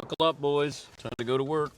Buckle up, boys. Time to go to work.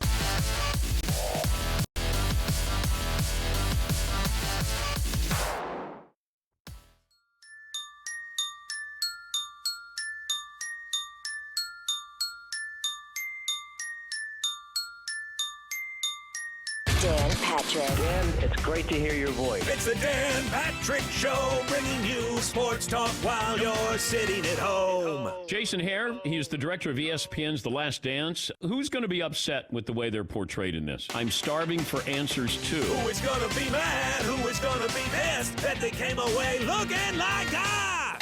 Dan Patrick. Dan, it's great to hear your voice. It's the Dan Patrick Show, bringing you sports talk while you're sitting at home. Jason Hare, he is the director of ESPN's The Last Dance. Who's going to be upset with the way they're portrayed in this? I'm starving for answers, too. Who is going to be mad? Who is going to be pissed that they came away looking like that?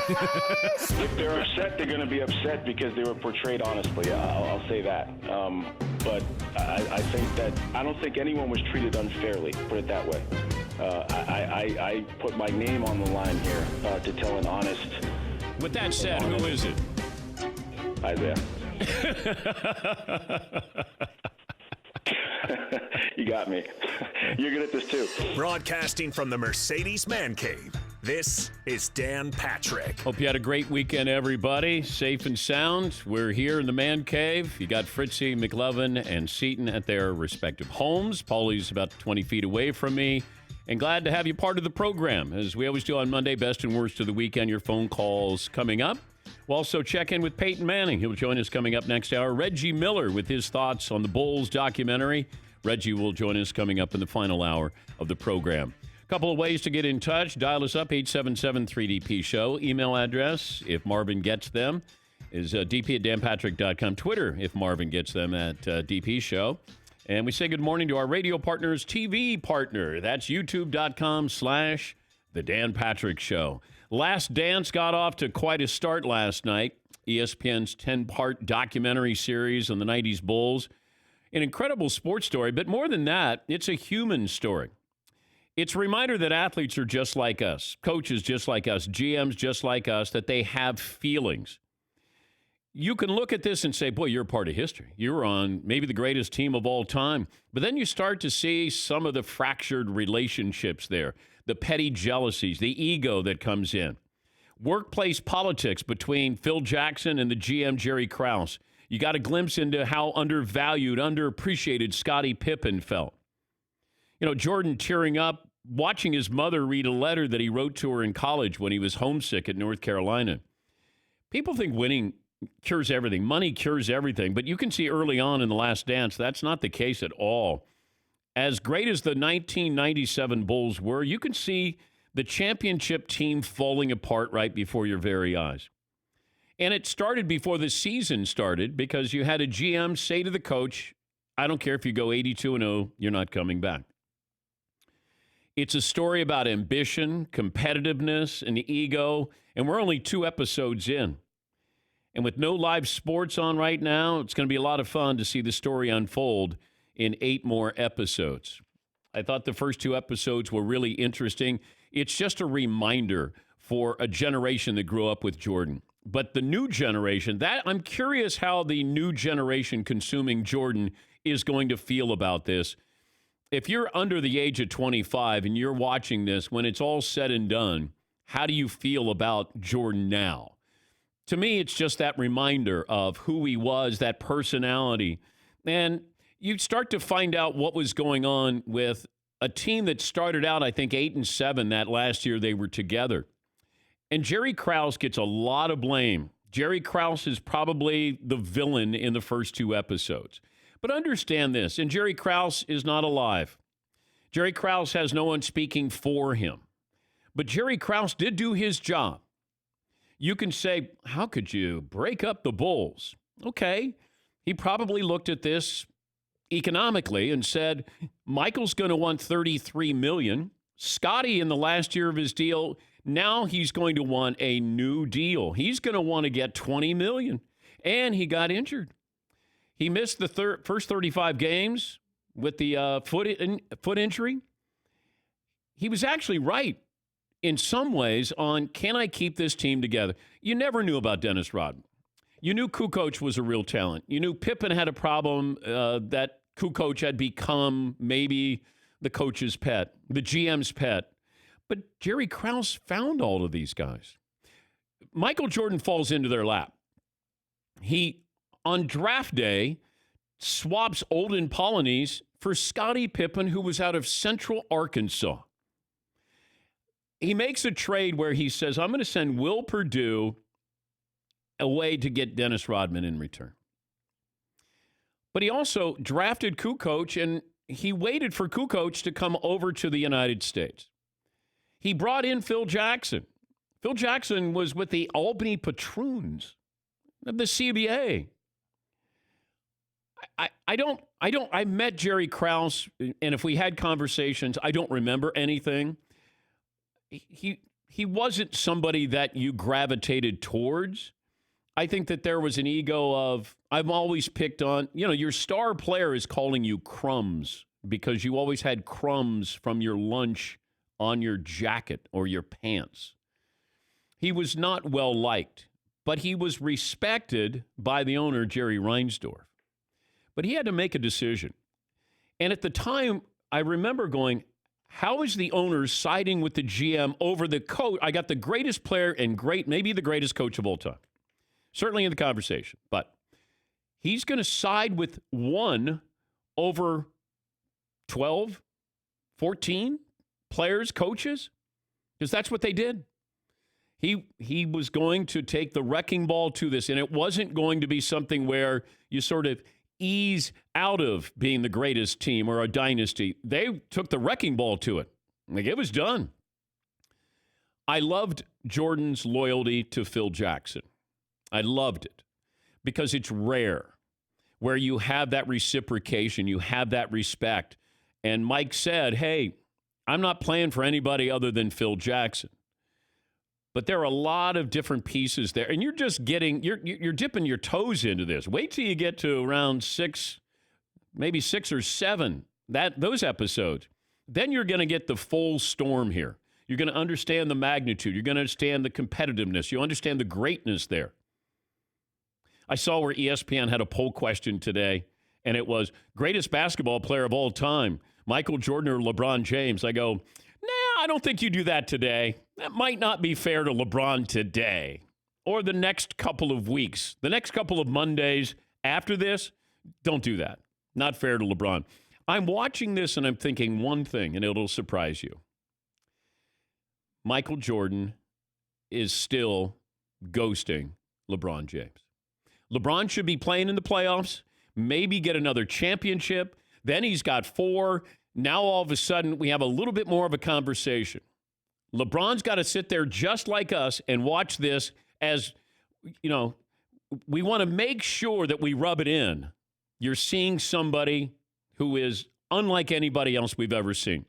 If they're upset, they're going to be upset because they were portrayed honestly. I'll say that. But I think that I don't think anyone was treated unfairly, put it that way. I put my name on the line here to tell an honest. With that said, who is it? Isaiah. You got me. You're good at this too. Broadcasting from the Mercedes Man Cave, this is Dan Patrick. Hope you had a great weekend, everybody. Safe and sound. We're here in the Man Cave. You got Fritzy, McLovin, and Seaton at their respective homes. Paulie's about 20 feet away from me. And glad to have you part of the program. As we always do on Monday, best and worst of the weekend, your phone calls coming up. We'll also check in with Peyton Manning. He'll join us coming up next hour. Reggie Miller with his thoughts on the Bulls documentary. Reggie will join us coming up in the final hour of the program. A couple of ways to get in touch. Dial us up, 877-3DP-SHOW. Email address, if Marvin gets them, is dp@danpatrick.com. Twitter, if Marvin gets them, at DP-SHOW. And we say good morning to our radio partner's TV partner. That's youtube.com/The Dan Patrick Show. Last Dance got off to quite a start last night. ESPN's 10-part documentary series on the 90s Bulls. An incredible sports story, but more than that, it's a human story. It's a reminder that athletes are just like us, coaches just like us, GMs just like us, that they have feelings. You can look at this and say, boy, you're a part of history. You're on maybe the greatest team of all time. But then you start to see some of the fractured relationships there, the petty jealousies, the ego that comes in. Workplace politics between Phil Jackson and the GM Jerry Krause. You got a glimpse into how undervalued, underappreciated Scottie Pippen felt. You know, Jordan tearing up, watching his mother read a letter that he wrote to her in college when he was homesick at North Carolina. People think winning cures everything. Money cures everything. But you can see early on in The Last Dance, that's not the case at all. As great as the 1997 Bulls were, you can see the championship team falling apart right before your very eyes. And it started before the season started because you had a GM say to the coach, I don't care if you go 82-0, you're not coming back. It's a story about ambition, competitiveness, and ego, and we're only 2 episodes in. And with no live sports on right now, it's going to be a lot of fun to see the story unfold in 8 more episodes. I thought the first 2 episodes were really interesting. It's just a reminder for a generation that grew up with Jordan. But the new generation, that I'm curious how the new generation consuming Jordan is going to feel about this. If you're under the age of 25 and you're watching this, when it's all said and done, how do you feel about Jordan now? To me, it's just that reminder of who he was, that personality. And you start to find out what was going on with a team that started out, I think, 8-7 that last year they were together. And Jerry Krause gets a lot of blame. Jerry Krause is probably the villain in the first 2 episodes. But understand this, and Jerry Krause is not alive. Jerry Krause has no one speaking for him. But Jerry Krause did do his job. You can say, how could you break up the Bulls? Okay, he probably looked at this economically and said, Michael's going to want $33 million. Scottie, in the last year of his deal, now he's going to want a new deal. He's going to want to get $20 million. And he got injured. He missed the first 35 games with the foot injury. He was actually right in some ways on, can I keep this team together? You never knew about Dennis Rodman. You knew Kukoc was a real talent. You knew Pippen had a problem that Kukoc had become maybe the coach's pet, the GM's pet. But Jerry Krause found all of these guys. Michael Jordan falls into their lap. He, on draft day, swaps Olden Polynice for Scottie Pippen, who was out of Central Arkansas. He makes a trade where he says, I'm going to send Will Perdue away to get Dennis Rodman in return. But he also drafted Kukoc, and he waited for Kukoc to come over to the United States. He brought in Phil Jackson. Phil Jackson was with the Albany Patroons of the CBA. I met Jerry Krause, and if we had conversations, I don't remember anything. He wasn't somebody that you gravitated towards. I think that there was an ego of, I've always picked on, your star player is calling you crumbs because you always had crumbs from your lunch on your jacket or your pants. He was not well liked, but he was respected by the owner, Jerry Reinsdorf. But he had to make a decision. And at the time, I remember going, how is the owner siding with the GM over the coach? I got the greatest player and maybe the greatest coach of all time. Certainly in the conversation. But he's going to side with one over 12, 14 players, coaches, because that's what they did. He was going to take the wrecking ball to this, and it wasn't going to be something where you sort of ease out of being the greatest team or a dynasty. They took the wrecking ball to it. Like, it was done. I loved Jordan's loyalty to Phil Jackson. I loved it because it's rare where you have that reciprocation, you have that respect. And Mike said, hey, I'm not playing for anybody other than Phil Jackson. But there are a lot of different pieces there. And you're just you're dipping your toes into this. Wait till you get to around 6, maybe 6 or 7, those episodes. Then you're going to get the full storm here. You're going to understand the magnitude. You're going to understand the competitiveness. You understand the greatness there. I saw where ESPN had a poll question today, and it was greatest basketball player of all time, Michael Jordan or LeBron James. I go, I don't think you do that today. That might not be fair to LeBron today or the next couple of weeks. The next couple of Mondays after this, don't do that. Not fair to LeBron. I'm watching this and I'm thinking one thing, and it'll surprise you. Michael Jordan is still ghosting LeBron James. LeBron should be playing in the playoffs, maybe get another championship. Then he's got 4. Now, all of a sudden, we have a little bit more of a conversation. LeBron's got to sit there just like us and watch this as, we want to make sure that we rub it in. You're seeing somebody who is unlike anybody else we've ever seen.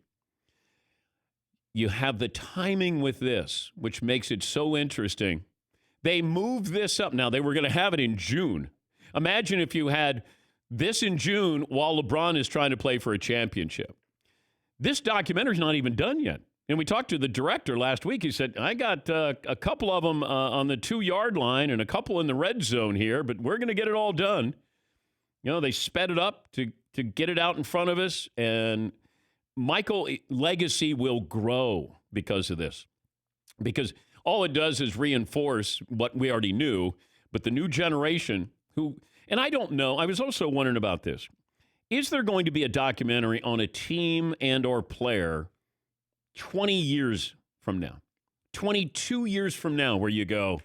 You have the timing with this, which makes it so interesting. They moved this up. Now, they were going to have it in June. Imagine if you had this in June while LeBron is trying to play for a championship. This documentary's not even done yet. And we talked to the director last week. He said, I got a couple of them on the 2-yard line and a couple in the red zone here, but we're going to get it all done. They sped it up to get it out in front of us. And Michael's legacy will grow because of this. Because all it does is reinforce what we already knew. But the new generation and I don't know, I was also wondering about this. Is there going to be a documentary on a team and or player 20 years from now, 22 years from now, where you go,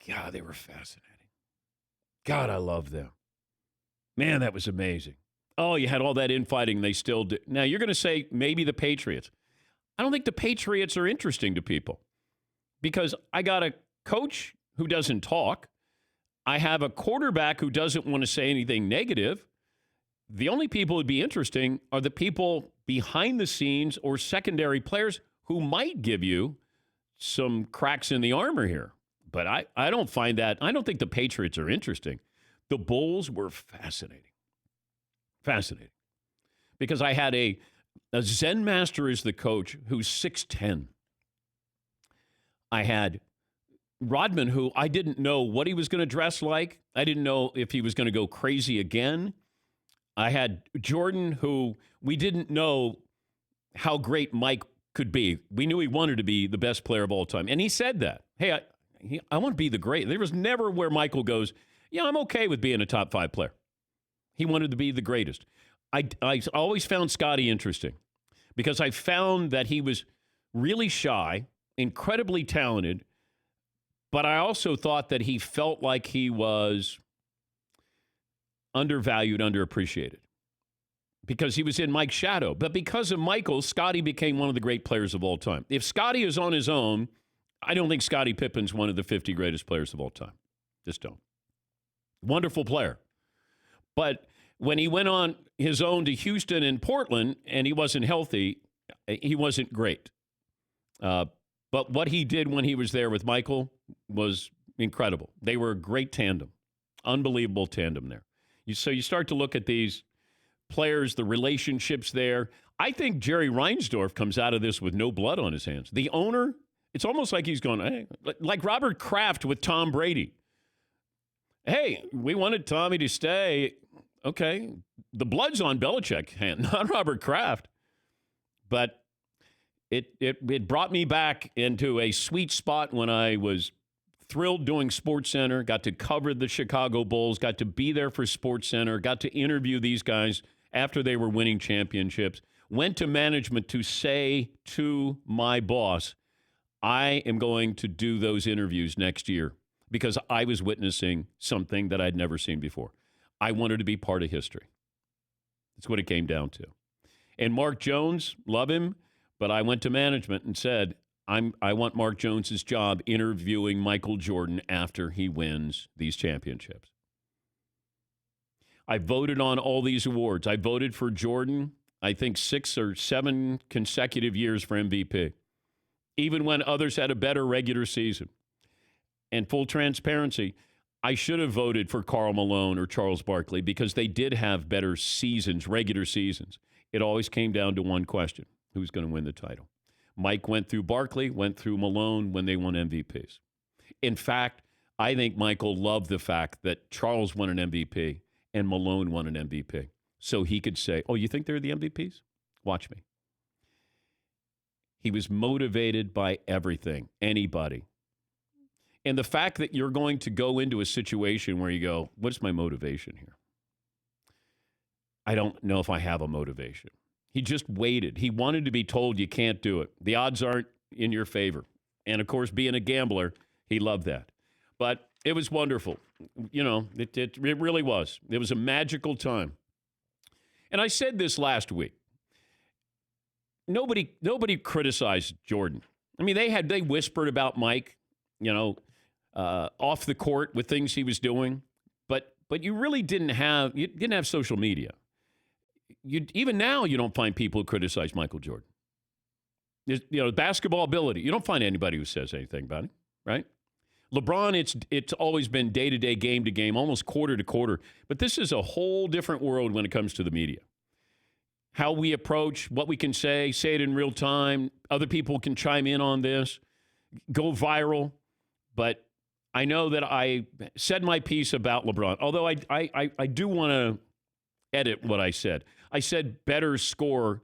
God, they were fascinating. God, I love them. Man, that was amazing. Oh, you had all that infighting. They still do. Now, you're going to say maybe the Patriots. I don't think the Patriots are interesting to people because I got a coach who doesn't talk. I have a quarterback who doesn't want to say anything negative. The only people who would be interesting are the people behind the scenes or secondary players who might give you some cracks in the armor here. But I don't find that. I don't think the Patriots are interesting. The Bulls were fascinating. Fascinating. Because I had a Zen master as the coach who's 6'10". I had Rodman, who I didn't know what he was going to dress like. I didn't know if he was going to go crazy again. I had Jordan, who we didn't know how great Mike could be. We knew he wanted to be the best player of all time. And he said that. Hey, I want to be the great. There was never where Michael goes, Yeah, I'm okay with being a top 5 player. He wanted to be the greatest. I always found Scottie interesting because I found that he was really shy, incredibly talented, but I also thought that he felt like he was undervalued, underappreciated because he was in Mike's shadow. But because of Michael, Scottie became one of the great players of all time. If Scottie is on his own, I don't think Scottie Pippen's one of the 50 greatest players of all time. Just don't. Wonderful player. But when he went on his own to Houston and Portland and he wasn't healthy, he wasn't great. But what he did when he was there with Michael was incredible. They were a great tandem, unbelievable tandem there. So you start to look at these players, the relationships there. I think Jerry Reinsdorf comes out of this with no blood on his hands. The owner, it's almost like he's going, hey, like Robert Kraft with Tom Brady. Hey, we wanted Tommy to stay. Okay, the blood's on Belichick's hand, not Robert Kraft. But it brought me back into a sweet spot when I was thrilled doing SportsCenter, got to cover the Chicago Bulls, got to be there for SportsCenter, got to interview these guys after they were winning championships, went to management to say to my boss, I am going to do those interviews next year because I was witnessing something that I'd never seen before. I wanted to be part of history. That's what it came down to. And Mark Jones, love him, but I went to management and said, I want Mark Jones's job interviewing Michael Jordan after he wins these championships. I voted on all these awards. I voted for Jordan, I think 6 or 7 consecutive years for MVP, even when others had a better regular season. And full transparency, I should have voted for Karl Malone or Charles Barkley because they did have better seasons, regular seasons. It always came down to one question: who's going to win the title? Mike went through Barkley, went through Malone when they won MVPs. In fact, I think Michael loved the fact that Charles won an MVP and Malone won an MVP. So he could say, oh, you think they're the MVPs? Watch me. He was motivated by everything, anybody. And the fact that you're going to go into a situation where you go, what's my motivation here? I don't know if I have a motivation. He just waited. He wanted to be told you can't do it. The odds aren't in your favor. And, of course, being a gambler, he loved that. But it was wonderful. You know, it really was. It was a magical time. And I said this last week. Nobody criticized Jordan. I mean, they whispered about Mike, you know, off the court with things he was doing. But you really didn't have social media. Even now, you don't find people who criticize Michael Jordan. Basketball ability. You don't find anybody who says anything about it, right? LeBron, it's always been day-to-day, game-to-game, almost quarter-to-quarter. But this is a whole different world when it comes to the media. How we approach, what we can say it in real time. Other people can chime in on this, go viral. But I know that I said my piece about LeBron, although I do want to edit what I said. I said better score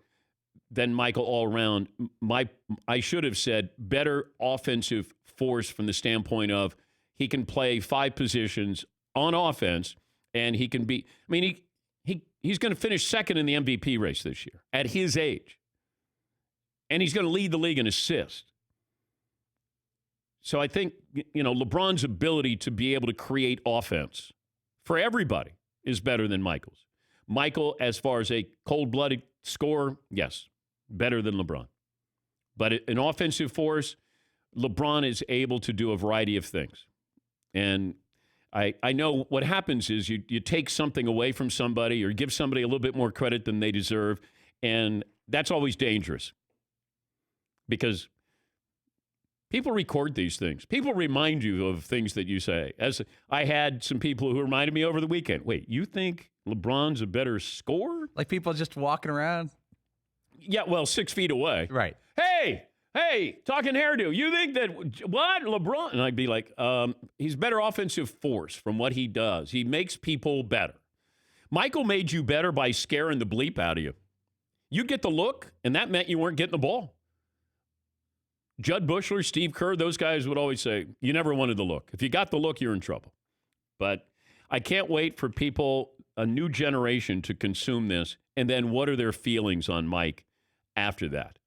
than Michael all around. I should have said better offensive force from the standpoint of he can play 5 positions on offense, and he can be. I mean, he's going to finish second in the MVP race this year at his age, and he's going to lead the league in assists. So I think LeBron's ability to be able to create offense for everybody is better than Michael's. Michael, as far as a cold-blooded scorer, yes, better than LeBron. But an offensive force, LeBron is able to do a variety of things. And I know what happens is you take something away from somebody or give somebody a little bit more credit than they deserve, and that's always dangerous because people record these things. People remind you of things that you say. As I had some people who reminded me over the weekend, wait, you think LeBron's a better scorer? Like people just walking around? Yeah, well, 6 feet away. Right. Hey, talking hairdo, you think that, what, LeBron? And I'd be like, he's better offensive force from what he does. He makes people better. Michael made you better by scaring the bleep out of you. You get the look, and that meant you weren't getting the ball. Judd Bushler, Steve Kerr, those guys would always say, you never wanted the look. If you got the look, you're in trouble. But I can't wait for people, a new generation, to consume this. And then what are their feelings on Mike after that?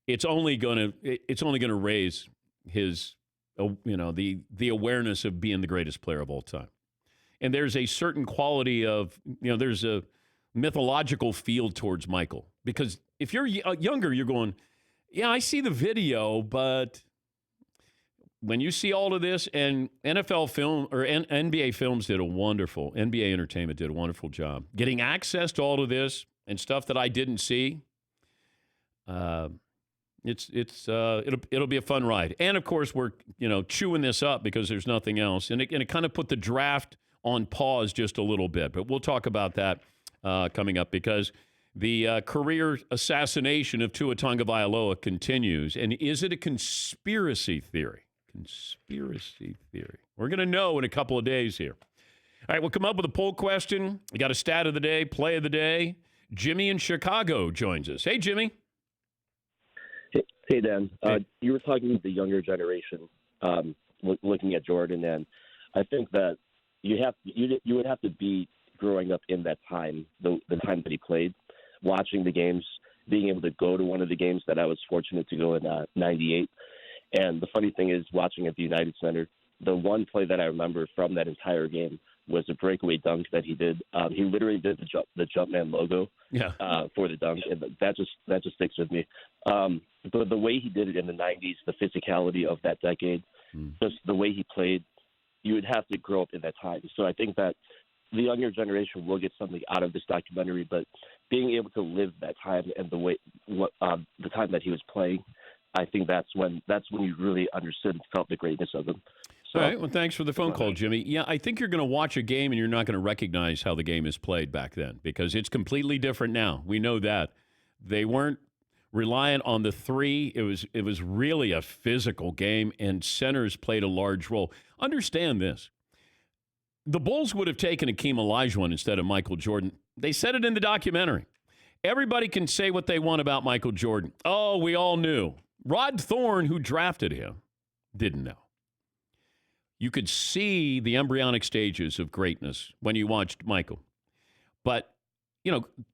It's only going to raise his, the awareness of being the greatest player of all time. And there's a certain quality of, there's a mythological feel towards Michael. Because if you're younger, you're going, yeah, I see the video, but when you see all of this, and NFL film or NBA Films NBA Entertainment did a wonderful job getting access to all of this and stuff that I didn't see. It'll be a fun ride. And of course, we're chewing this up because there's nothing else, and it kind of put the draft on pause just a little bit. But we'll talk about that coming up, because the career assassination of Tua Tagovailoa continues. And is it a conspiracy theory? Conspiracy theory. We're going to know in a couple of days here. All right, we'll come up with a poll question. We got a stat of the day, play of the day. Jimmy in Chicago joins us. Hey, Jimmy. Hey, Dan. Hey. You were talking to the younger generation, looking at Jordan, and I think that you would have to be growing up in that time, the time that he played, watching the games, being able to go to one of the games that I was fortunate to go in '98. And the funny thing is, watching at the United Center, the one play that I remember from that entire game was a breakaway dunk that he did. He literally did the Jumpman logo for the dunk, and that just sticks with me. But the way he did it in the '90s, the physicality of that decade, just the way he played, you would have to grow up in that time. So I think that the younger generation will get something out of this documentary, but being able to live that time and the time that he was playing, I think that's when you really understood and felt the greatness of him. So, all right. Well, thanks for the phone call, Jimmy. Yeah, I think you're going to watch a game and you're not going to recognize how the game is played back then, because it's completely different now. We know that. They weren't reliant on the three. It was really a physical game, and centers played a large role. Understand this. The Bulls would have taken Akeem Olajuwon instead of Michael Jordan. They said it in the documentary. Everybody can say what they want about Michael Jordan. Oh, we all knew. Rod Thorne, who drafted him, didn't know. You could see the embryonic stages of greatness when you watched Michael. But,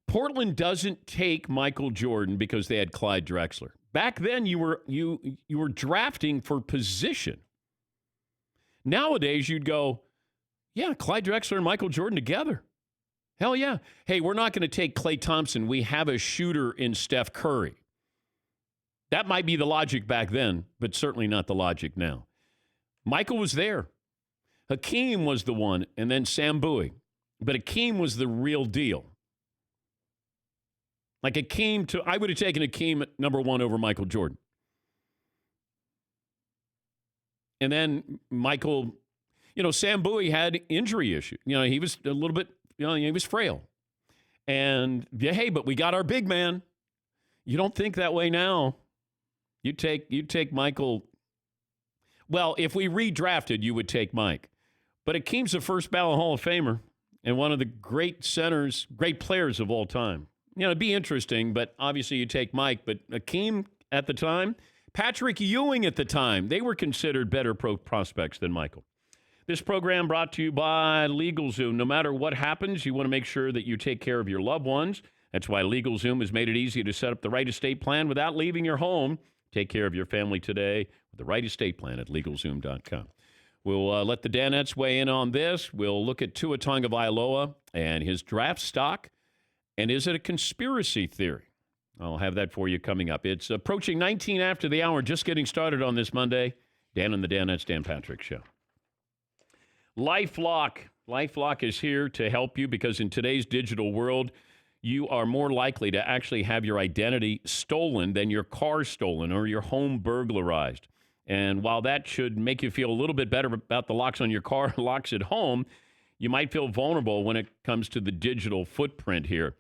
Portland doesn't take Michael Jordan because they had Clyde Drexler. Back then, you were drafting for position. Nowadays, you'd go, yeah, Clyde Drexler and Michael Jordan together. Hell yeah. Hey, we're not going to take Klay Thompson. We have a shooter in Steph Curry. That might be the logic back then, but certainly not the logic now. Michael was there. Hakeem was the one, and then Sam Bowie. But Hakeem was the real deal. Like I would have taken Hakeem at number one over Michael Jordan. And then Michael, Sam Bowie had injury issues. He was a little bit, he was frail. And hey, but we got our big man. You don't think that way now. You take Michael. Well, if we redrafted, you would take Mike. But Hakeem's the first ballot Hall of Famer and one of the great centers, great players of all time. It'd be interesting, but obviously you take Mike. But Hakeem at the time, Patrick Ewing at the time, they were considered better prospects than Michael. This program brought to you by LegalZoom. No matter what happens, you want to make sure that you take care of your loved ones. That's why LegalZoom has made it easy to set up the right estate plan without leaving your home. Take care of your family today with the right estate plan at LegalZoom.com. We'll let the Danettes weigh in on this. We'll look at Tua Tagovailoa and his draft stock. And is it a conspiracy theory? I'll have that for you coming up. It's approaching 19 after the hour, just getting started on this Monday. Dan and the Danettes, Dan Patrick Show. LifeLock is here to help you, because in today's digital world, you are more likely to actually have your identity stolen than your car stolen or your home burglarized. And while that should make you feel a little bit better about the locks on your car, locks at home, you might feel vulnerable when it comes to the digital footprint here.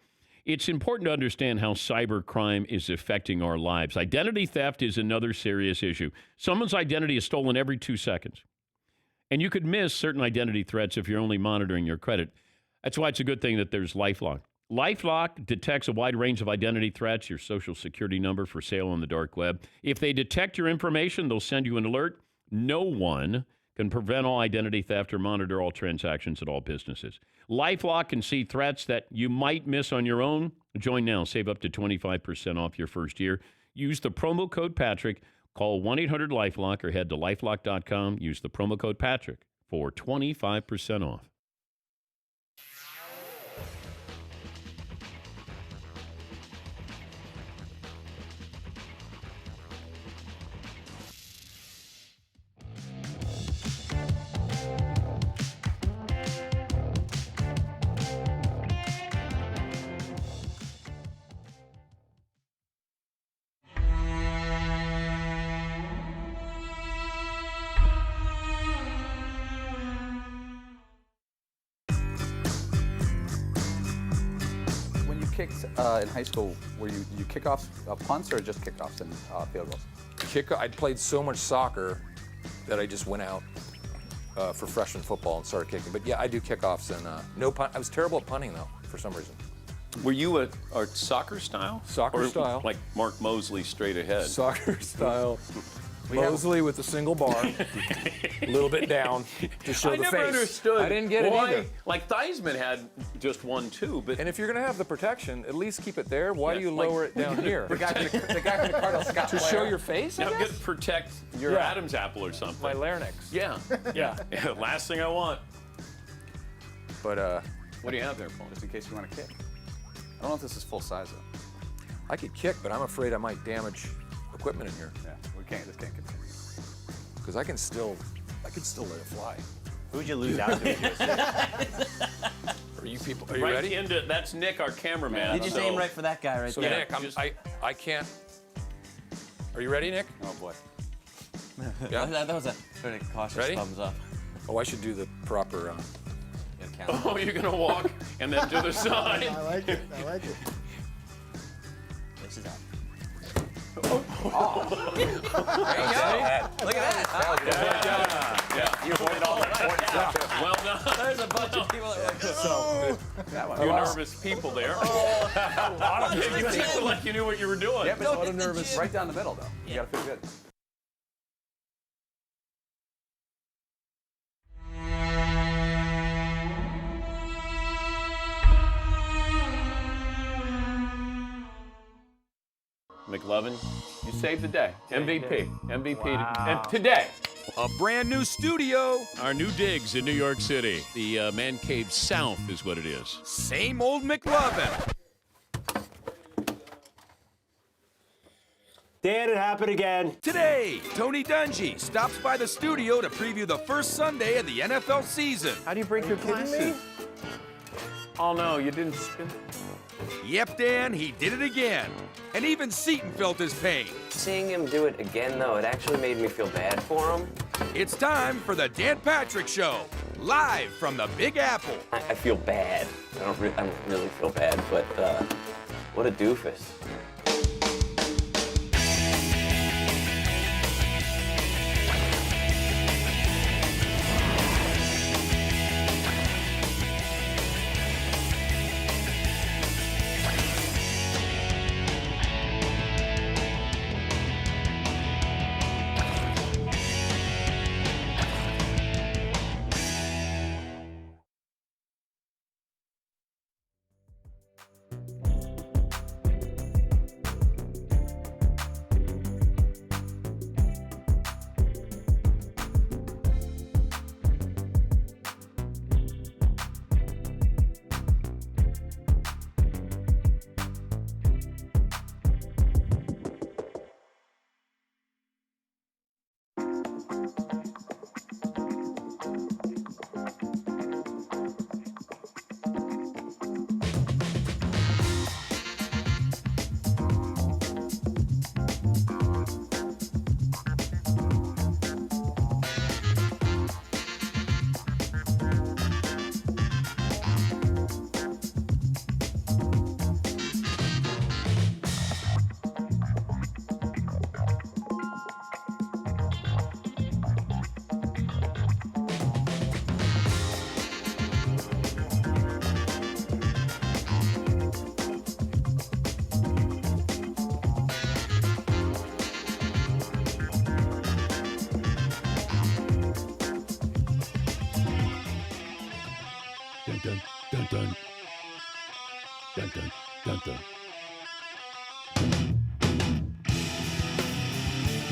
It's important to understand how cybercrime is affecting our lives. Identity theft is another serious issue. Someone's identity is stolen every 2 seconds. And you could miss certain identity threats if you're only monitoring your credit. That's why it's a good thing that there's LifeLock. LifeLock detects a wide range of identity threats, your social security number for sale on the dark web. If they detect your information, they'll send you an alert. No one can prevent all identity theft or monitor all transactions at all businesses. LifeLock can see threats that you might miss on your own. Join now. Save up to 25% off your first year. Use the promo code Patrick. Call 1-800-LifeLock or head to LifeLock.com. Use the promo code Patrick for 25% off. Kicked in high school, were you kickoffs, punts, or just kickoffs and field goals? I'd played so much soccer that I just went out for freshman football and started kicking. But yeah, I do kickoffs and no punt. I was terrible at punting though, for some reason. Were you a soccer style? Soccer style. Like Mark Mosley straight ahead? Soccer style. Mosley with a single bar, a little bit down to show the face. I never understood. I didn't get it either. Like Theismann had just one, too. But and if you're going to have the protection, at least keep it there. Why do you lower it down here? The guy from the Cardinals, Scott to show your face, now protect your Adam's apple or something. My larynx. Yeah. Yeah. Last thing I want. But what do you have there, Paul? Just in case you want to kick. I don't know if this is full size though. I could kick, but I'm afraid I might damage equipment in here. Yeah, this can't continue. Because I can still let it fly. Who'd you lose out to? Are you people? Are you right ready? That's Nick, our cameraman. Did you just aim right for that guy right So there? Nick, I can't. Are you ready, Nick? Oh boy. Yeah. That was a pretty cautious Ready? thumbs up. Oh, I should do the proper. Oh, you're gonna walk and then to the side. I like it. This is out. Oh. There you go. Look at that. Yeah. You avoid all that stuff. Well done. There's a bunch of people that are like, Few nervous people there. You seemed like you knew what you were doing. Yeah, but a lot of nervous. Right down the middle though. You gotta feel good. McLovin, you saved the day. MVP. Wow. And today. A brand new studio. Our new digs in New York City. The Man Cave South is what it is. Same old McLovin. Dan, it happened again. Today, Tony Dungy stops by the studio to preview the first Sunday of the NFL season. How do you break your glasses? Oh no, you didn't spin. Yep, Dan, he did it again. And even Seton felt his pain. Seeing him do it again, though, it actually made me feel bad for him. It's time for the Dan Patrick Show, live from the Big Apple. I feel bad. I don't really feel bad, but what a doofus.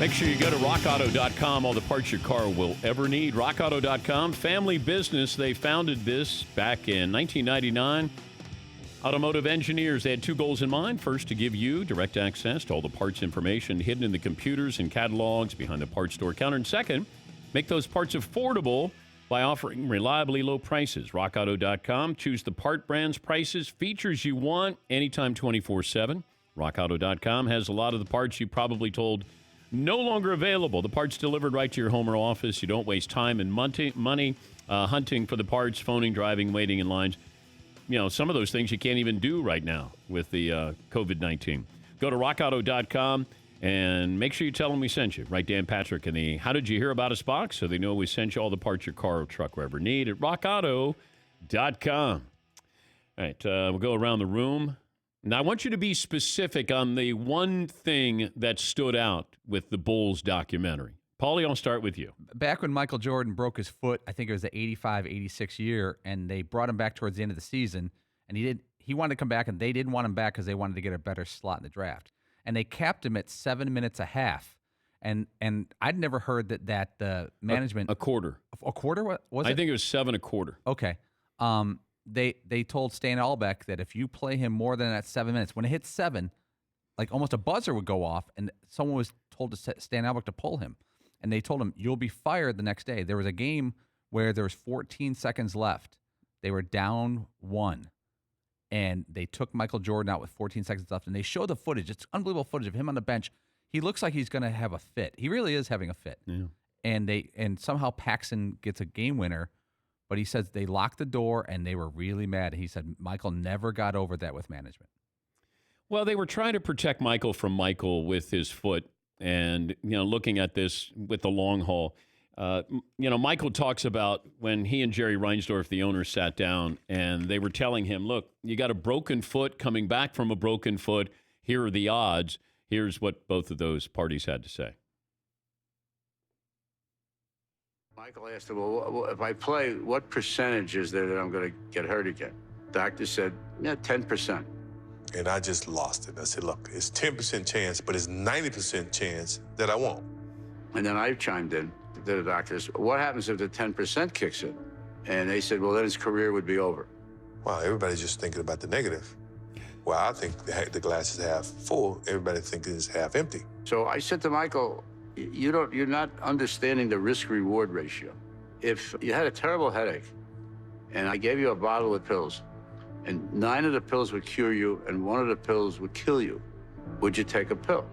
Make sure you go to rockauto.com, all the parts your car will ever need. Rockauto.com, family business. They founded this back in 1999. Automotive engineers, they had two goals in mind. First, to give you direct access to all the parts information hidden in the computers and catalogs behind the parts store counter. And second, make those parts affordable by offering reliably low prices. RockAuto.com. Choose the part brands, prices, features you want anytime 24/7. RockAuto.com has a lot of the parts you probably told no longer available. The parts delivered right to your home or office. You don't waste time and money hunting for the parts, phoning, driving, waiting in lines. You know, some of those things you can't even do right now with the COVID-19. Go to rockauto.com and make sure you tell them we sent you. Right, Dan Patrick in the How Did You Hear About Us box, so they know we sent you all the parts your car or truck will ever need at rockauto.com. All right, we'll go around the room. Now, I want you to be specific on the one thing that stood out with the Bulls documentary. Paulie, I'll start with you. Back when Michael Jordan broke his foot, I think it was the 85-86 year, and they brought him back towards the end of the season, and he wanted to come back, and they didn't want him back because they wanted to get a better slot in the draft. And they capped him at 7 minutes a half. And I'd never heard that the management... A quarter. A quarter? What was it? I think it was 7 1/4. Okay. They told Stan Albeck that if you play him more than that 7 minutes, when it hits 7, like almost a buzzer would go off, and someone was told to Stan Albeck to pull him. And they told him, you'll be fired the next day. There was a game where there was 14 seconds left. They were down 1. And they took Michael Jordan out with 14 seconds left. And they show the footage. It's unbelievable footage of him on the bench. He looks like he's going to have a fit. He really is having a fit. Yeah. And somehow Paxson gets a game winner. But he says they locked the door and they were really mad. He said Michael never got over that with management. Well, they were trying to protect Michael from Michael with his foot. And, looking at this with the long haul, Michael talks about when he and Jerry Reinsdorf, the owner, sat down and they were telling him, look, you got a broken foot coming back from a broken foot. Here are the odds. Here's what both of those parties had to say. Michael asked him, well, if I play, what percentage is there that I'm going to get hurt again? Doctor said, 10%. And I just lost it. I said, look, it's 10% chance, but it's 90% chance that I won't. And then I chimed in to the doctors, what happens if the 10% kicks in? And they said, well, then his career would be over. Wow, everybody's just thinking about the negative. Well, I think the glass is half full. Everybody thinks it's half empty. So I said to Michael, you're not understanding the risk-reward ratio. If you had a terrible headache and I gave you a bottle of pills, and 9 of the pills would cure you, and 1 of the pills would kill you, would you take a pill?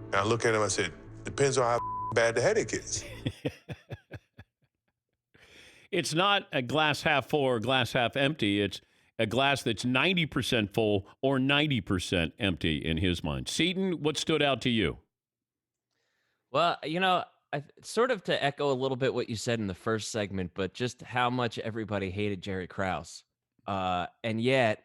And I look at him, I said, depends on how bad the headache is. It's not a glass half full or glass half empty. It's a glass that's 90% full or 90% empty in his mind. Seton, what stood out to you? Well, sort of to echo a little bit what you said in the first segment, but just how much everybody hated Jerry Krause. And yet,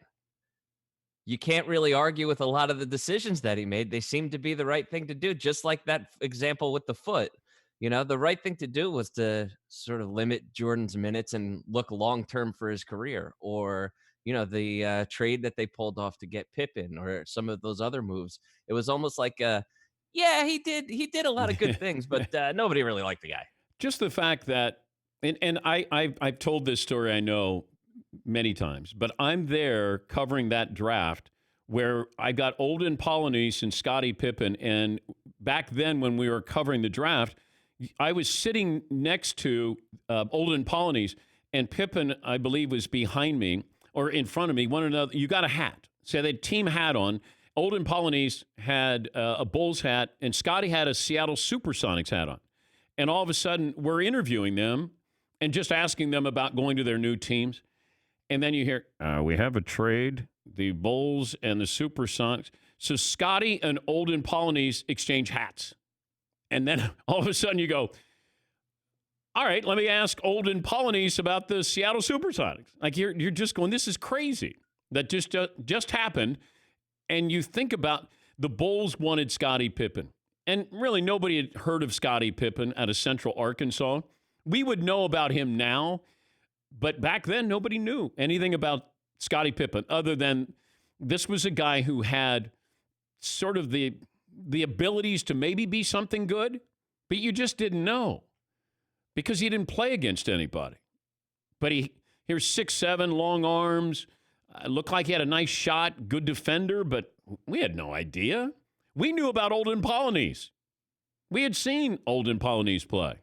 you can't really argue with a lot of the decisions that he made. They seem to be the right thing to do, just like that example with the foot. The right thing to do was to sort of limit Jordan's minutes and look long-term for his career. Or, the trade that they pulled off to get Pippen or some of those other moves. It was almost like, he did a lot of good things, but nobody really liked the guy. Just the fact that, and I've told this story, I know, many times, but I'm there covering that draft where I got Olden Polynice and Scottie Pippen. And back then when we were covering the draft, I was sitting next to Olden Polynice, and Pippen, I believe, was behind me or in front of me. One another, you got a hat. So they had team hat on. Olden Polynice had a Bulls hat, and Scottie had a Seattle Supersonics hat on. And all of a sudden, we're interviewing them and just asking them about going to their new teams. And then you hear, we have a trade, the Bulls and the Supersonics. So Scottie and Olden Polynice exchange hats. And then all of a sudden you go, all right, let me ask Olden Polynice about the Seattle Supersonics. Like you're just going, this is crazy. That just happened. And you think about the Bulls wanted Scottie Pippen. And really nobody had heard of Scottie Pippen out of Central Arkansas. We would know about him now. But back then, nobody knew anything about Scottie Pippen other than this was a guy who had sort of the abilities to maybe be something good, But you just didn't know because he didn't play against anybody. But here's 6'7", long arms, looked like he had a nice shot, good defender, but we had no idea. We knew about Olden Polynice. We had seen Olden Polynice play.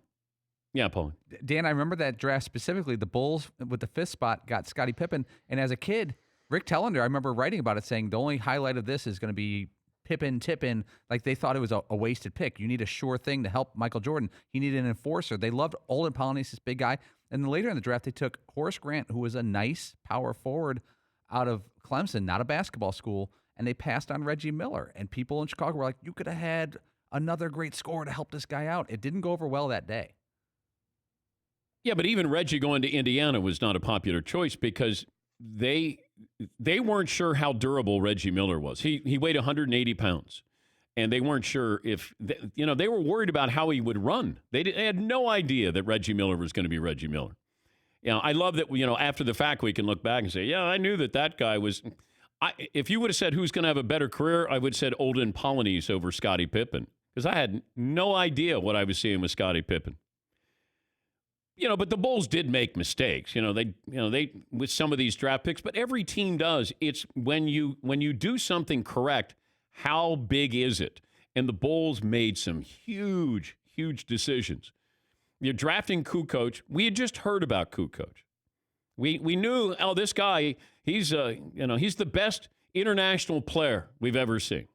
Yeah, Paul. Dan, I remember that draft specifically. The Bulls, with the 5th spot, got Scottie Pippen. And as a kid, Rick Tellender, I remember writing about it, saying the only highlight of this is going to be Pippen, Tippin. Like, they thought it was a wasted pick. You need a sure thing to help Michael Jordan. He needed an enforcer. They loved Olden Polynice, this big guy. And then later in the draft, they took Horace Grant, who was a nice power forward out of Clemson, not a basketball school, and they passed on Reggie Miller. And people in Chicago were like, you could have had another great scorer to help this guy out. It didn't go over well that day. Yeah, but even Reggie going to Indiana was not a popular choice because they weren't sure how durable Reggie Miller was. He weighed 180 pounds, and they weren't sure if they were worried about how he would run. They had no idea that Reggie Miller was going to be Reggie Miller. I love that after the fact we can look back and say, yeah, I knew that guy was. If you would have said who's going to have a better career, I would have said Olden Polynice over Scottie Pippen because I had no idea what I was seeing with Scottie Pippen. But the Bulls did make mistakes. They with some of these draft picks, but every team does. It's when you do something correct, how big is it? And the Bulls made some huge, huge decisions. You're drafting Kukoc. We had just heard about Kukoc. We knew, this guy, he's the best international player we've ever seen.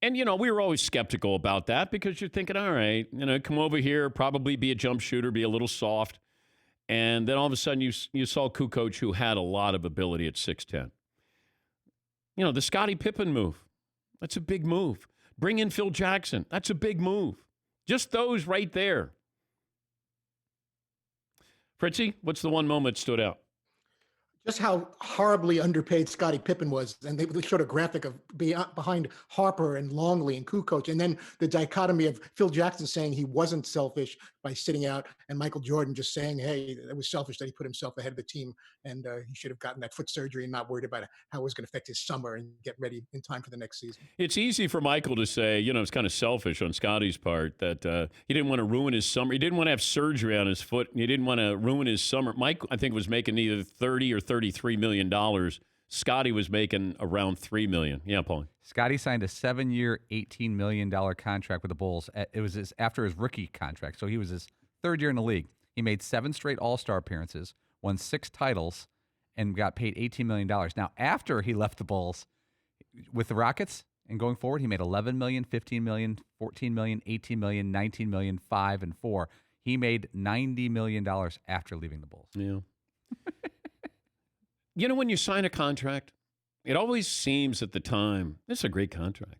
And, we were always skeptical about that because you're thinking, all right, come over here, probably be a jump shooter, be a little soft. And then all of a sudden you saw Kukoc, who had a lot of ability at 6'10". The Scottie Pippen move, that's a big move. Bring in Phil Jackson, that's a big move. Just those right there. Fritzy, what's the one moment that stood out? Just how horribly underpaid Scottie Pippen was. And they showed a graphic of behind Harper and Longley and Kukoc. And then the dichotomy of Phil Jackson saying he wasn't selfish by sitting out, and Michael Jordan just saying, hey, it was selfish that he put himself ahead of the team. And he should have gotten that foot surgery and not worried about how it was going to affect his summer and get ready in time for the next season. It's easy for Michael to say, it's kind of selfish on Scottie's part that he didn't want to ruin his summer. He didn't want to have surgery on his foot. He didn't want to ruin his summer. Mike, I think, was making either $30 or $33 million. Scottie was making around $3 million. Yeah, Paul. Scottie signed a 7-year, $18 million contract with the Bulls. It was after his rookie contract, so he was his 3rd year in the league. He made 7 straight All-Star appearances, won 6 titles, and got paid $18 million. Now, after he left the Bulls with the Rockets and going forward, he made $11 million, $15 million, $14 million, $18 million, $19 million, 5 and 4. He made $90 million after leaving the Bulls. Yeah. When you sign a contract, it always seems at the time, this is a great contract.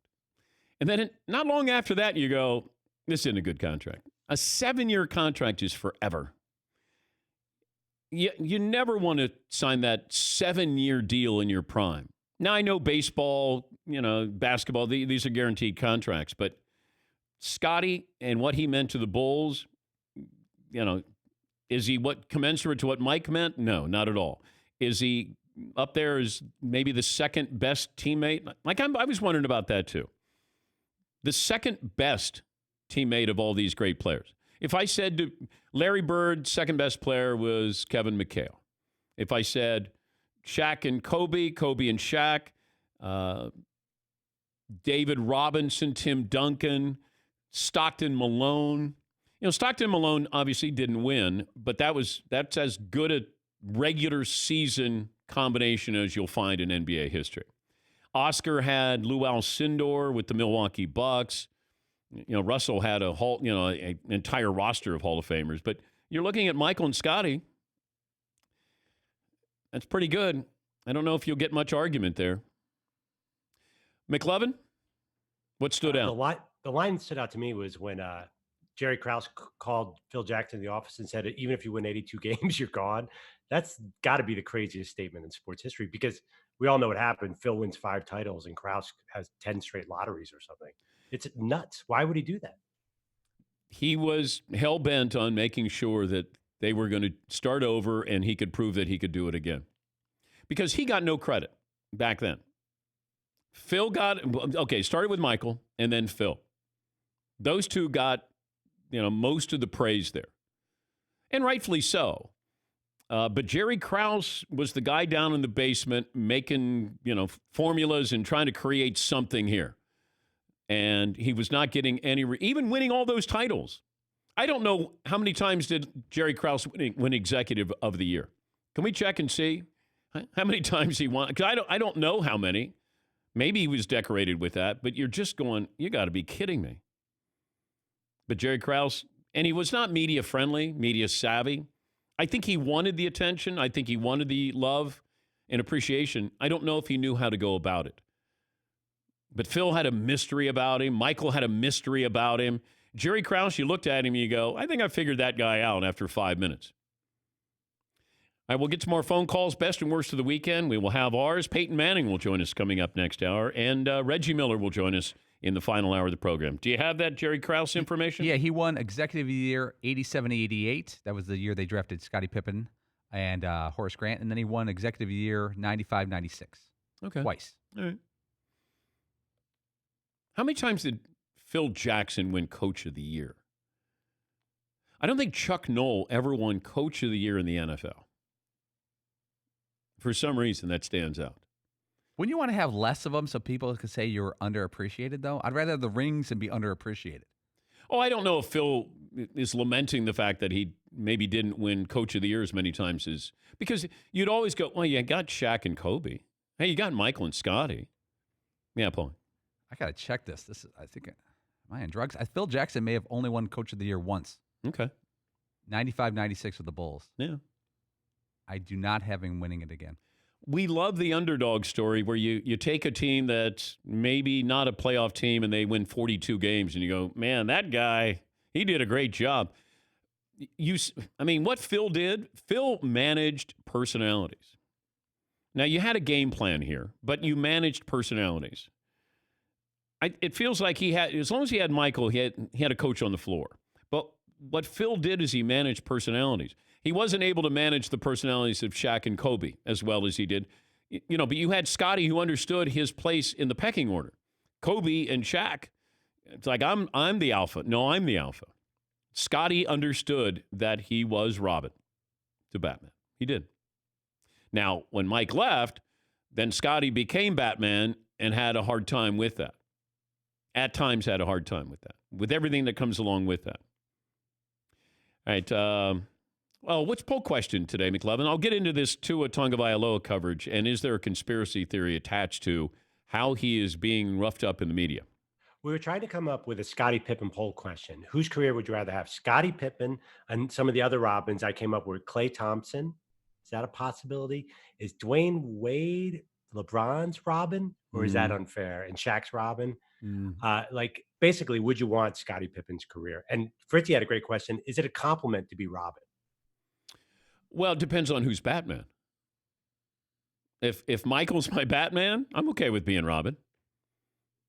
And then not long after that, you go, this isn't a good contract. A 7-year contract is forever. You never want to sign that 7-year deal in your prime. Now, I know baseball, basketball, these are guaranteed contracts. But Scottie and what he meant to the Bulls, is he commensurate to what Mike meant? No, not at all. Is he up there as maybe the second best teammate? I was wondering about that too. The second best teammate of all these great players. If I said to Larry Bird, second best player was Kevin McHale. If I said Shaq and Kobe and Shaq, David Robinson, Tim Duncan, Stockton Malone. Stockton Malone obviously didn't win, but that's as good a regular season combination as you'll find in NBA history. Oscar had Lou Alcindor with the Milwaukee Bucks. Russell had an entire roster of Hall of Famers. But you're looking at Michael and Scottie. That's pretty good. I don't know if you'll get much argument there. McLovin, what stood out? The line that stood out to me was when Jerry Krause called Phil Jackson in the office and said, even if you win 82 games, you're gone. That's got to be the craziest statement in sports history because we all know what happened. Phil wins 5 titles and Krause has 10 straight lotteries or something. It's nuts. Why would he do that? He was hell-bent on making sure that they were going to start over and he could prove that he could do it again. Because he got no credit back then. Phil started with Michael and then Phil. Those two got most of the praise there, and rightfully so. But Jerry Krause was the guy down in the basement making, formulas and trying to create something here. And he was not getting any, even winning all those titles. I don't know how many times did Jerry Krause win Executive of the Year. Can we check and see how many times he won? Because I don't know how many. Maybe he was decorated with that, but you're just going, you got to be kidding me. But Jerry Krause, and he was not media friendly, media savvy. I think he wanted the attention. I think he wanted the love and appreciation. I don't know if he knew how to go about it. But Phil had a mystery about him. Michael had a mystery about him. Jerry Krause, you looked at him and you go, I think I figured that guy out after 5 minutes. All right, we'll get some more phone calls, best and worst of the weekend. We will have ours. Peyton Manning will join us coming up next hour, and Reggie Miller will join us in the final hour of the program. Do you have that Jerry Krause information? Yeah, he won Executive of the Year 87-88. That was the year they drafted Scottie Pippen and Horace Grant. And then he won Executive of the Year 95-96. Okay. Twice. All right. How many times did Phil Jackson win Coach of the Year? I don't think Chuck Noll ever won Coach of the Year in the NFL. For some reason, that stands out. Wouldn't you want to have less of them so people could say you're underappreciated, though? I'd rather have the rings and be underappreciated. Oh, I don't know if Phil is lamenting the fact that he maybe didn't win Coach of the Year as many times as... Because you'd always go, well, you got Shaq and Kobe. Hey, you got Michael and Scottie. Yeah, Paul. I got to check this. I think... Am I on drugs? Phil Jackson may have only won Coach of the Year once. Okay. 95-96 with the Bulls. Yeah. I do not have him winning it again. We love the underdog story where you take a team that's maybe not a playoff team and they win 42 games and you go, man, that guy, he did a great job. What Phil did, Phil managed personalities. Now, you had a game plan here, but you managed personalities. It feels like he had, as long as he had Michael, he had a coach on the floor. But what Phil did is he managed personalities. He wasn't able to manage the personalities of Shaq and Kobe as well as he did. But you had Scottie who understood his place in the pecking order. Kobe and Shaq, it's like, I'm the alpha. No, I'm the alpha. Scottie understood that he was Robin to Batman. He did. Now, when Mike left, then Scottie became Batman and had a hard time with that. At times had a hard time with that, with everything that comes along with that. All right. What's poll question today, McLovin? I'll get into this Tua Tagovailoa coverage, and is there a conspiracy theory attached to how he is being roughed up in the media? We were trying to come up with a Scottie Pippen poll question. Whose career would you rather have? Scottie Pippen and some of the other Robins I came up with, Klay Thompson. Is that a possibility? Is Dwayne Wade LeBron's Robin, or is that unfair? And Shaq's Robin? Basically, would you want Scottie Pippen's career? And Fritzy had a great question. Is it a compliment to be Robin? Well, it depends on who's Batman. If Michael's my Batman, I'm okay with being Robin.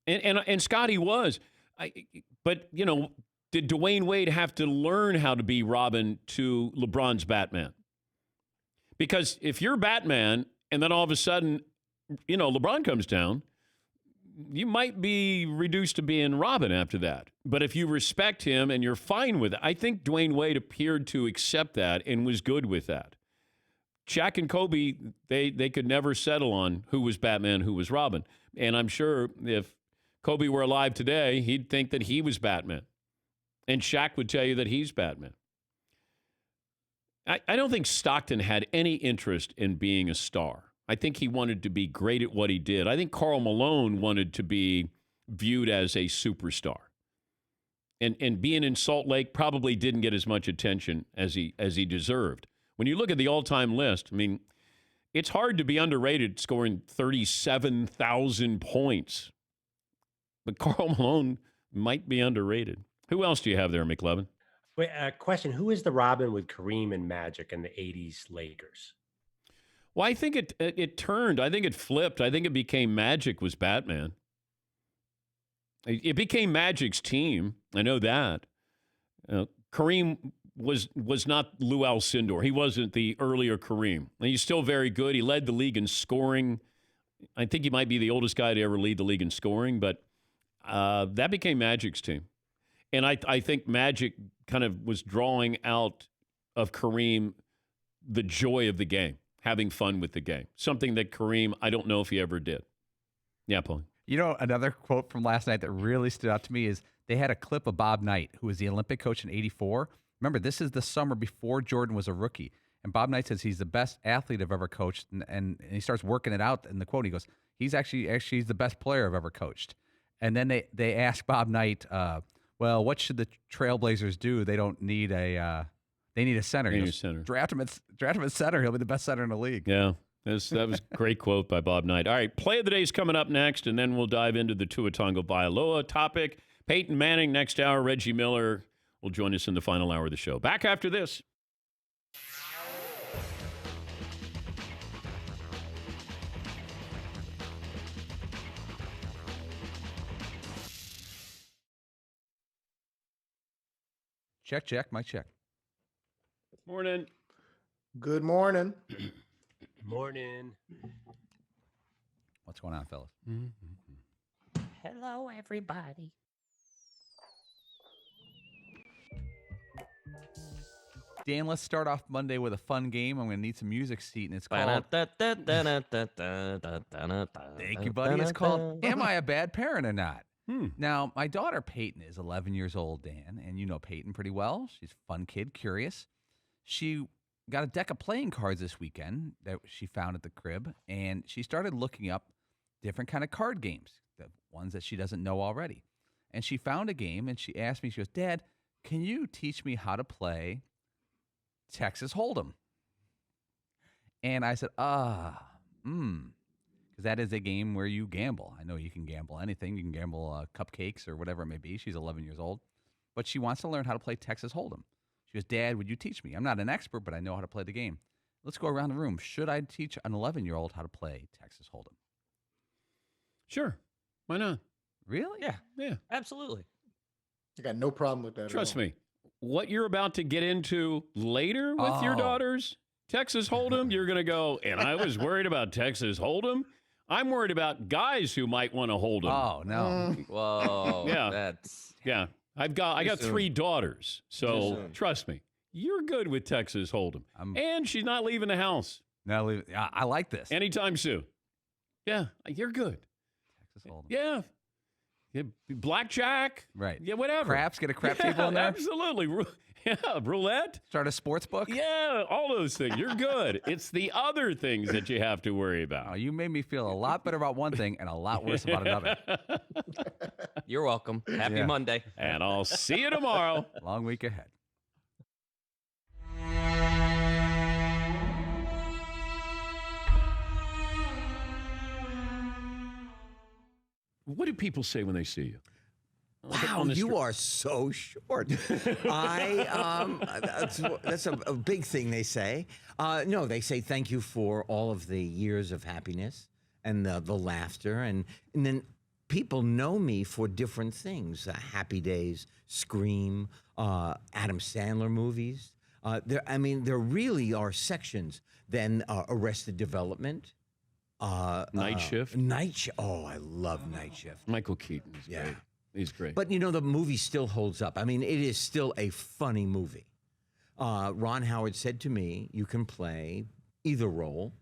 And Scottie was. But did Dwayne Wade have to learn how to be Robin to LeBron's Batman? Because if you're Batman and then all of a sudden, LeBron comes down, you might be reduced to being Robin after that. But if you respect him and you're fine with it, I think Dwayne Wade appeared to accept that and was good with that. Shaq and Kobe, they could never settle on who was Batman, who was Robin. And I'm sure if Kobe were alive today, he'd think that he was Batman. And Shaq would tell you that he's Batman. I don't think Stockton had any interest in being a star. I think he wanted to be great at what he did. I think Karl Malone wanted to be viewed as a superstar. And being in Salt Lake probably didn't get as much attention as he deserved. When you look at the all-time list, it's hard to be underrated scoring 37,000 points. But Karl Malone might be underrated. Who else do you have there, McLovin? Wait, question. Who is the Robin with Kareem and Magic in the 80s Lakers? Well, I think it turned. I think it flipped. I think it became Magic was Batman. It became Magic's team. I know that. Kareem was not Lou Alcindor. He wasn't the earlier Kareem. And he's still very good. He led the league in scoring. I think he might be the oldest guy to ever lead the league in scoring, but that became Magic's team. And I think Magic kind of was drawing out of Kareem the joy of the game, having fun with the game, something that Kareem, I don't know if he ever did. Yeah, Paul. You know, another quote from last night that really stood out to me is they had a clip of Bob Knight, who was the Olympic coach in '84. Remember, this is the summer before Jordan was a rookie. And Bob Knight says he's the best athlete I've ever coached. And he starts working it out in the quote. He goes, he's actually he's the best player I've ever coached. And then they ask Bob Knight, well, what should the Trailblazers do? They don't need they need a center. They need He a goes, center. Draft him at center. He'll be the best center in the league. Yeah, that was a great quote by Bob Knight. All right, play of the day is coming up next, and then we'll dive into the Tua Tagovailoa topic. Peyton Manning next hour. Reggie Miller will join us in the final hour of the show. Back after this. Check, check, mic check. Morning. Good morning. Morning. What's going on, fellas? Hello, everybody. Dan, let's start off Monday with a fun game. I'm going to need some music seat, and it's called... Thank you, buddy. It's called Am I a Bad Parent or Not? Now, my daughter Peyton is 11 years old, Dan, and you know Peyton pretty well. She's a fun kid, curious. She got a deck of playing cards this weekend that she found at the crib, and she started looking up different kind of card games, the ones that she doesn't know already. And she found a game, and she asked me, she goes, Dad, can you teach me how to play Texas Hold'em? And I said, because that is a game where you gamble. I know you can gamble anything. You can gamble cupcakes or whatever it may be. She's 11 years old. But she wants to learn how to play Texas Hold'em. She goes, Dad, would you teach me? I'm not an expert, but I know how to play the game. Let's go around the room. Should I teach an 11-year-old how to play Texas Hold'em? Sure. Why not? Really? Yeah. Absolutely. I got no problem with that. Trust me. What you're about to get into later with your daughters, Texas Hold'em, you're going to go, and I was worried about Texas Hold'em. I'm worried about guys who might want to hold them. Oh, no. Whoa. Yeah. Yeah. I got 3 daughters, so trust me, you're good with Texas Hold'em. And she's not leaving the house. Not leaving. Yeah, I like this. Anytime soon. Yeah, you're good. Texas Hold'em. Yeah. Blackjack. Right. Yeah, whatever. Craps, get a crap table in there. Absolutely. Yeah, roulette. Start a sports book. Yeah, all those things. You're good. It's the other things that you have to worry about. Oh, you made me feel a lot better about one thing and a lot worse about another. You're welcome. Happy Monday. And I'll see you tomorrow. Long week ahead. What do people say when they see you? Wow, you are so short. That's a big thing they say. No, they say thank you for all of the years of happiness and the laughter. And then people know me for different things. Happy Days, Scream, Adam Sandler movies. There really are sections. Then Arrested Development. Night Shift. Oh, I love Night Shift. Michael Keaton is great. He's great. But, the movie still holds up. I mean, it is still a funny movie. Ron Howard said to me, you can play either role.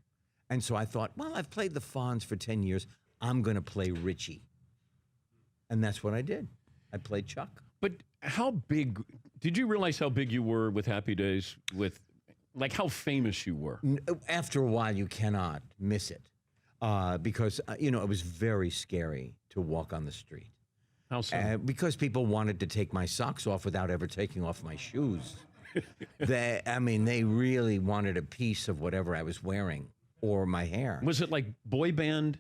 And so I thought, well, I've played the Fonz for 10 years. I'm going to play Richie. And that's what I did. I played Chuck. But how big, did you realize how big you were with Happy Days? Like how famous you were? After a while, you cannot miss it. Because, it was very scary to walk on the street. How so? Because people wanted to take my socks off without ever taking off my shoes. They really wanted a piece of whatever I was wearing or my hair. Was it like boy band?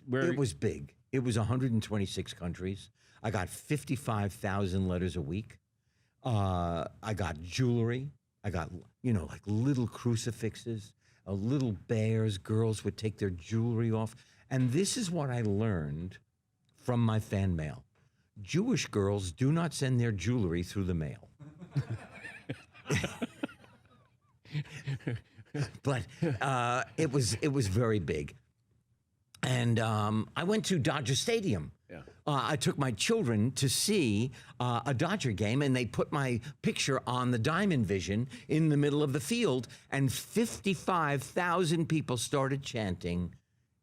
It was big. It was 126 countries. I got 55,000 letters a week. I got jewelry. I got, like little crucifixes, little bears. Girls would take their jewelry off. And this is what I learned from my fan mail. Jewish girls do not send their jewelry through the mail. But it was very big. And I went to Dodger Stadium I took my children to see a Dodger game, and they put my picture on the Diamond Vision in the middle of the field, and 55,000 people started chanting,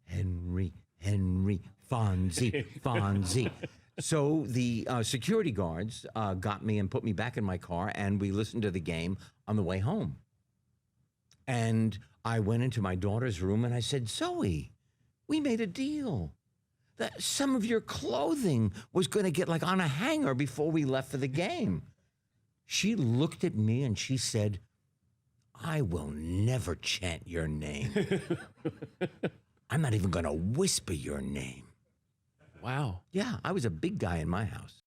Henry, Henry, Fonzie, Fonzie. So the security guards got me and put me back in my car, and we listened to the game on the way home. And I went into my daughter's room, and I said, Zoe, we made a deal. That some of your clothing was going to get like on a hanger before we left for the game. She looked at me and she said, I will never chant your name. I'm not even going to whisper your name. Wow. Yeah, I was a big guy in my house.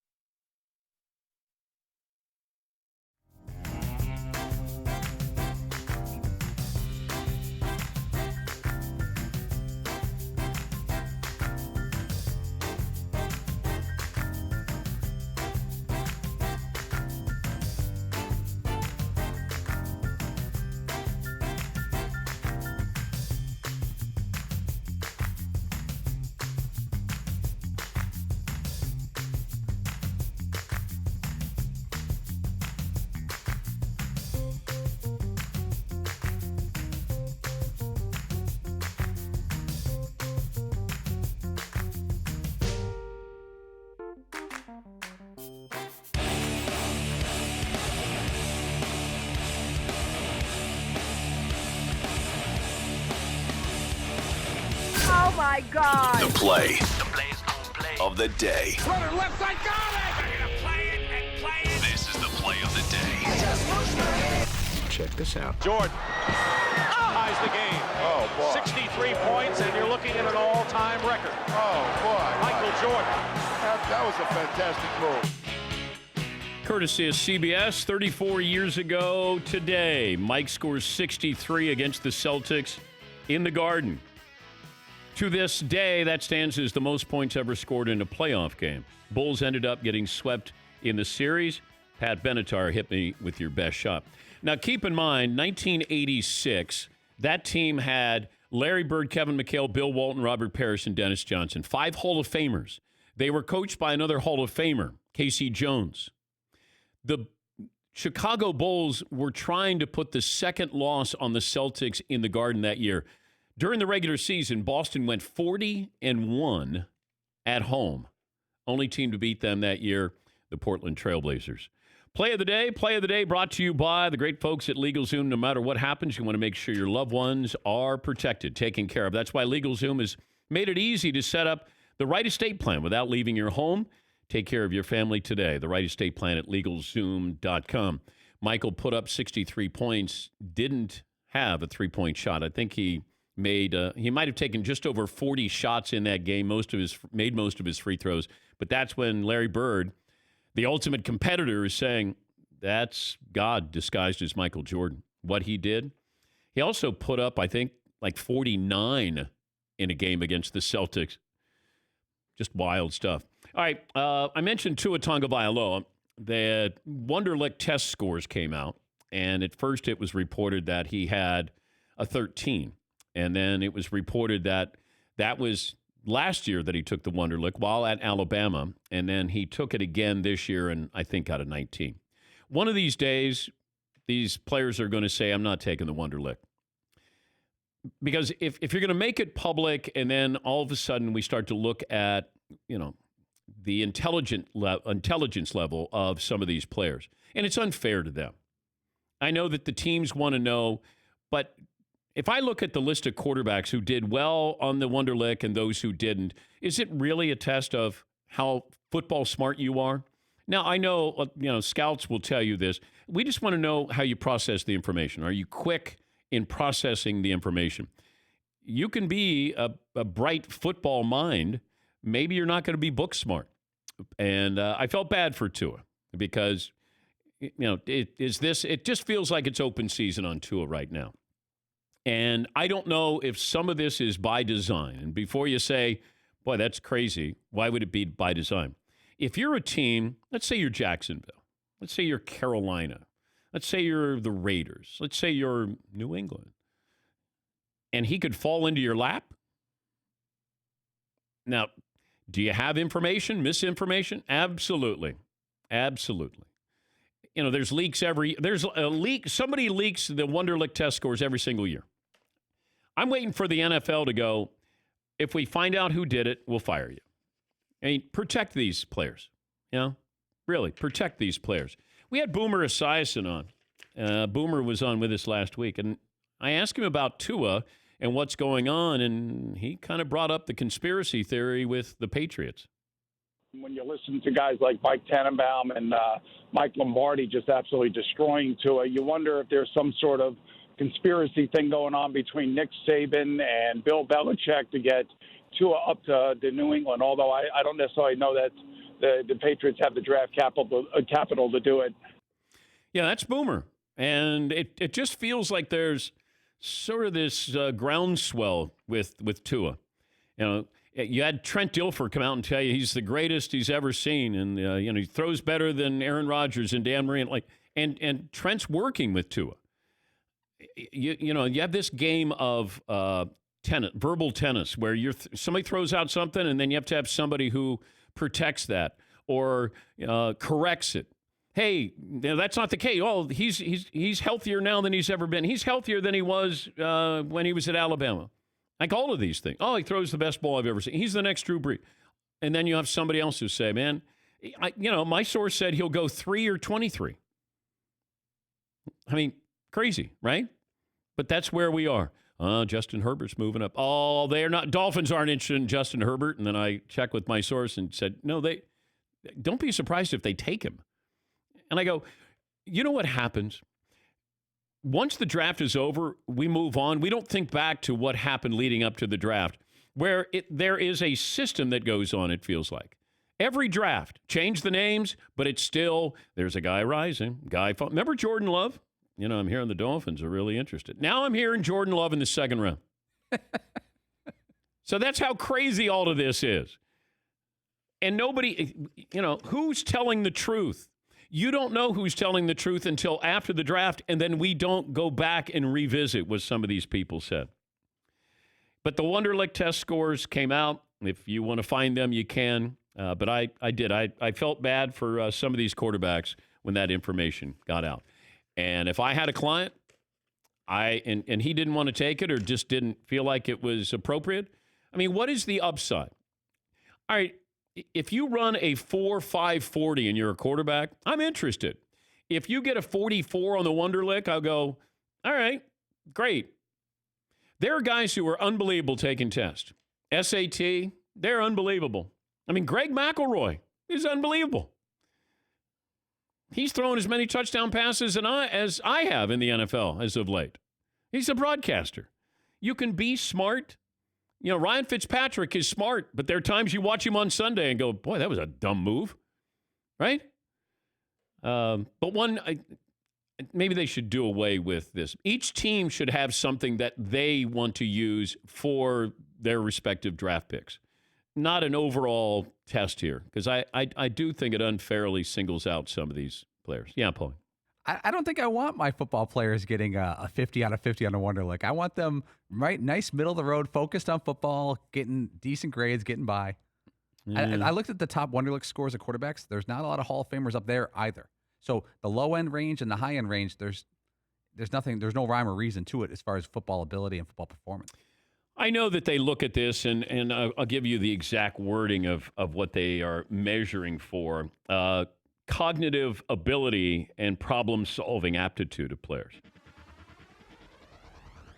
Oh my God! The play of the day. Runner left side, got it! They're gonna play it and play it. This is the play of the day. Check this out. Jordan ties the game. Oh, boy. 63 points, and you're looking at an all-time record. Oh, boy. Michael Jordan. That was a fantastic move. Courtesy of CBS, 34 years ago today, Mike scores 63 against the Celtics in the Garden. To this day, that stands as the most points ever scored in a playoff game. Bulls ended up getting swept in the series. Pat Benatar hit me with your best shot. Now, keep in mind, 1986, that team had Larry Bird, Kevin McHale, Bill Walton, Robert Parrish, and Dennis Johnson. 5 Hall of Famers. They were coached by another Hall of Famer, Casey Jones. The Chicago Bulls were trying to put the second loss on the Celtics in the Garden that year. During the regular season, Boston went 40-1 at home. Only team to beat them that year, the Portland Trailblazers. Play of the day brought to you by the great folks at LegalZoom. No matter what happens, you want to make sure your loved ones are protected, taken care of. That's why LegalZoom has made it easy to set up the right estate plan without leaving your home. Take care of your family today. The right estate plan at LegalZoom.com. Michael put up 63 points, didn't have a three-point shot. I think he might have taken just over 40 shots in that game, made most of his free throws. But that's when Larry Bird, the ultimate competitor, is saying, that's God disguised as Michael Jordan. What he did. He also put up, I think, like 49 in a game against the Celtics. Just wild stuff. All right, I mentioned Tua Tagovailoa. The Wonderlic test scores came out, and at first it was reported that he had a 13. And then it was reported that was last year that he took the Wonderlic while at Alabama, and then he took it again this year and I think got a 19. One of these days, these players are going to say, I'm not taking the Wonderlic. Because if you're going to make it public and then all of a sudden we start to look at, the intelligence level of some of these players, and it's unfair to them. I know that the teams want to know, but if I look at the list of quarterbacks who did well on the Wonderlic and those who didn't, is it really a test of how football smart you are? Now, I know, scouts will tell you this. We just want to know how you process the information. Are you quick in processing the information? You can be a bright football mind. Maybe you're not going to be book smart. And I felt bad for Tua because, it just feels like it's open season on Tua right now. And I don't know if some of this is by design. And before you say, boy, that's crazy, why would it be by design? If you're a team, let's say you're Jacksonville. Let's say you're Carolina. Let's say you're the Raiders. Let's say you're New England. And he could fall into your lap. Now, Do you have information, misinformation? Absolutely. Absolutely. You know, there's leaks there's a leak. Somebody leaks the Wonderlic test scores every single year. I'm waiting for the NFL to go, if we find out who did it, we'll fire you. I mean, protect these players. You know, really, protect these players. We had Boomer Esiason on. Boomer was on with us last week, and I asked him about Tua and what's going on, and he kind of brought up the conspiracy theory with the Patriots. When you listen to guys like Mike Tannenbaum and Mike Lombardi just absolutely destroying Tua, you wonder if there's some sort of conspiracy thing going on between Nick Saban and Bill Belichick to get Tua up to New England, although I don't necessarily know that the Patriots have the draft capital to do it. Yeah, that's Boomer. And it just feels like there's sort of this groundswell with Tua. You know, you had Trent Dilfer come out and tell you he's the greatest he's ever seen, and you know, he throws better than Aaron Rodgers and Dan Marino. And Trent's working with Tua. You know, you have this game of verbal tennis, where somebody throws out something, and then you have to have somebody who protects that or corrects it. Hey, that's not the case. Oh, he's healthier now than he's ever been. He's healthier than he was when he was at Alabama. Like all of these things. Oh, he throws the best ball I've ever seen. He's the next Drew Brees. And then you have somebody else who say, man, my source said he'll go 3 or 23. I mean, crazy, right? But that's where we are. Justin Herbert's moving up. Oh, they're not. Dolphins aren't interested in Justin Herbert. And then I checked with my source and said, no, don't be surprised if they take him. And I go, you know what happens? Once the draft is over, we move on. We don't think back to what happened leading up to the draft, where there is a system that goes on, it feels like. Every draft, change the names, but it's still, there's a guy rising, remember Jordan Love? You know, I'm hearing the Dolphins are really interested. Now I'm hearing Jordan Love in the second round. So that's how crazy all of this is. And nobody, you know, who's telling the truth? You don't know who's telling the truth until after the draft, and then we don't go back and revisit what some of these people said. But the Wonderlic test scores came out. If you want to find them, you can. But I did. I felt bad for some of these quarterbacks when that information got out. And if I had a client, and he didn't want to take it or just didn't feel like it was appropriate, I mean, what is the upside? All right. If you run a 4.5 40 and you're a quarterback, I'm interested. If you get a 44 on the Wonderlic, I'll go, all right, great. There are guys who are unbelievable taking tests. SAT, they're unbelievable. I mean, Greg McElroy is unbelievable. He's thrown as many touchdown passes as I have in the NFL as of late. He's a broadcaster. You can be smart. You know, Ryan Fitzpatrick is smart, but there are times you watch him on Sunday and go, boy, that was a dumb move, right? But maybe they should do away with this. Each team should have something that they want to use for their respective draft picks, not an overall test here, because I do think it unfairly singles out some of these players. Yeah, Paul. I don't think I want my football players getting a 50 out of 50 on a Wonderlic. I want them nice middle of the road, focused on football, getting decent grades, getting by. I looked at the top Wonderlic scores of quarterbacks. There's not a lot of Hall of Famers up there either. So the low end range and the high end range, there's no rhyme or reason to it as far as football ability and football performance. I know that they look at this, and I'll give you the exact wording of what they are measuring for. Cognitive ability and problem-solving aptitude of players.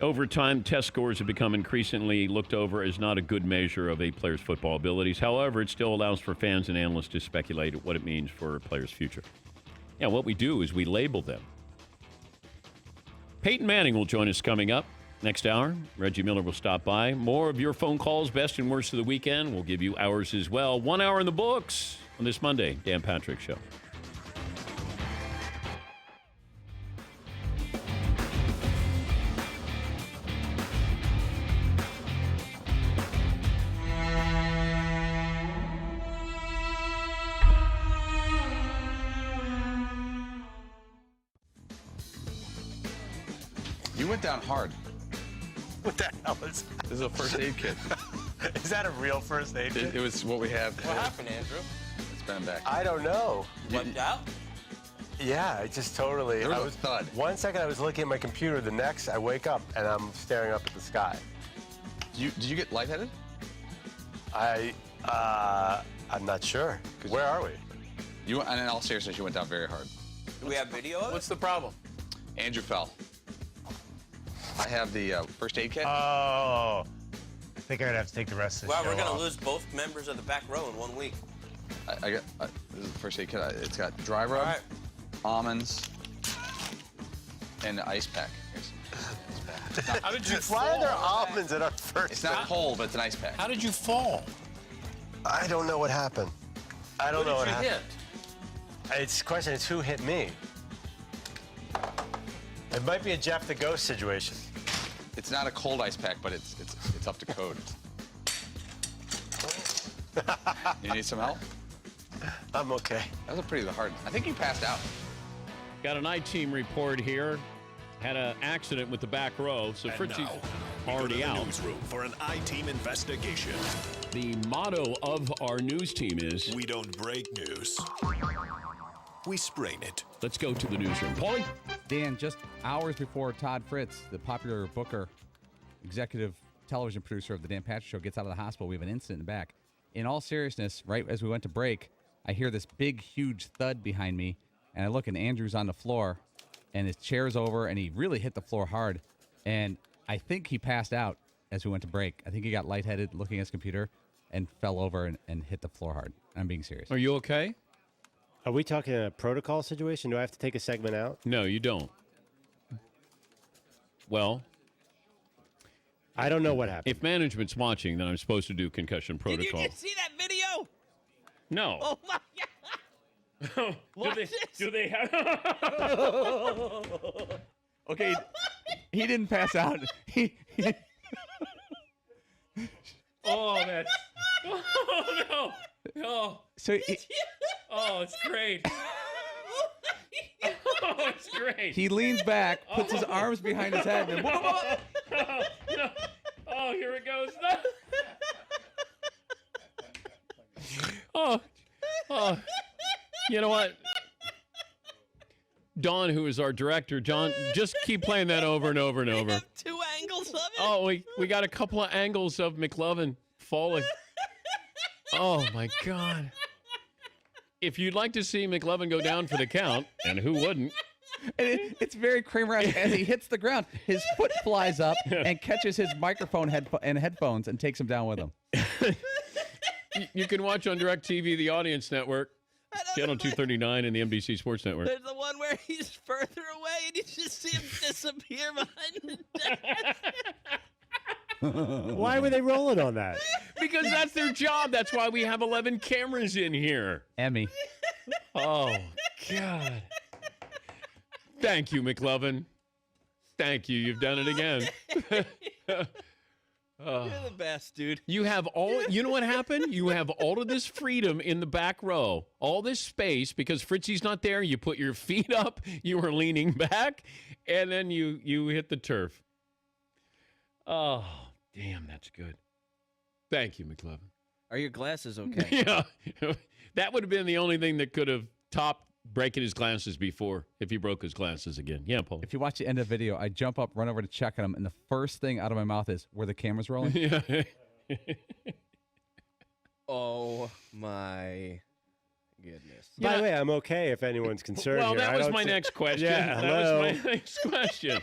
Over time, test scores have become increasingly looked over as not a good measure of a player's football abilities. However, it still allows for fans and analysts to speculate at what it means for a player's future. Yeah, what we do is we label them. Peyton Manning will join us coming up next hour. Reggie Miller will stop by. More of your phone calls, best and worst of the weekend. We'll give you ours as well. 1 hour in the books on this Monday, Dan Patrick Show. You went down hard. What the hell is This is a first aid kit. Is that a real first aid kit? It was what we have. What happened, Andrew? It's been back. I don't know. Wiped out? Yeah, I just totally. There was a thud. 1 second I was looking at my computer. The next I wake up and I'm staring up at the sky. Did you get lightheaded? I'm not sure. Where are we? And in all seriousness, you went down very hard. Do we have video of it? What's the problem? Andrew fell. I have the first aid kit. Oh. I think I'm going to have to take the rest of this Well, we're show going to off. lose both members of the back row in 1 week. I got this is the first aid kit. It's got dry rub, All right. almonds, and an ice pack. How did you Why are there almonds in our first? It's not cold, but it's an ice pack. How did you fall? I don't know what happened. I don't know what happened. It's the question is who hit me? It might be a Jeff the Ghost situation. It's not a cold ice pack, but it's up to code. You need some help? I'm okay. That was a pretty hard. I think you passed out. Got an I-team report here. Had an accident with the back row, so Fritzy's already out. Newsroom for an I-team investigation. The motto of our news team is, We don't break news. We sprain it. Let's go to the newsroom. Paulie? Dan, just hours before Todd Fritz, the popular booker, executive television producer of the Dan Patrick Show, gets out of the hospital, we have an incident in the back. In all seriousness, right as we went to break, I hear this big, huge thud behind me, and I look, and Andrew's on the floor, and his chair's over, and he really hit the floor hard. And I think he passed out as we went to break. I think he got lightheaded looking at his computer and fell over and hit the floor hard. I'm being serious. Are you okay? Are we talking a protocol situation? Do I have to take a segment out? No, you don't. Well, I don't know what happened. If management's watching, then I'm supposed to do concussion protocol. Did you just see that video? No. Oh my God! Do they have? Okay, he didn't pass out. Oh, that's. Oh no! No. So Oh, it's great. Oh, it's great. he leans back, puts his arms behind his head, and No. Oh, here it goes. Oh, you know what? Don, who is our director, John, just keep playing that over and over and over. Have 2 angles of it. Oh, we got a couple of angles of McLovin falling. Oh my God. If you'd like to see McLovin go down for the count, and who wouldn't? And it's very Kramer-esque. As he hits the ground, his foot flies up and catches his microphone and headphones and takes him down with him. You can watch on DirecTV, the Audience Network, Channel 239, and the NBC Sports Network. There's the one where he's further away and you just see him disappear behind the desk. Why were they rolling on that? Because that's their job. That's why we have 11 cameras in here. Emmy. Oh, God. Thank you, McLovin. Thank you. You've done it again. You're the best, dude. You have all, you know what happened? You have all of this freedom in the back row, all this space, because Fritzy's not there. You put your feet up, you were leaning back, and then you hit the turf. Oh, damn, that's good. Thank you, McLovin. Are your glasses okay? Yeah. That would have been the only thing that could have topped breaking his glasses before if he broke his glasses again. Yeah, Paul. If you watch the end of the video, I jump up, run over to check on him, and the first thing out of my mouth is, were the cameras rolling? Yeah. Oh, my goodness. By the way, I'm okay if anyone's concerned. Well, here. that I was don't my see- next question. Yeah, that hello. was my next question.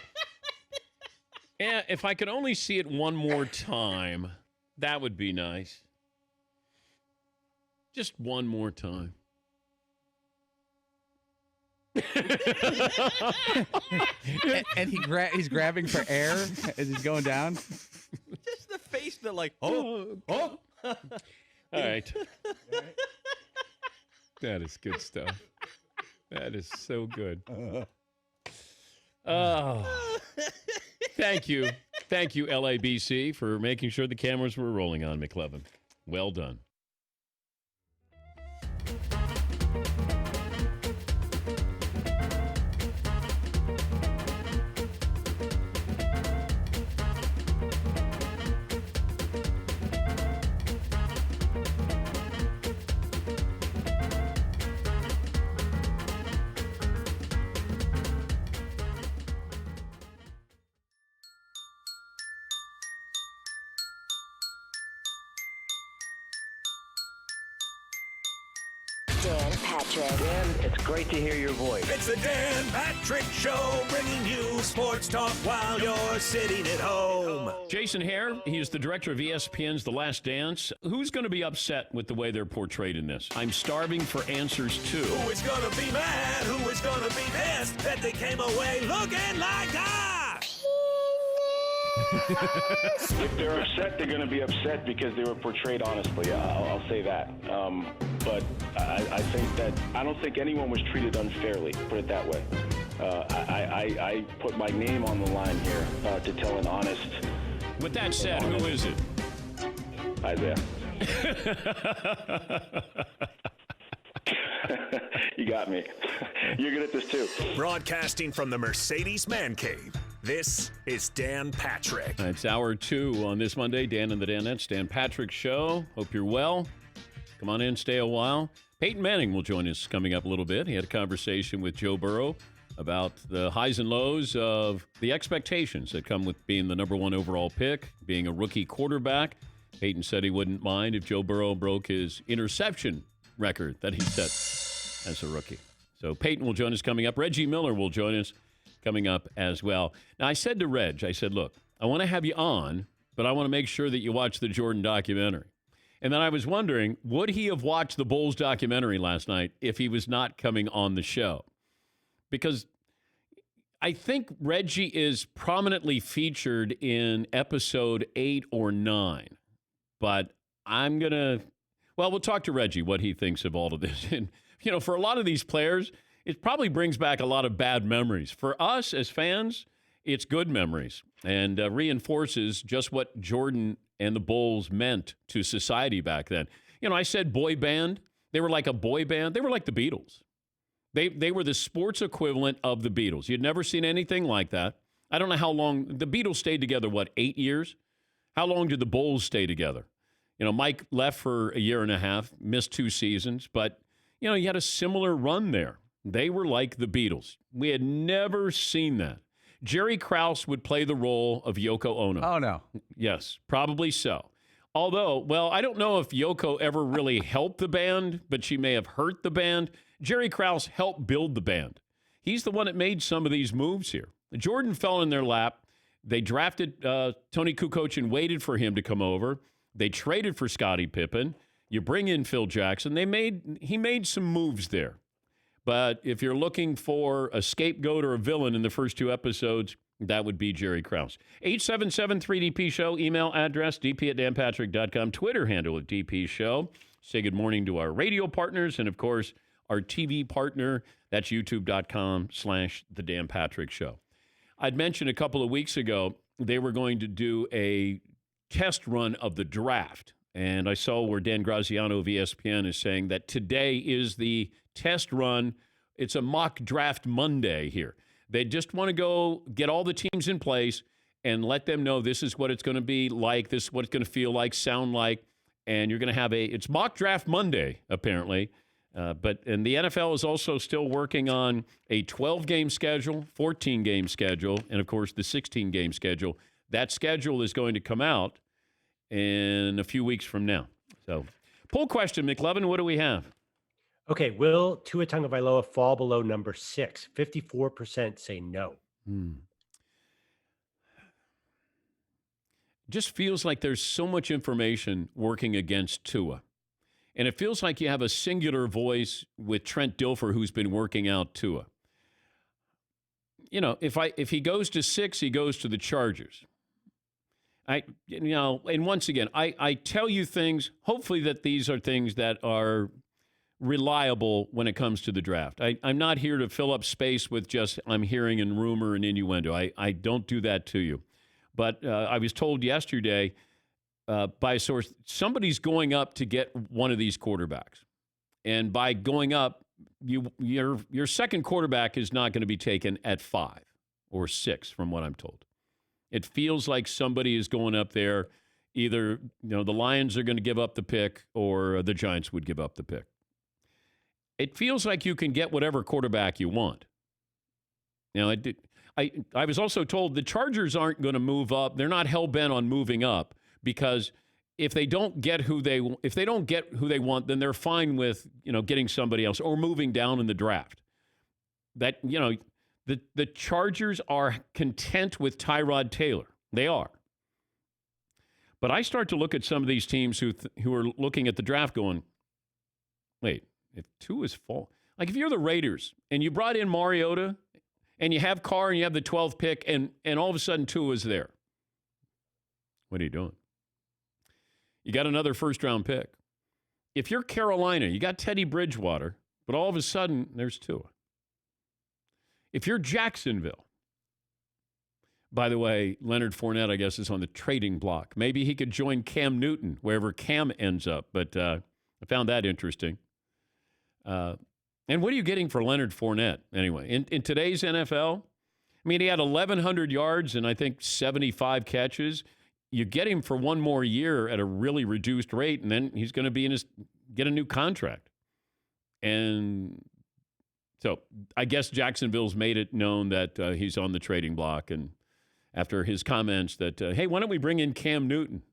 Yeah, if I could only see it one more time, that would be nice. Just one more time. and he's grabbing for air as he's going down. Just the face that like, oh. All right. That is good stuff. That is so good. Oh. Thank you. Thank you, LABC, for making sure the cameras were rolling on McLovin. Well done. Patrick. Dan, it's great to hear your voice. It's the Dan Patrick Show, bringing you sports talk while you're sitting at home. Jason Hare, he is the director of ESPN's The Last Dance. Who's going to be upset with the way they're portrayed in this? I'm starving for answers, too. Who is going to be mad? Who is going to be pissed that they came away looking like that? If they're upset, they're going to be upset because they were portrayed honestly. I'll say that. But I think that I don't think anyone was treated unfairly. Put it that way. I put my name on the line here to tell an honest. With that said, who is it? Isaiah. You got me. You're good at this too. Broadcasting from the Mercedes Man Cave, this is Dan Patrick. It's hour 2 on this Monday. Dan and the Danettes, Dan Patrick Show. Hope you're well. Come on in, stay a while. Peyton Manning will join us coming up a little bit. He had a conversation with Joe Burrow about the highs and lows of the expectations that come with being the number 1 overall pick, being a rookie quarterback. Peyton said he wouldn't mind if Joe Burrow broke his interception record that he set as a rookie. So Peyton will join us coming up. Reggie Miller will join us coming up as well. Now, I said to Reg, I said, look, I want to have you on, but I want to make sure that you watch the Jordan documentary. And then I was wondering, would he have watched the Bulls documentary last night if he was not coming on the show? Because I think Reggie is prominently featured in episode 8 or 9. But I'm going to, well, we'll talk to Reggie what he thinks of all of this. And, you know, for a lot of these players, it probably brings back a lot of bad memories. For us as fans, it's good memories and reinforces just what Jordan and the Bulls meant to society back then. You know, I said boy band. They were like a boy band. They were like the Beatles. They were the sports equivalent of the Beatles. You'd never seen anything like that. I don't know how long. The Beatles stayed together, 8 years? How long did the Bulls stay together? You know, Mike left for a year and a half, missed 2 seasons, but, you know, you had a similar run there. They were like the Beatles. We had never seen that. Jerry Krause would play the role of Yoko Ono. Oh, no. Yes, probably so. Although, well, I don't know if Yoko ever really helped the band, but she may have hurt the band. Jerry Krause helped build the band. He's the one that made some of these moves here. Jordan fell in their lap. They drafted Tony Kukoc and waited for him to come over. They traded for Scottie Pippen. You bring in Phil Jackson. He made some moves there. But if you're looking for a scapegoat or a villain in the first 2 episodes, that would be Jerry Krause. 877-3DP Show, email address dp@danpatrick.com, Twitter handle at DP Show. Say good morning to our radio partners and, of course, our TV partner. That's youtube.com/The Dan Patrick Show. I'd mentioned a couple of weeks ago they were going to do a test run of the draft. And I saw where Dan Graziano of ESPN is saying that today is the test run. It's a mock draft Monday here. They just want to go get all the teams in place and let them know this is what it's going to be like, this is what it's going to feel like, sound like. And you're going to have it's mock draft Monday, apparently. And the NFL is also still working on a 12-game schedule, 14-game schedule, and, of course, the 16-game schedule. That schedule is going to come out in a few weeks from now. So, poll question, McLovin, what do we have? Okay, will Tua Tagovailoa fall below number 6? 54% say no. Just feels like there's so much information working against Tua. And it feels like you have a singular voice with Trent Dilfer, who's been working out Tua. You know, if he goes to 6, he goes to the Chargers. And once again, I tell you things, hopefully that these are things that are reliable when it comes to the draft. I'm not here to fill up space with just I'm hearing and rumor and innuendo. I don't do that to you. But I was told yesterday by a source, somebody's going up to get one of these quarterbacks. And by going up, your second quarterback is not going to be taken at 5 or 6, from what I'm told. It feels like somebody is going up there. Either the Lions are going to give up the pick or the Giants would give up the pick. It feels like you can get whatever quarterback you want. Now, I was also told the Chargers aren't going to move up. They're not hell-bent on moving up because if they don't get who they want, then they're fine with, getting somebody else or moving down in the draft. That, the Chargers are content with Tyrod Taylor. They are. But I start to look at some of these teams who are looking at the draft going, wait, if Tua is full. Like if you're the Raiders and you brought in Mariota and you have Carr and you have the 12th pick and all of a sudden Tua is there. What are you doing? You got another first-round pick. If you're Carolina, you got Teddy Bridgewater, but all of a sudden there's Tua. If you're Jacksonville, by the way, Leonard Fournette, I guess, is on the trading block. Maybe he could join Cam Newton, wherever Cam ends up, but I found that interesting. And what are you getting for Leonard Fournette, anyway? In today's NFL, I mean, he had 1,100 yards and I think 75 catches. You get him for one more year at a really reduced rate, and then he's going to get a new contract. And so I guess Jacksonville's made it known that he's on the trading block. And after his comments that, hey, why don't we bring in Cam Newton?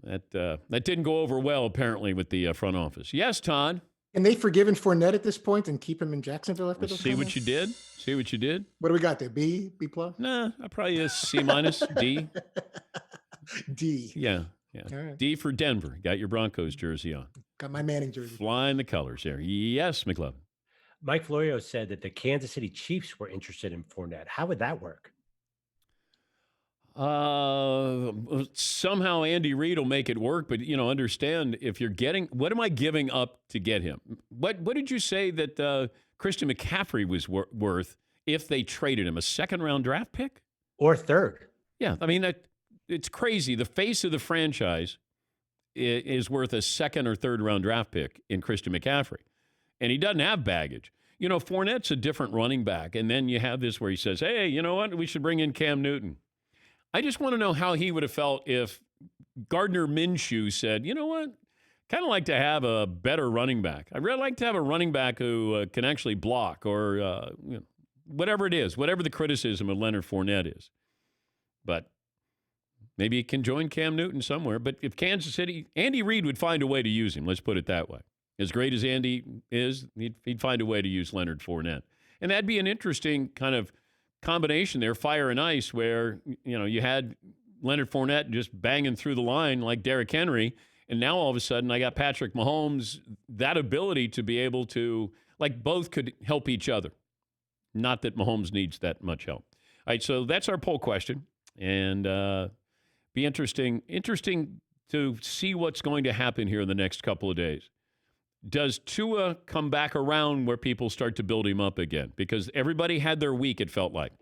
That didn't go over well, apparently, with the front office. Yes, Todd? Can they forgive Fournette at this point and keep him in Jacksonville after those See comments? what you did? See what you did? What do we got there? B plus? Nah, probably a C minus, D. D. Yeah. All right. D for Denver. Got your Broncos jersey on. Got my Manning jersey. Flying the colors there. Yes, McLovin. Mike Florio said that the Kansas City Chiefs were interested in Fournette. How would that work? Somehow Andy Reid will make it work, but understand if you're getting, what am I giving up to get him? What did you say that Christian McCaffrey was worth if they traded him? A second-round draft pick or third? Yeah, I mean it's crazy. The face of the franchise is worth a second or third-round draft pick in Christian McCaffrey, and he doesn't have baggage. Fournette's a different running back, and then you have this where he says, "Hey, you know what? We should bring in Cam Newton." I just want to know how he would have felt if Gardner Minshew said, you know what, kind of like to have a better running back. I'd really like to have a running back who can actually block or whatever it is, whatever the criticism of Leonard Fournette is. But maybe he can join Cam Newton somewhere. But if Kansas City, Andy Reid would find a way to use him. Let's put it that way. As great as Andy is, he'd find a way to use Leonard Fournette. And that'd be an interesting kind of combination there, fire and ice, where you had Leonard Fournette just banging through the line like Derrick Henry, and now all of a sudden I got Patrick Mahomes, that ability to be able to, like, both could help each other. Not that Mahomes needs that much help. All right, so that's our poll question, and be interesting to see what's going to happen here in the next couple of days. Does Tua come back around where people start to build him up again? Because everybody had their week, it felt like.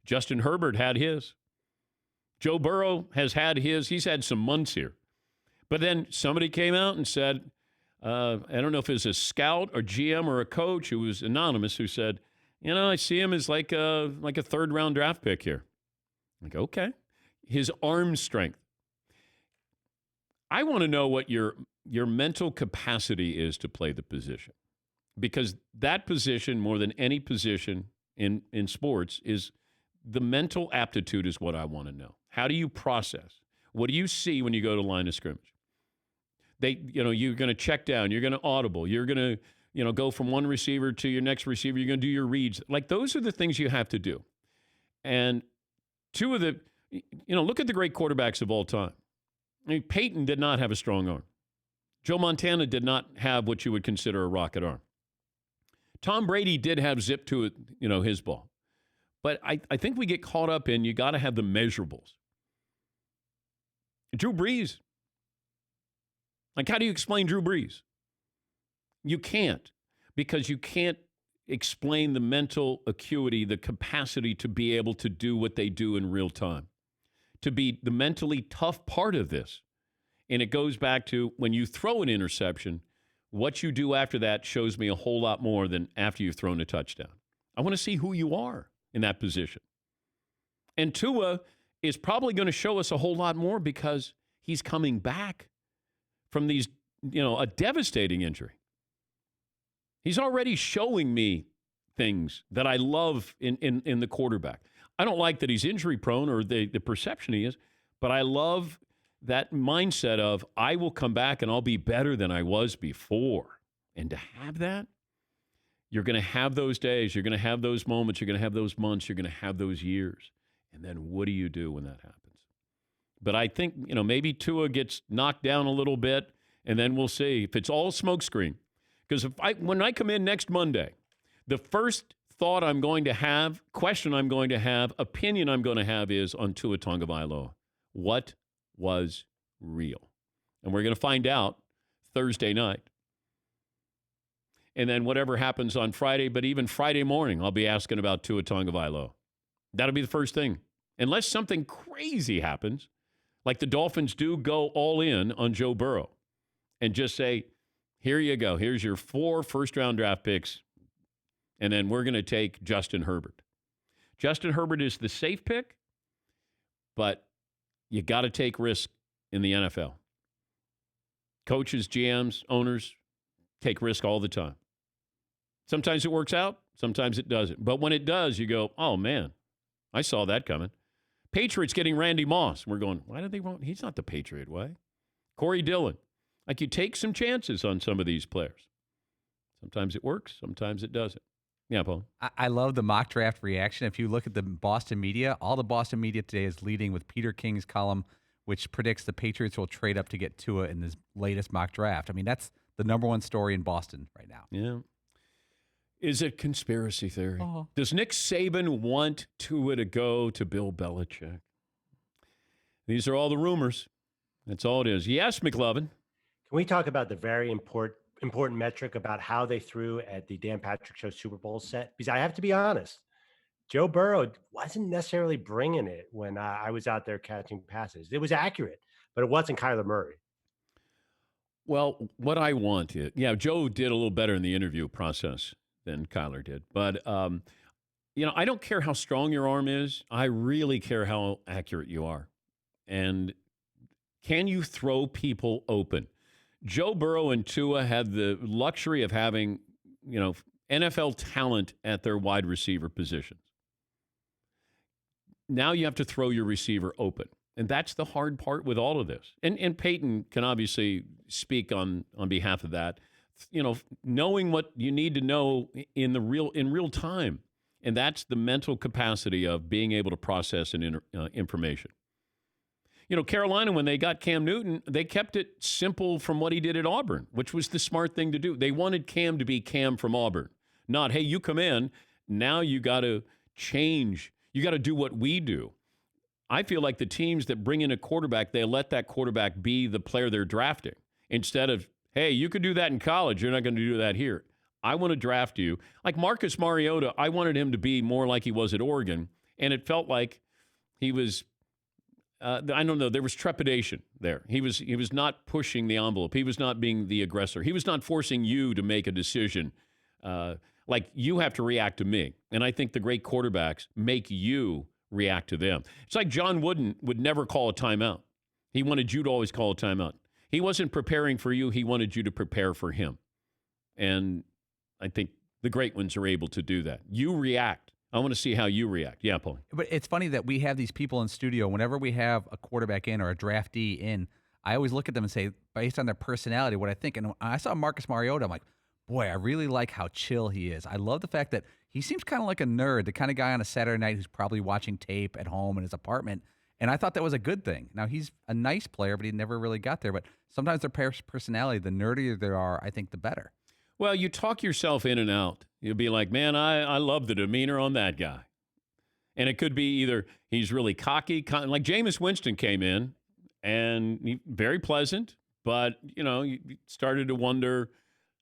Justin Herbert had his. Joe Burrow has had his. He's had some months here. But then somebody came out and said, I don't know if it was a scout or GM or a coach who was anonymous, who said, I see him as like a third-round draft pick here. Like, okay. His arm strength. I want to know what your mental capacity is to play the position, because that position, more than any position in sports, is the mental aptitude is what I want to know. How do you process? What do you see when you go to line of scrimmage? You're going to check down, you're going to audible, you're going to go from one receiver to your next receiver, you're going to do your reads. Like, those are the things you have to do. And two of the, look at the great quarterbacks of all time. I mean, Peyton did not have a strong arm. Joe Montana did not have what you would consider a rocket arm. Tom Brady did have zip to it, his ball. But I think we get caught up in, you got to have the measurables. Drew Brees. Like, how do you explain Drew Brees? You can't, because you can't explain the mental acuity, the capacity to be able to do what they do in real time, to be the mentally tough part of this. And it goes back to, when you throw an interception, what you do after that shows me a whole lot more than after you've thrown a touchdown. I want to see who you are in that position. And Tua is probably going to show us a whole lot more, because he's coming back from these, a devastating injury. He's already showing me things that I love in the quarterback. I don't like that he's injury prone, or the perception he is, but I love that mindset of, I will come back and I'll be better than I was before. And to have that, you're going to have those days, you're going to have those moments, you're going to have those months, you're going to have those years. And then what do you do when that happens? But I think, maybe Tua gets knocked down a little bit, and then we'll see if it's all smokescreen. Because when I come in next Monday, the first thought I'm going to have, question I'm going to have, opinion I'm going to have is on Tua Tagovailoa. What was real? And we're going to find out Thursday night. And then whatever happens on Friday, but even Friday morning, I'll be asking about Tua Tagovailoa. That'll be the first thing. Unless something crazy happens, like the Dolphins do go all in on Joe Burrow and just say, here you go. Here's your 4 first-round draft picks, and then we're going to take Justin Herbert. Justin Herbert is the safe pick, but you got to take risk in the NFL. Coaches, GMs, owners take risk all the time. Sometimes it works out, sometimes it doesn't. But when it does, you go, oh, man, I saw that coming. Patriots getting Randy Moss. We're going, why did they want? He's not the Patriot way. Corey Dillon. Like, you take some chances on some of these players. Sometimes it works, sometimes it doesn't. Yeah, Paul. I love the mock draft reaction. If you look at the Boston media, all the Boston media today is leading with Peter King's column, which predicts the Patriots will trade up to get Tua in this latest mock draft. I mean, that's the number one story in Boston right now. Yeah. Is it conspiracy theory? Does Nick Saban want Tua to go to Bill Belichick? These are all the rumors. That's all it is. Yes, McLovin. Can we talk about the very important metric about how they threw at the Dan Patrick Show Super Bowl set? Because I have to be honest, Joe Burrow wasn't necessarily bringing it when I was out there catching passes. It was accurate, but it wasn't Kyler Murray. Well, what I want is, Joe did a little better in the interview process than Kyler did. But, I don't care how strong your arm is. I really care how accurate you are. And can you throw people open? Joe Burrow and Tua had the luxury of having, NFL talent at their wide receiver positions. Now you have to throw your receiver open. And that's the hard part with all of this. And Peyton can obviously speak on behalf of that. Knowing what you need to know in real time. And that's the mental capacity of being able to process information. Carolina, when they got Cam Newton, they kept it simple from what he did at Auburn, which was the smart thing to do. They wanted Cam to be Cam from Auburn, not, hey, you come in, now you got to change. You got to do what we do. I feel like the teams that bring in a quarterback, they let that quarterback be the player they're drafting instead of, hey, you could do that in college. You're not going to do that here. I want to draft you. Like Marcus Mariota, I wanted him to be more like he was at Oregon, and it felt like he was I don't know. There was trepidation there. He was not pushing the envelope. He was not being the aggressor. He was not forcing you to make a decision like you have to react to me. And I think the great quarterbacks make you react to them. It's like John Wooden would never call a timeout. He wanted you to always call a timeout. He wasn't preparing for you. He wanted you to prepare for him. And I think the great ones are able to do that. You react. I want to see how you react. Yeah, Paul. But it's funny that we have these people in studio. Whenever we have a quarterback in or a draftee in, I always look at them and say, based on their personality, what I think. And when I saw Marcus Mariota, I'm like, boy, I really like how chill he is. I love the fact that he seems kind of like a nerd, the kind of guy on a Saturday night who's probably watching tape at home in his apartment. And I thought that was a good thing. Now, he's a nice player, but he never really got there. But sometimes their personality, the nerdier they are, I think the better. Well, you talk yourself in and out. You'll be like, man, I love the demeanor on that guy. And it could be either he's really cocky, like Jameis Winston came in, and very pleasant, but, you started to wonder,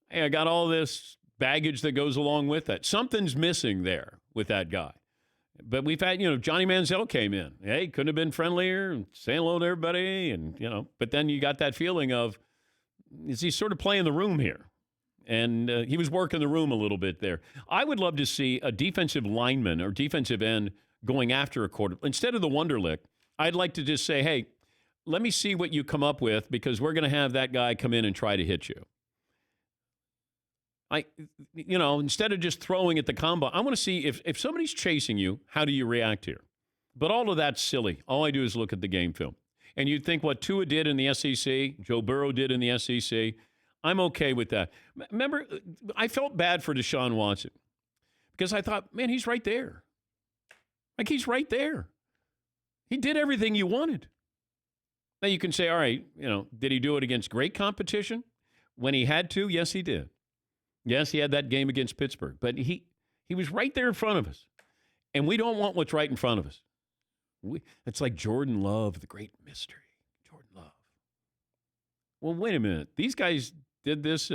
hey, I got all this baggage that goes along with that. Something's missing there with that guy. But we've had, Johnny Manziel came in. Hey, couldn't have been friendlier and saying hello to everybody. And, but then you got that feeling of, is he sort of playing the room here? And he was working the room a little bit there. I would love to see a defensive lineman or defensive end going after a quarter. Instead of the Wonderlic, I'd like to just say, hey, let me see what you come up with because we're going to have that guy come in and try to hit you. Instead of just throwing at the combo, I want to see if somebody's chasing you, how do you react here? But all of that's silly. All I do is look at the game film. and you'd think what Tua did in the SEC, Joe Burrow did in the SEC, I'm okay with that. Remember, I felt bad for Deshaun Watson because I thought, man, he's right there. Like, he's right there. He did everything you wanted. Now, you can say, all right, did he do it against great competition? When he had to, yes, he did. Yes, he had that game against Pittsburgh. But he was right there in front of us. And we don't want what's right in front of us. It's like Jordan Love, the great mystery. Jordan Love. Well, wait a minute. These guys did this.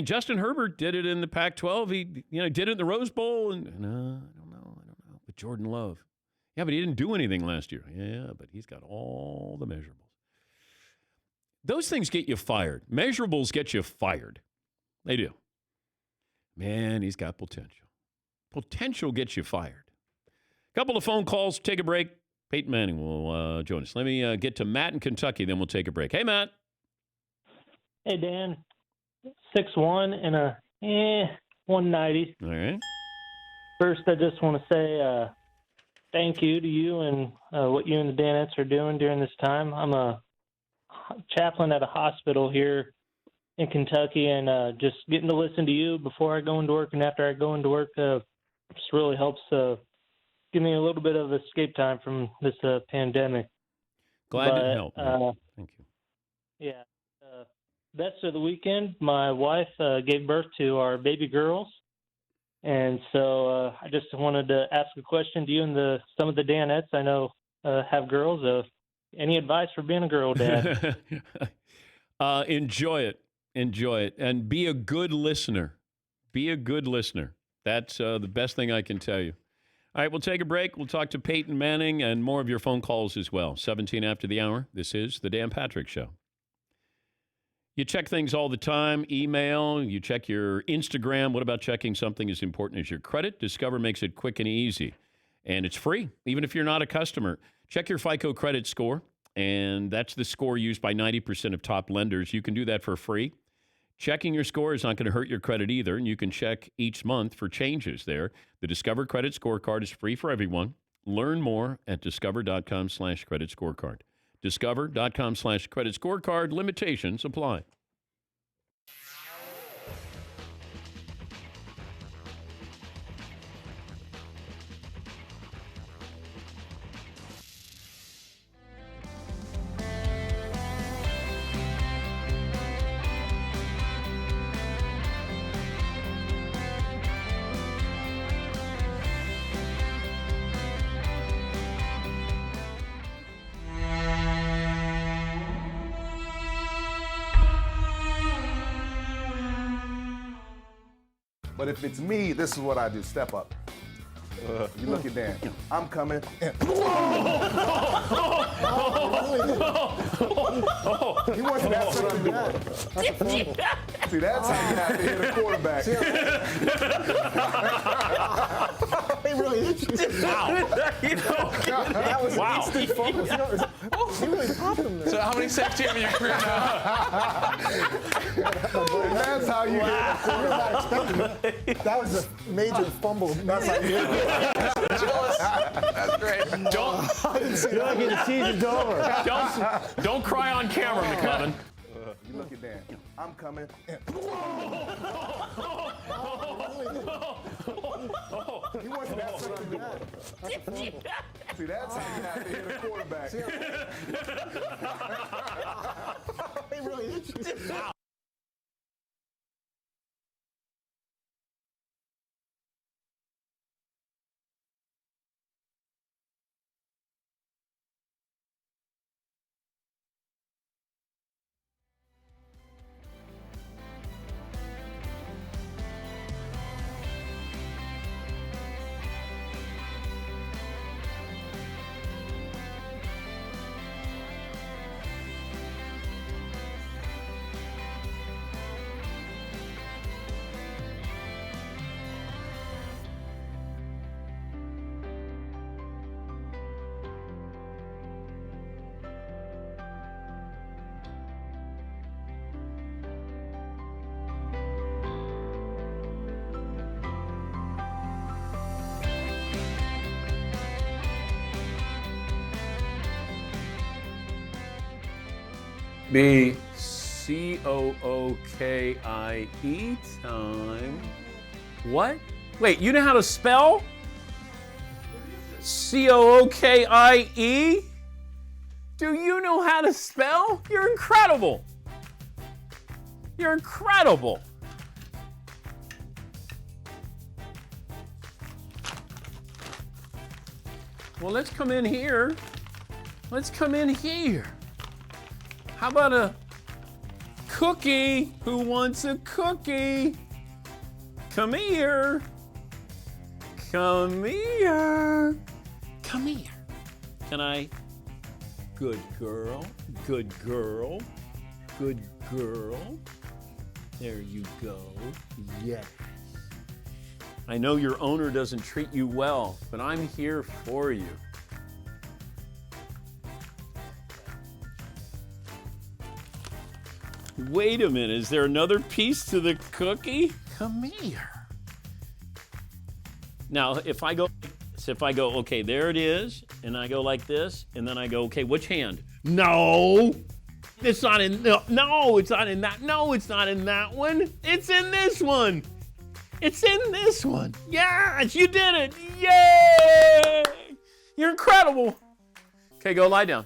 Justin Herbert did it in the Pac-12. He did it in the Rose Bowl. And I don't know. But Jordan Love. Yeah, but he didn't do anything last year. Yeah, but he's got all the measurables. Those things get you fired. Measurables get you fired. They do. Man, he's got potential. Potential gets you fired. Couple of phone calls, take a break. Peyton Manning will join us. Let me get to Matt in Kentucky, then we'll take a break. Hey, Matt. Hey, Dan. 6'1" and a 190. All right. First, I just want to say thank you to you and what you and the Danettes are doing during this time. I'm a chaplain at a hospital here in Kentucky, and just getting to listen to you before I go into work and after I go into work just really helps give me a little bit of escape time from this pandemic. Glad to help. Thank you. Yeah. Best of the weekend. My wife gave birth to our baby girls. And so I just wanted to ask a question to you and some of the Danettes I know have girls. Any advice for being a girl dad? Enjoy it. Enjoy it. And be a good listener. Be a good listener. That's the best thing I can tell you. All right, we'll take a break. We'll talk to Peyton Manning and more of your phone calls as well. 17 after the hour. This is The Dan Patrick Show. You check things all the time, email, you check your Instagram. What about checking something as important as your credit? Discover makes it quick and easy. And it's free, even if you're not a customer. Check your FICO credit score, and that's the score used by 90% of top lenders. You can do that for free. Checking your score is not going to hurt your credit either, and you can check each month for changes there. The Discover Credit Scorecard is free for everyone. Learn more at discover.com/credit scorecard. Discover.com/credit scorecard. Limitations apply. But if it's me, this is what I do. Step up. You look at Dan. I'm coming. He wasn't that set on the See, that's how you have to hit a quarterback. He really hit you. Wow. That was Wow. instant focus. He really popped him there. So how many sacks do you have in your career now? And that's how you Wow. So you're not expecting it. That was a major fumble. That's how you hit it. That's great. I didn't see that. The season's over. Don't cry on camera, McLovin. You look at Dan. I'm coming. He wasn't that set on the See, that's how you have to hit a quarterback. He really hit you. be C-O-O-K-I-E time. What? Wait, you know how to spell? C-O-O-K-I-E? Do you know how to spell? You're incredible. You're incredible. Well, let's come in here. Let's come in here. How about a cookie? Who wants a cookie? Come here. Come here. Come here. Can I? Good girl. Good girl. Good girl. There you go. Yes. I know your owner doesn't treat you well, but I'm here for you. Wait a minute, is there another piece to the cookie? Come here. Now, if I go, okay, there it is, and I go like this, and then I go, okay, which hand? No, it's not in, no, it's not in that, no, it's not in that one. It's in this one. It's in this one. Yes, you did it. Yay! You're incredible. Okay, go lie down.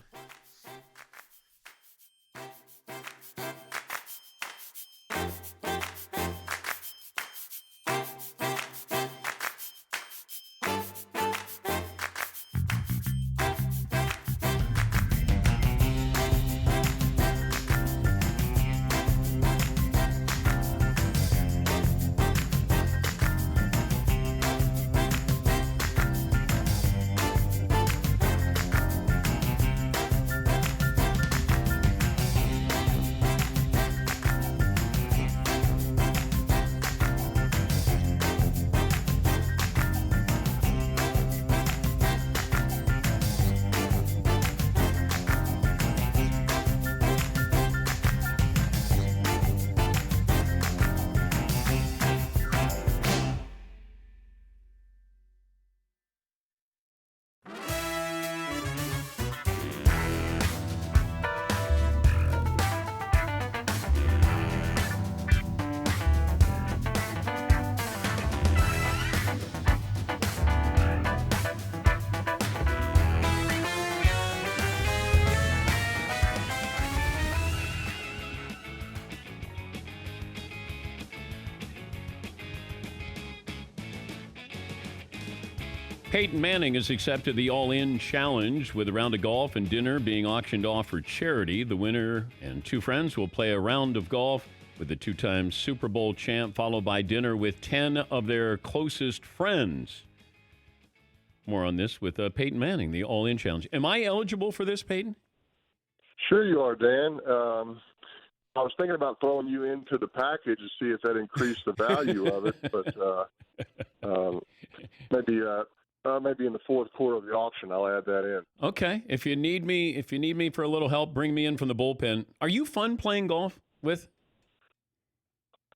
Peyton Manning has accepted the All-In Challenge with a round of golf and dinner being auctioned off for charity. The winner and two friends will play a round of golf with the two-time Super Bowl champ, followed by dinner with 10 of their closest friends. More on this with Peyton Manning, the All-In Challenge. Am I eligible for this, Peyton? Sure you are, Dan. I was thinking about throwing you into the package to see if that increased the value of it, but maybe in the fourth quarter of the auction, I'll add that in. Okay. If you need me for a little help, bring me in from the bullpen. Are you fun playing golf with?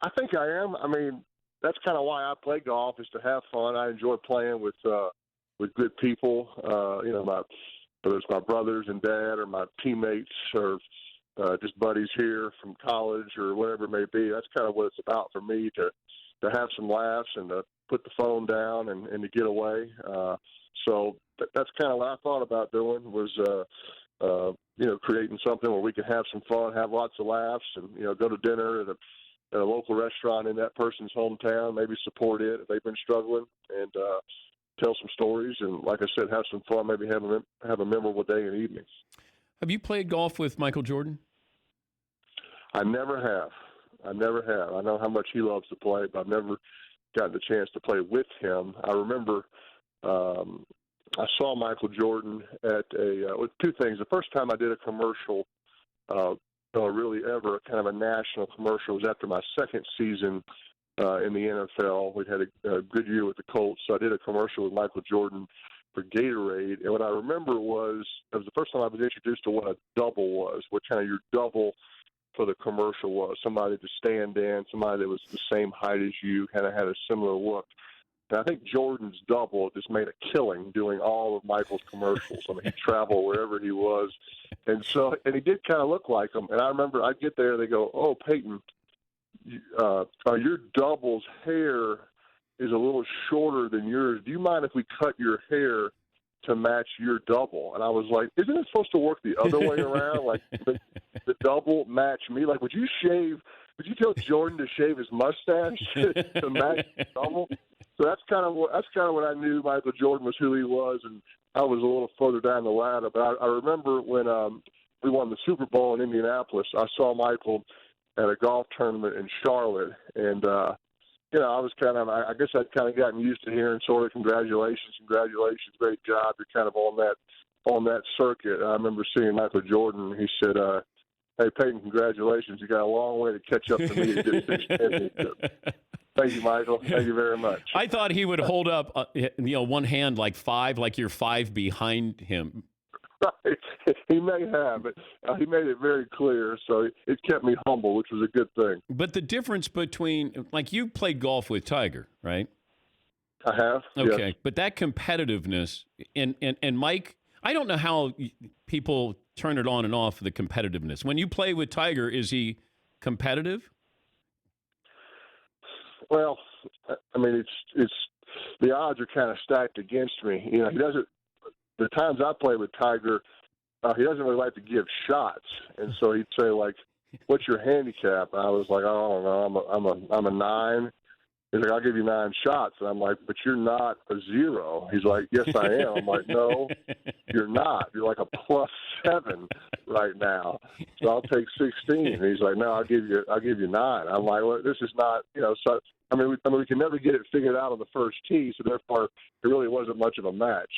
I think I am. I mean, that's kind of why I play golf, is to have fun. I enjoy playing with good people. Whether it's my brothers and dad or my teammates or just buddies here from college or whatever it may be. That's kind of what it's about for me, to have some laughs and to put the phone down and to get away. So that's kind of what I thought about doing, was creating something where we can have some fun, have lots of laughs, and go to dinner at a local restaurant in that person's hometown, maybe support it if they've been struggling, and tell some stories, and like I said, have some fun, maybe have a memorable day and evening. Have you played golf with Michael Jordan? I never have. I know how much he loves to play, but I've never gotten the chance to play with him. I remember I saw Michael Jordan at with two things. The first time I did a commercial, really ever, kind of a national commercial, was after my second season in the NFL. We had a good year with the Colts, so I did a commercial with Michael Jordan for Gatorade. And what I remember was, it was the first time I was introduced to what a double was, what kind of your double for the commercial was. Somebody to stand in, somebody that was the same height as you, kind of had a similar look. And I think Jordan's double just made a killing doing all of Michael's commercials. I mean, he'd travel wherever he was. And he did kind of look like him. And I remember I'd get there, they go, "Oh, Peyton, your double's hair is a little shorter than yours. Do you mind if we cut your hair to match your double?" And I was like, "Isn't it supposed to work the other way around? Like the double match me? Like, would you tell Jordan to shave his mustache to match the double?" So that's kind of when I knew Michael Jordan was who he was, and I was a little further down the ladder. But I remember when we won the Super Bowl in Indianapolis, I saw Michael at a golf tournament in Charlotte, and I was I guess I'd kind of gotten used to hearing sort of congratulations, great job. You're kind of on that circuit. I remember seeing Michael Jordan. He said, "Hey, Peyton, congratulations. You got a long way to catch up to me to get this championship." Thank you, Michael. Thank you very much. I thought he would hold up, one hand like five, like you're five behind him. Right. He may have, but he made it very clear, so it kept me humble, which was a good thing. But the difference between, like, you played golf with Tiger, right? I have. Okay, yes. But that competitiveness, and Mike, I don't know how people turn it on and off, the competitiveness. When you play with Tiger, is he competitive? Well, I mean, it's the odds are kind of stacked against me. He doesn't. The times I play with Tiger, he doesn't really like to give shots, and so he'd say like, "What's your handicap?" And I was like, "I don't know. I'm a 9." He's like, "I'll give you 9 shots," and I'm like, "But you're not a 0." He's like, "Yes, I am." I'm like, "No, you're not. You're like a +7 right now. So I'll take 16." And he's like, "No, I'll give you 9." I'm like, "Well, this is not, So I mean, we can never get it figured out on the first tee, so therefore it really wasn't much of a match.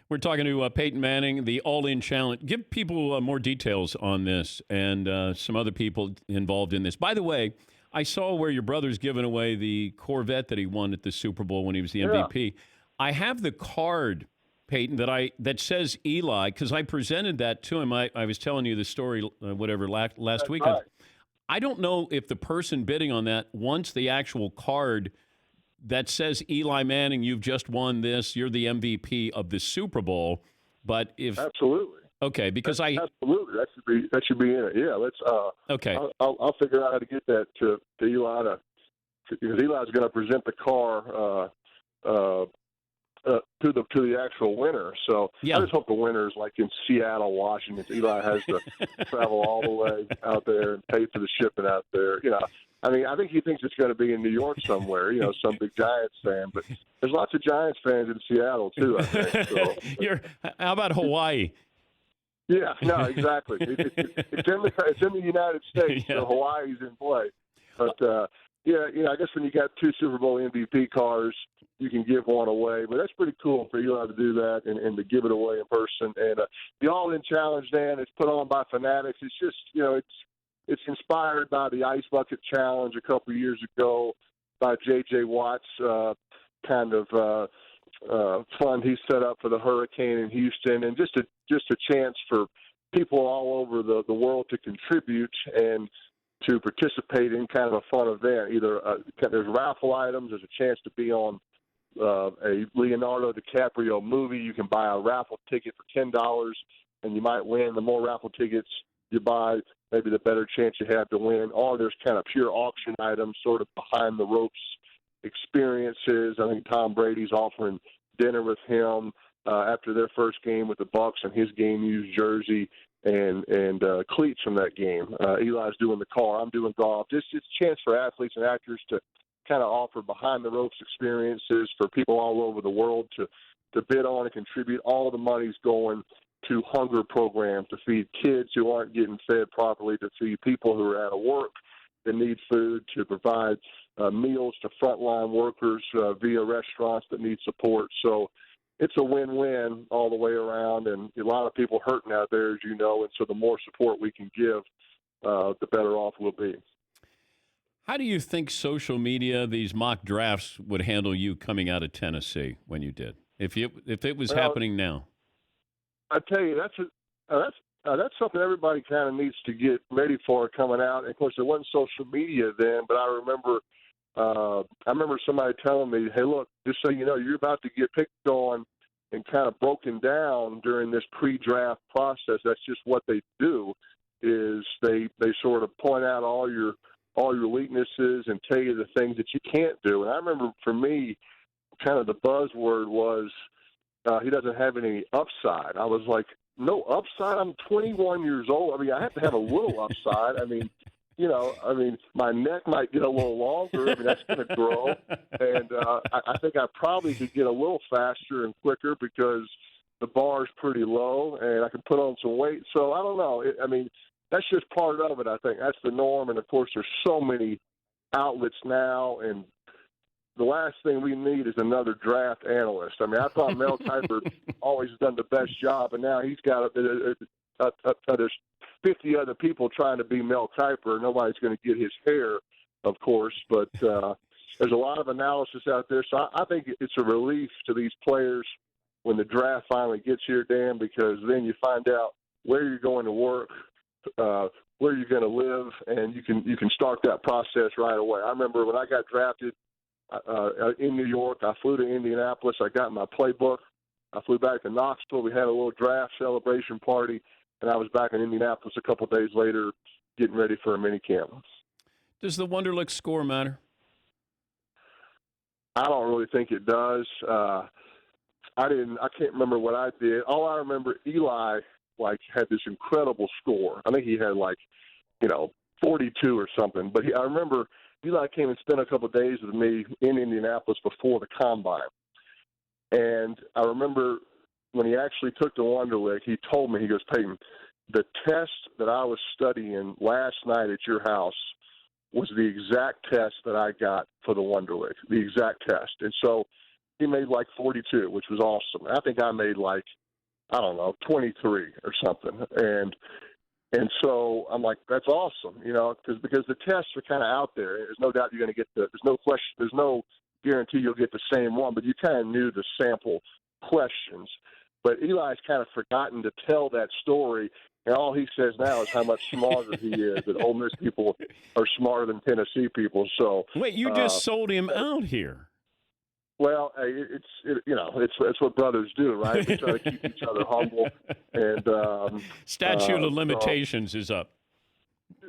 We're talking to Peyton Manning, the All-In Challenge. Give people more details on this and some other people involved in this. By the way, I saw where your brother's giving away the Corvette that he won at the Super Bowl when he was the MVP. I have the card, Peyton, that says Eli, because I presented that to him. I was telling you the story, last week. Right. I don't know if the person bidding on that wants the actual card that says Eli Manning, you've just won this, you're the MVP of the Super Bowl. But if absolutely okay, because absolutely that should be in it. Yeah, let's okay. I'll figure out how to get that to Eli because Eli's going to present the car to the actual winner. So I just hope the winner is like in Seattle, Washington. Eli has to travel all the way out there and pay for the shipping out there. I mean, I think he thinks it's going to be in New York somewhere, some big Giants fan. But there's lots of Giants fans in Seattle, too, I think. So, how about Hawaii? Yeah, no, exactly. It's in the United States, so Hawaii's in play. But, I guess when you got 2 Super Bowl MVP cars, you can give one away. But that's pretty cool for Eli to do that and to give it away in person. And the All-In Challenge, Dan, it's put on by Fanatics. It's just, it's inspired by the Ice Bucket Challenge a couple of years ago by J.J. Watt's kind of fund he set up for the hurricane in Houston, and just a chance for people all over the world to contribute and to participate in kind of a fun event. Either there's raffle items, there's a chance to be on a Leonardo DiCaprio movie. You can buy a raffle ticket for $10, and you might win. The more raffle tickets you buy, maybe the better chance you have to win. Or there's kind of pure auction items, sort of behind the ropes experiences. I think Tom Brady's offering dinner with him after their first game with the Bucs and his game used jersey and cleats from that game. Eli's doing the car. I'm doing golf. It's a chance for athletes and actors to kind of offer behind the ropes experiences for people all over the world to bid on and contribute. All the money's going to hunger programs to feed kids who aren't getting fed properly, to feed people who are out of work that need food, to provide meals to frontline workers via restaurants that need support. So it's a win-win all the way around, and a lot of people hurting out there, as you know, and so the more support we can give, the better off we'll be. How do you think social media, these mock drafts, would handle you coming out of Tennessee when you did, if it was happening now? I tell you, that's something everybody kind of needs to get ready for coming out. And of course, there wasn't social media then, but I remember I remember somebody telling me, hey, look, just so you know, you're about to get picked on and kind of broken down during this pre-draft process. That's just what they do, is they sort of point out all your weaknesses and tell you the things that you can't do. And I remember for me, kind of the buzzword was he doesn't have any upside. I was like, no upside? I'm 21 years old. I mean, I have to have a little upside. I mean, my neck might get a little longer. I mean, that's going to grow. And I think I probably could get a little faster and quicker because the bar's pretty low and I can put on some weight. So I don't know. That's just part of it, I think. That's the norm. And, of course, there's so many outlets now. And the last thing we need is another draft analyst. I mean, I thought Mel Kiper always done the best job, and now he's got there's 50 other people trying to be Mel Kiper. Nobody's going to get his hair, of course, but there's a lot of analysis out there. So I think it's a relief to these players when the draft finally gets here, Dan, because then you find out where you're going to work, where you're going to live, and you can start that process right away. I remember when I got drafted in New York, I flew to Indianapolis. I got my playbook. I flew back to Knoxville. We had a little draft celebration party, and I was back in Indianapolis a couple of days later getting ready for a mini camp. Does the Wonderlic score matter? I don't really think it does. I can't remember what I did. All I remember, Eli had this incredible score. I think he had 42 or something. But I remember Eli came and spent a couple of days with me in Indianapolis before the combine. And I remember when he actually took the Wonderlic, he told me, he goes, Peyton, the test that I was studying last night at your house was the exact test that I got for the Wonderlic, the exact test. And so he made 42, which was awesome. I think I made 23 or something. And so I'm like, that's awesome, because the tests are kind of out there. There's no doubt you're going to get there's no question, there's no guarantee you'll get the same one, but you kind of knew the sample questions. But Eli's kind of forgotten to tell that story, and all he says now is how much smarter he is, that Ole Miss people are smarter than Tennessee people. So wait, you just sold him out here. Well, it's what brothers do, right? We try to keep each other humble. And statute of limitations is up.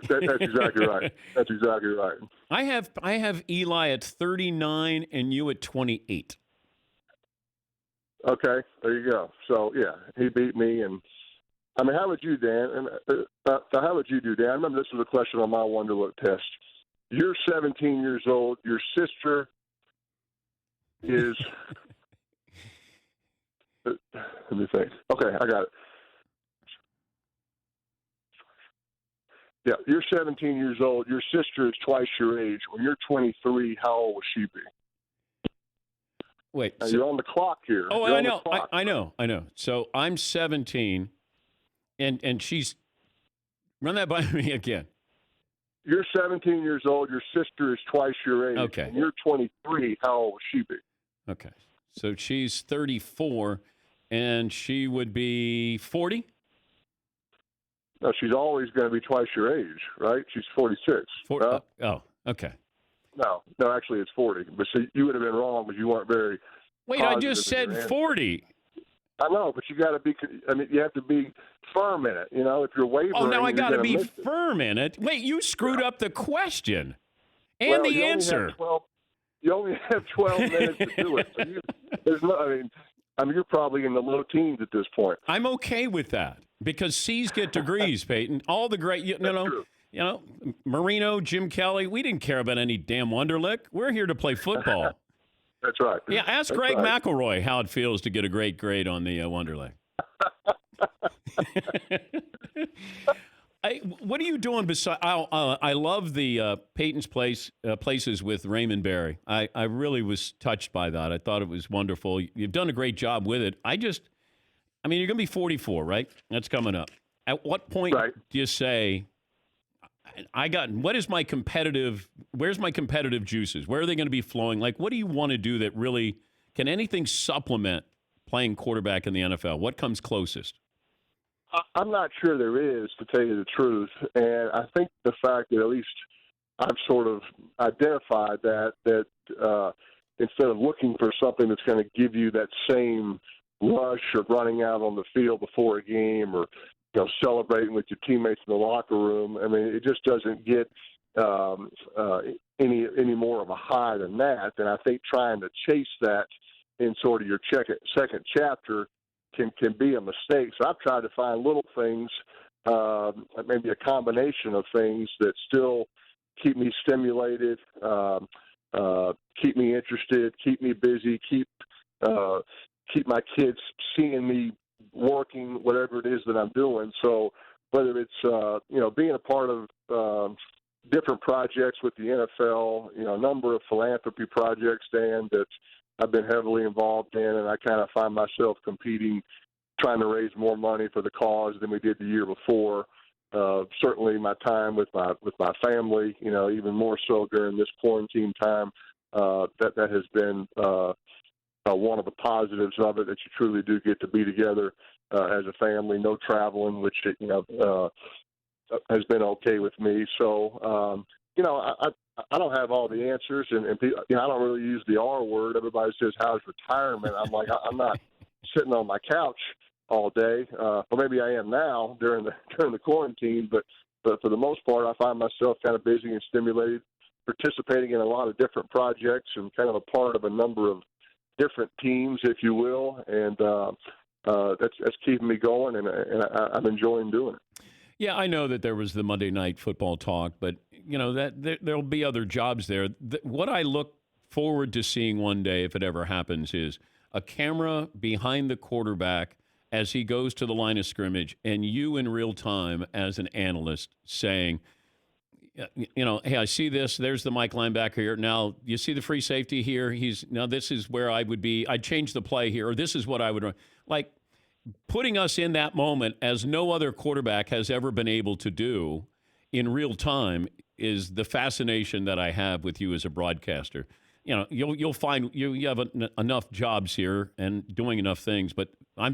That's exactly right. That's exactly right. I have Eli at 39 and you at 28. Okay, there you go. So yeah, he beat me. And I mean, how would you, Dan? How would you do, Dan? I remember this was a question on my Wonderlic test. You're 17 years old. Your sister is let me think. Okay, I got it. Yeah, you're 17 years old. Your sister is twice your age. When you're 23, how old will she be? Wait, now, you're on the clock here. Oh, you're I know. So I'm 17, and she's run that by me again. You're 17 years old. Your sister is twice your age. Okay. When you're 23, how old will she be? Okay. So she's 34, and she would be 40? No, she's always going to be twice your age, right? She's 46. Oh, okay. No, actually it's 40. But see, you would have been wrong because you weren't very Wait, I just said 40. I know, but you got to be. I mean, you have to be firm in it. If you're wavering. Oh, now I got to be firm in it. Wait, you screwed up the question and the answer. You only have 12 minutes to do it. So there's no. I mean, you're probably in the low teens at this point. I'm okay with that because C's get degrees, Peyton. All the great, Marino, Jim Kelly. We didn't care about any damn Wonderlic. We're here to play football. That's right. Yeah, ask Greg McElroy how it feels to get a great grade on the Wonderlic. What are you doing besides? I love the Peyton's Places with Raymond Barry. I really was touched by that. I thought it was wonderful. You've done a great job with it. you're going to be 44, right? That's coming up. At what point do you say, where's my competitive juices? Where are they going to be flowing? What do you want to do that really, can anything supplement playing quarterback in the NFL? What comes closest? I'm not sure there is, to tell you the truth. And I think the fact that at least I've sort of identified that instead of looking for something that's going to give you that same rush of running out on the field before a game or celebrating with your teammates in the locker room, I mean, it just doesn't get any more of a high than that. And I think trying to chase that in sort of your second chapter can be a mistake. So I've tried to find little things, maybe a combination of things that still keep me stimulated, keep me interested, keep me busy, keep my kids seeing me working, whatever it is that I'm doing. So whether it's being a part of different projects with the NFL, a number of philanthropy projects, Dan, that I've been heavily involved in, and I kind of find myself competing, trying to raise more money for the cause than we did the year before. Certainly my time with my family, even more so during this quarantine time, that has been one of the positives of it, that you truly do get to be together as a family, no traveling, which has been okay with me. So, I don't have all the answers, and I don't really use the R word. Everybody says, "How's retirement?" I'm like, I'm not sitting on my couch all day. Or maybe I am now during the quarantine, but for the most part, I find myself kind of busy and stimulated, participating in a lot of different projects and kind of a part of a number of different teams, if you will, and that's keeping me going, and I'm enjoying doing it. Yeah, I know that there was the Monday Night Football talk, but there'll be other jobs there. What I look forward to seeing one day, if it ever happens, is a camera behind the quarterback as he goes to the line of scrimmage, and you in real time as an analyst saying, hey, I see this. There's the Mike linebacker here. Now, you see the free safety here. Now this is where I would be. I'd change the play here, or this is what I would run. Like, putting us in that moment as no other quarterback has ever been able to do in real time is the fascination that I have with you as a broadcaster. You'll find you have enough jobs here and doing enough things, but I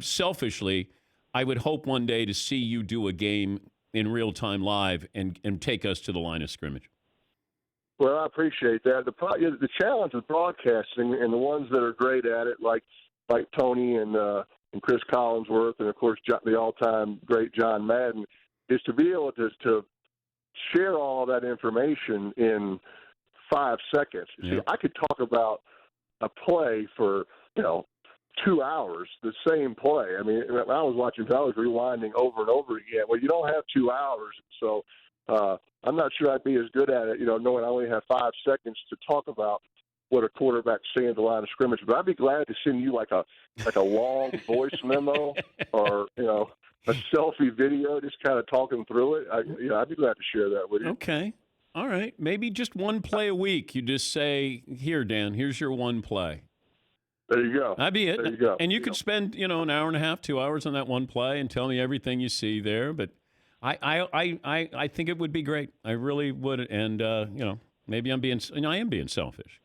would hope one day to see you do a game in real time live and take us to the line of scrimmage. Well, I appreciate that. The challenge with broadcasting, and the ones that are great at it, like Tony and Chris Collinsworth, and of course the all-time great John Madden, is to be able to share all that information in 5 seconds. Yeah. See, I could talk about a play for 2 hours, the same play. I mean, when I was watching, I was rewinding over and over again. Well, you don't have 2 hours, so I'm not sure I'd be as good at it, knowing I only have 5 seconds to talk about what a quarterback's saying at the line of scrimmage. But I'd be glad to send you like a long voice memo or a selfie video, just kind of talking through it. I'd be glad to share that with you. Okay, all right. Maybe just one play a week. You just say, "Here, Dan, here's your one play." There you go. That'd be it. There you go. And you could spend an hour and a half, 2 hours on that one play and tell me everything you see there. But I think it would be great. I really would. And maybe I am being selfish.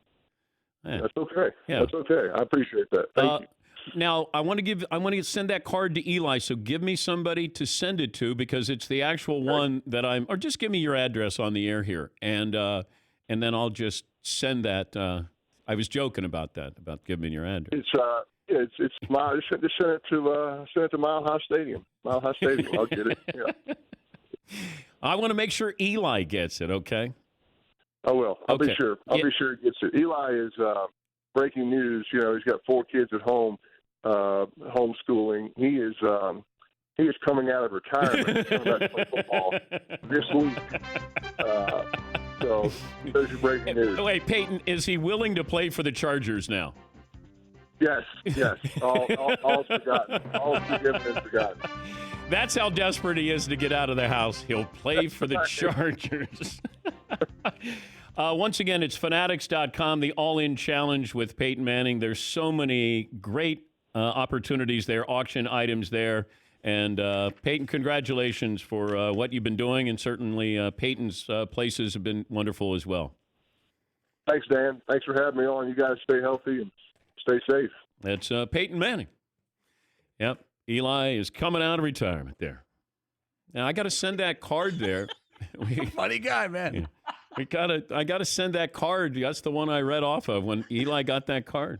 Yeah. That's okay. Yeah. That's okay. I appreciate that. Thank you. Now, I want to send that card to Eli, so give me somebody to send it to, because it's the actual one that or just give me your address on the air here, and then I'll just send that. I was joking about that, about giving me your address. It's just send it to Mile High Stadium. Mile High Stadium. I'll get it. Yeah. I want to make sure Eli gets it. Okay. I will. I'll Okay. be sure. I'll be sure he gets it. Eli is breaking news. He's got 4 kids at home, homeschooling. He is coming out of retirement, coming back to play football this week. So there's your breaking news. Wait, Peyton, is he willing to play for the Chargers now? Yes. All's forgotten. All's forgiven and forgotten. That's how desperate he is to get out of the house. He'll play for the Chargers. Once again, it's fanatics.com, the All-In Challenge with Peyton Manning. There's so many great opportunities there, auction items there. And Peyton, congratulations for what you've been doing. And certainly Peyton's places have been wonderful as well. Thanks, Dan. Thanks for having me on. You guys stay healthy and stay safe. That's Peyton Manning. Yep. Eli is coming out of retirement there. Now, I got to send that card there. Funny guy, man. Yeah. I gotta send that card. That's the one I read off of when Eli got that card.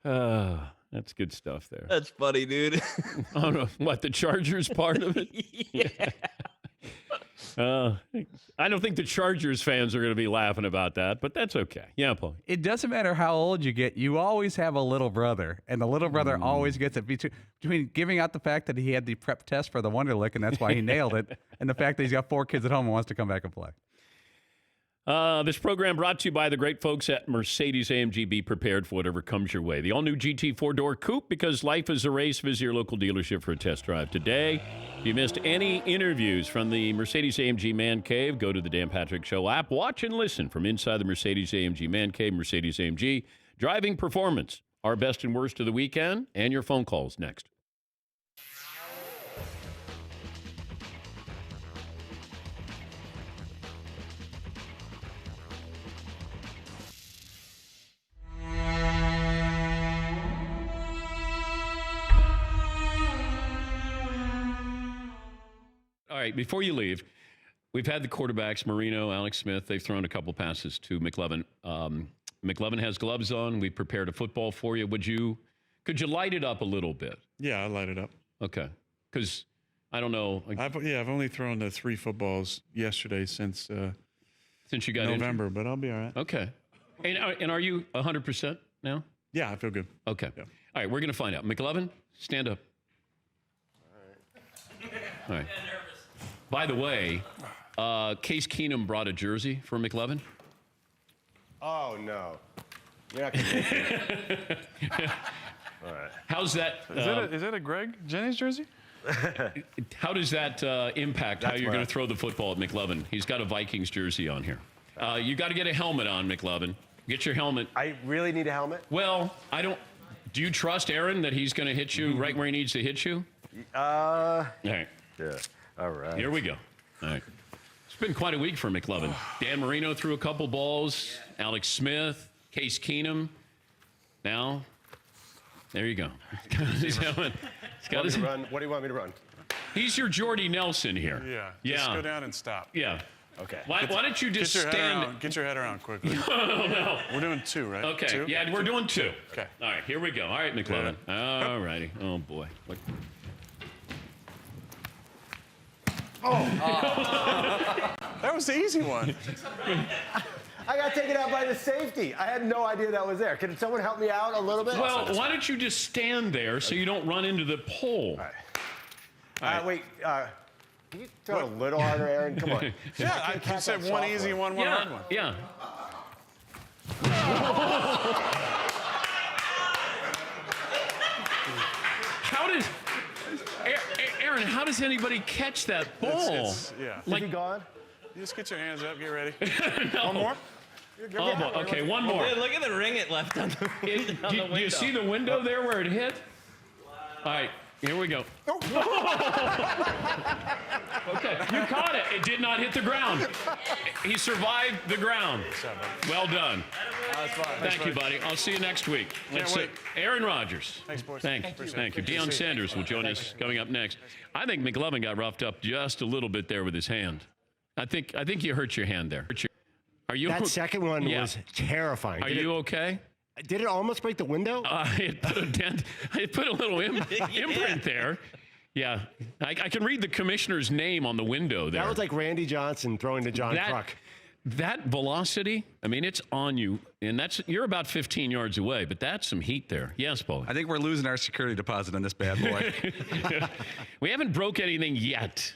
That's good stuff there. That's funny, dude. Oh no, what, the Chargers part of it? Yeah. I don't think the Chargers fans are going to be laughing about that, but that's okay. Yeah, Paul. It doesn't matter how old you get. You always have a little brother, and the little brother always gets it. Between giving out the fact that he had the prep test for the Wonderlic, and that's why he nailed it, and the fact that he's got 4 kids at home and wants to come back and play. This program brought to you by the great folks at Mercedes-AMG. Be prepared for whatever comes your way. The all-new GT 4-door coupe, because life is a race. Visit your local dealership for a test drive today. If you missed any interviews from the Mercedes-AMG Man Cave, go to the Dan Patrick Show app. Watch and listen from inside the Mercedes-AMG Man Cave. Mercedes-AMG, driving performance. Our best and worst of the weekend, and your phone calls next. All right, before you leave, we've had the quarterbacks, Marino, Alex Smith. They've thrown a couple passes to McLovin. McLovin has gloves on. We prepared a football for you. Could you light it up a little bit? Yeah, I'll light it up. Okay, because I don't know. I've only thrown the 3 footballs yesterday since you got November, injured. but I'll be all right. Okay, and are you 100% now? Yeah, I feel good. Okay. Yeah. All right, we're going to find out. McLovin, stand up. All right. By the way, Case Keenum brought a jersey for McLovin. Oh, no. You're not going to All right. How's that? Is that a Greg Jennings jersey? How does that impact how you're going to throw the football at McLovin? He's got a Vikings jersey on here. You got to get a helmet on, McLovin. Get your helmet. I really need a helmet? Well, I don't. Do you trust Aaron that he's going to hit you right where he needs to hit you? All right. Yeah. All right. Here we go. All right. It's been quite a week for McLovin. Dan Marino threw a couple balls. Alex Smith, Case Keenum. Now, there you go. He's got his run. What do you want me to run? He's your Jordy Nelson here. Yeah. Yeah. Just go down and stop. Yeah. Okay. Why don't you just stand? Get your head around quickly. No. We're doing 2, right? Okay. 2? Yeah, we're doing 2. Okay. All right, here we go. All right, McLovin. All righty. Oh, boy. What? That was the easy one. I got taken out by the safety. I had no idea that was there. Can someone help me out a little bit? Well, why don't you just stand there so you don't run into the pole? All right. Wait. Can you throw a little harder, Aaron? Come on. Yeah, I said one easy, one hard one. Yeah. Aaron, how does anybody catch that ball? Yeah. Is he gone? You just get your hands up, get ready. No. One more? Oh, boy. Okay, one more. Dude, look at the ring it left on the window. Do you see the window there where it hit? All right, here we go. Okay, you caught it. It did not hit the ground. He survived the ground. Well done. Thank you, buddy. I'll see you next week. Let's see. Aaron Rodgers. Thanks, boys. Thank you. Deion Sanders will join us coming up next. I think McLovin got roughed up just a little bit there with his hand. I think you hurt your hand there. Are you? That second one was terrifying. Are you okay? Did it almost break the window? It put a dent. It put a little imprint there. Yeah, I can read the commissioner's name on the window there. That was like Randy Johnson throwing to John Kruk. That velocity, I mean, it's on you, and you're about 15 yards away, but that's some heat there. Yes, Paul. I think we're losing our security deposit on this bad boy. We haven't broke anything yet.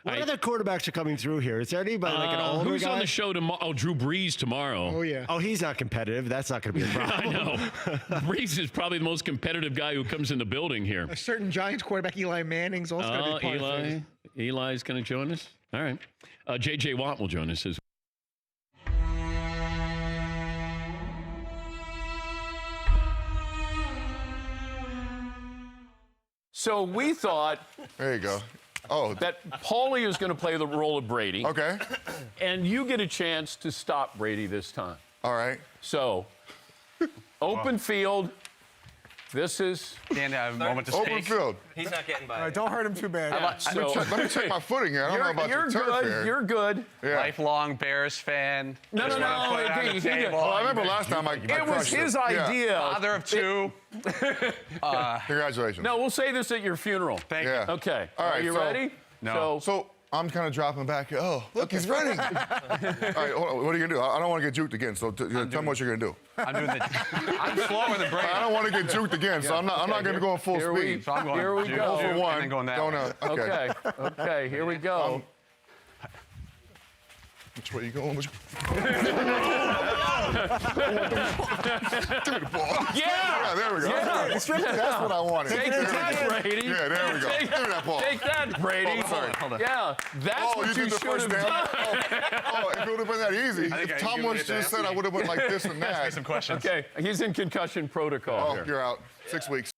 What other quarterbacks are coming through here? Is there anybody like an older who's guy? on the show tomorrow? Oh, Drew Brees tomorrow. Oh, yeah. Oh, he's not competitive. That's not going to be a problem. I know. Brees is probably the most competitive guy who comes in the building here. A certain Giants quarterback, Eli Manning's also going to be part of it. Eli's going to join us? All right. J.J. Watt will join us as well. So we thought... There you go. Oh, that Paulie is going to play the role of Brady. Okay. And you get a chance to stop Brady this time. All right. So, open field, This is Dan, I have a moment to speak. Open field. He's not getting by. All right, don't hurt him too bad. Let me check my footing here. I don't know about you're the turf good. here. You're good. Yeah. Lifelong Bears fan. No. Put it on the table. Well, I remember last time I It was crushed his it. Yeah. idea. Father of two. Congratulations. No, we'll say this at your funeral. Thank you. Yeah. Okay. All right, Are you so- ready? No. So I'm kind of dropping back. Oh, look, he's running. All right, hold on. What are you going to do? I don't want to get juked again, so tell me what you're going to do. I'm slower than Brady. I don't want to get juked again, so I'm not going to go in full speed. So I'm going Here we juke, go. juke, For one. and then going that way. Okay. Okay, here we go. Which way you going? Give me the ball. Yeah. There we go. Yeah. That's what I wanted. Take that, Brady. Yeah, there we go. Give me that ball. Take that, Brady. Oh, sorry. Hold on. Yeah, that's what you did the should first have down? done. Oh, if it would have been that easy. I think If I Tom can once get that. just said I would have went like this and Ask me that. some questions. Okay, he's in concussion protocol Oh, here. you're out. 6 weeks.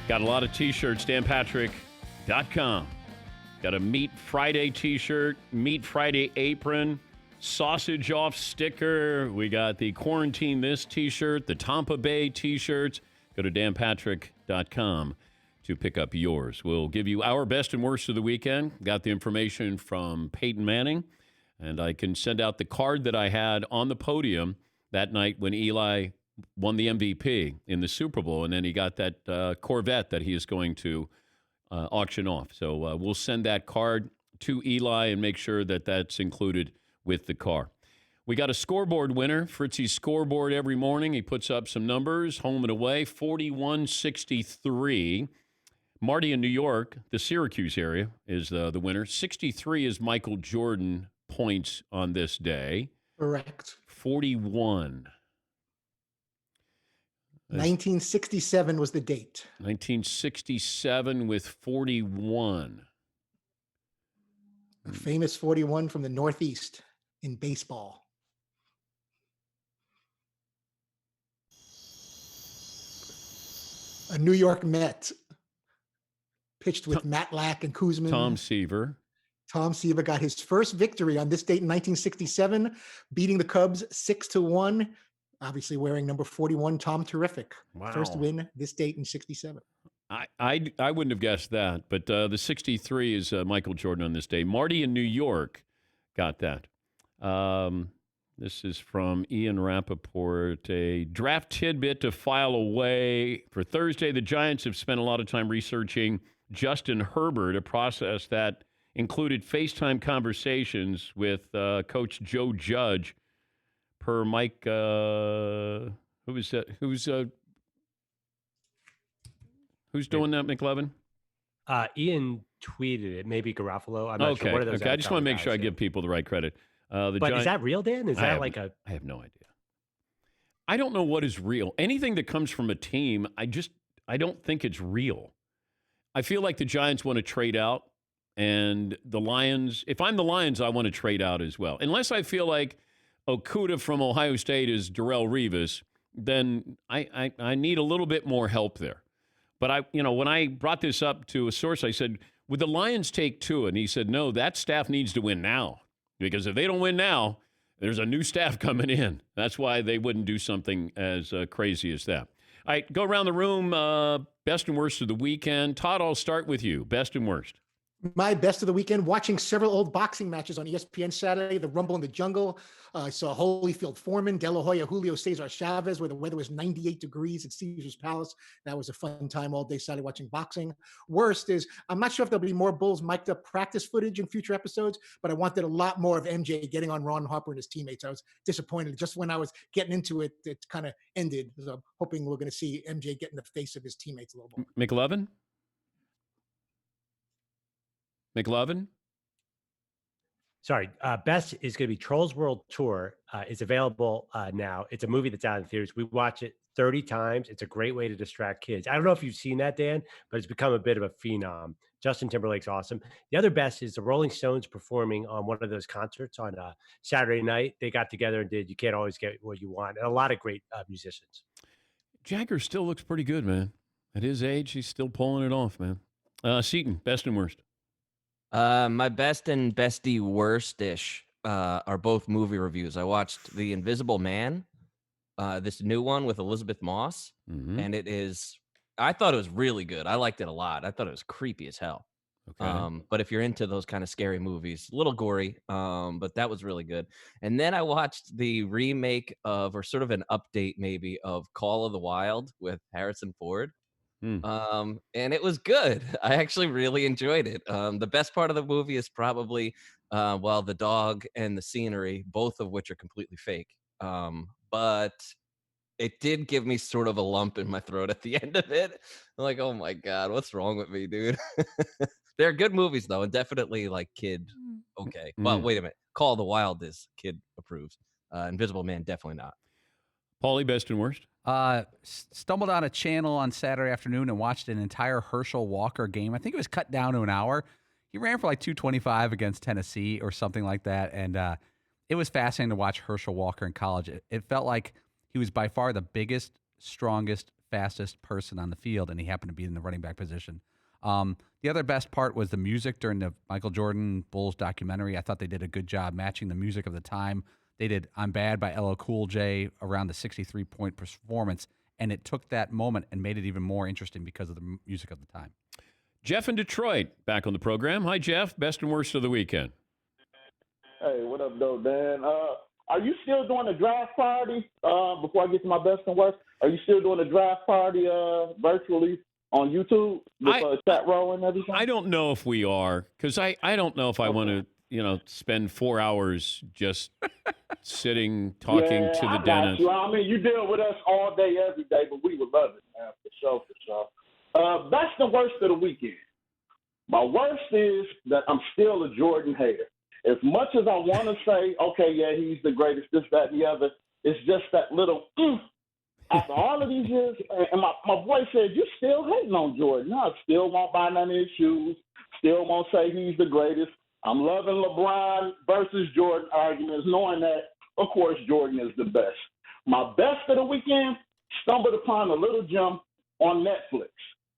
Got a lot of T-shirts, danpatrick.com. Got a Meat Friday T-shirt, Meat Friday apron, sausage off sticker. We got the Quarantine This T-shirt, the Tampa Bay T-shirts. Go to danpatrick.com to pick up yours. We'll give you our best and worst of the weekend. Got the information from Peyton Manning, and I can send out the card that I had on the podium that night when Eli won the MVP in the Super Bowl, and then he got that Corvette that he is going to auction off. So we'll send that card to Eli and make sure that that's included with the car. We got a scoreboard winner, Fritzie's scoreboard every morning. He puts up some numbers, home and away, 41-63. Marty in New York, the Syracuse area, is the winner. 63 is Michael Jordan points on this day. Correct. 41. 1967 was the date. 1967 with 41. A famous 41 from the Northeast in baseball. A New York Met pitched with Matlack and Kuzman. Tom Seaver. Tom Seaver got his first victory on this date in 1967, beating the Cubs 6-1. Obviously wearing number 41, Tom Terrific. Wow. First win this date in 67. I wouldn't have guessed that, but the 63 is Michael Jordan on this day. Marty in New York got that. This is from Ian Rappaport. A draft tidbit to file away for Thursday. The Giants have spent a lot of time researching Justin Herbert, a process that included FaceTime conversations with Coach Joe Judge. Per Mike, who's doing that, McLovin? Ian tweeted it. Maybe Garofalo. I'm not sure. One of those I just want to make sure I give people the right credit. But is that real, Dan? Is that like a? I have no idea. I don't know what is real. Anything that comes from a team, I don't think it's real. I feel like the Giants want to trade out, and the Lions. If I'm the Lions, I want to trade out as well. Unless I feel like Okuda from Ohio State is Darrelle Revis, then I need a little bit more help there. But when I brought this up to a source, I said, would the Lions take Tua? And he said, no, that staff needs to win now. Because if they don't win now, there's a new staff coming in. That's why they wouldn't do something as crazy as that. All right, go around the room. Best and worst of the weekend. Todd, I'll start with you. Best and worst. My best of the weekend, watching several old boxing matches on ESPN Saturday, the Rumble in the Jungle. I saw Holyfield Foreman, De La Hoya, Julio Cesar Chavez, where the weather was 98 degrees at Caesar's Palace. That was a fun time all day Saturday watching boxing. Worst is, I'm not sure if there'll be more Bulls mic'd up practice footage in future episodes, but I wanted a lot more of MJ getting on Ron Harper and his teammates. I was disappointed. Just when I was getting into it, it kind of ended. So I'm hoping we're going to see MJ get in the face of his teammates a little more. McLovin? McLovin? Sorry, best is going to be Trolls World Tour. It's available now. It's a movie that's out in theaters. We watch it 30 times. It's a great way to distract kids. I don't know if you've seen that, Dan, but it's become a bit of a phenom. Justin Timberlake's awesome. The other best is the Rolling Stones performing on one of those concerts on Saturday night. They got together and did You Can't Always Get What You Want. And a lot of great musicians. Jagger still looks pretty good, man. At his age, he's still pulling it off, man. Seton, best and worst. My best and bestie worst-ish are both movie reviews. I watched The Invisible Man, this new one with Elizabeth Moss, and I thought it was really good. I liked it a lot. I thought it was creepy as hell. Okay. But if you're into those kind of scary movies, a little gory, but that was really good. And then I watched the remake of, or sort of an update maybe, of Call of the Wild with Harrison Ford. And it was good. I actually really enjoyed it. The best part of the movie is probably, the dog and the scenery, both of which are completely fake. But it did give me sort of a lump in my throat at the end of it. I'm like, oh my God, what's wrong with me, dude? They're good movies though, and definitely like kid okay. But wait a minute. Call of the Wild is kid approved. Invisible Man, definitely not. Paulie, best and worst? Stumbled on a channel on Saturday afternoon and watched an entire Herschel Walker game. I think it was cut down to an hour. He ran for like 225 against Tennessee or something like that. And it was fascinating to watch Herschel Walker in college. It felt like he was by far the biggest, strongest, fastest person on the field, and he happened to be in the running back position. The other best part was the music during the Michael Jordan Bulls documentary. I thought they did a good job matching the music of the time. They did I'm Bad by LL Cool J around the 63-point performance, and it took that moment and made it even more interesting because of the music of the time. Jeff in Detroit, back on the program. Hi, Jeff. Best and worst of the weekend. Hey, what up, though, Dan? Are you still doing the draft party? Before I get to my best and worst, are you still doing the draft party virtually on YouTube with chat row and everything? I don't know if we are, because I don't know if I want to, spend 4 hours just sitting, talking to the dentist. You. I mean, you deal with us all day, every day, but we would love it, man, for sure. That's the worst of the weekend. My worst is that I'm still a Jordan hater. As much as I want to say, okay, yeah, he's the greatest, this, that, and the other, it's just that little, after all of these years, and my boy said, you still hating on Jordan. No, I still won't buy none of his shoes, still won't say he's the greatest. I'm loving LeBron versus Jordan arguments, knowing that, of course, Jordan is the best. My best of the weekend, stumbled upon a little gem on Netflix.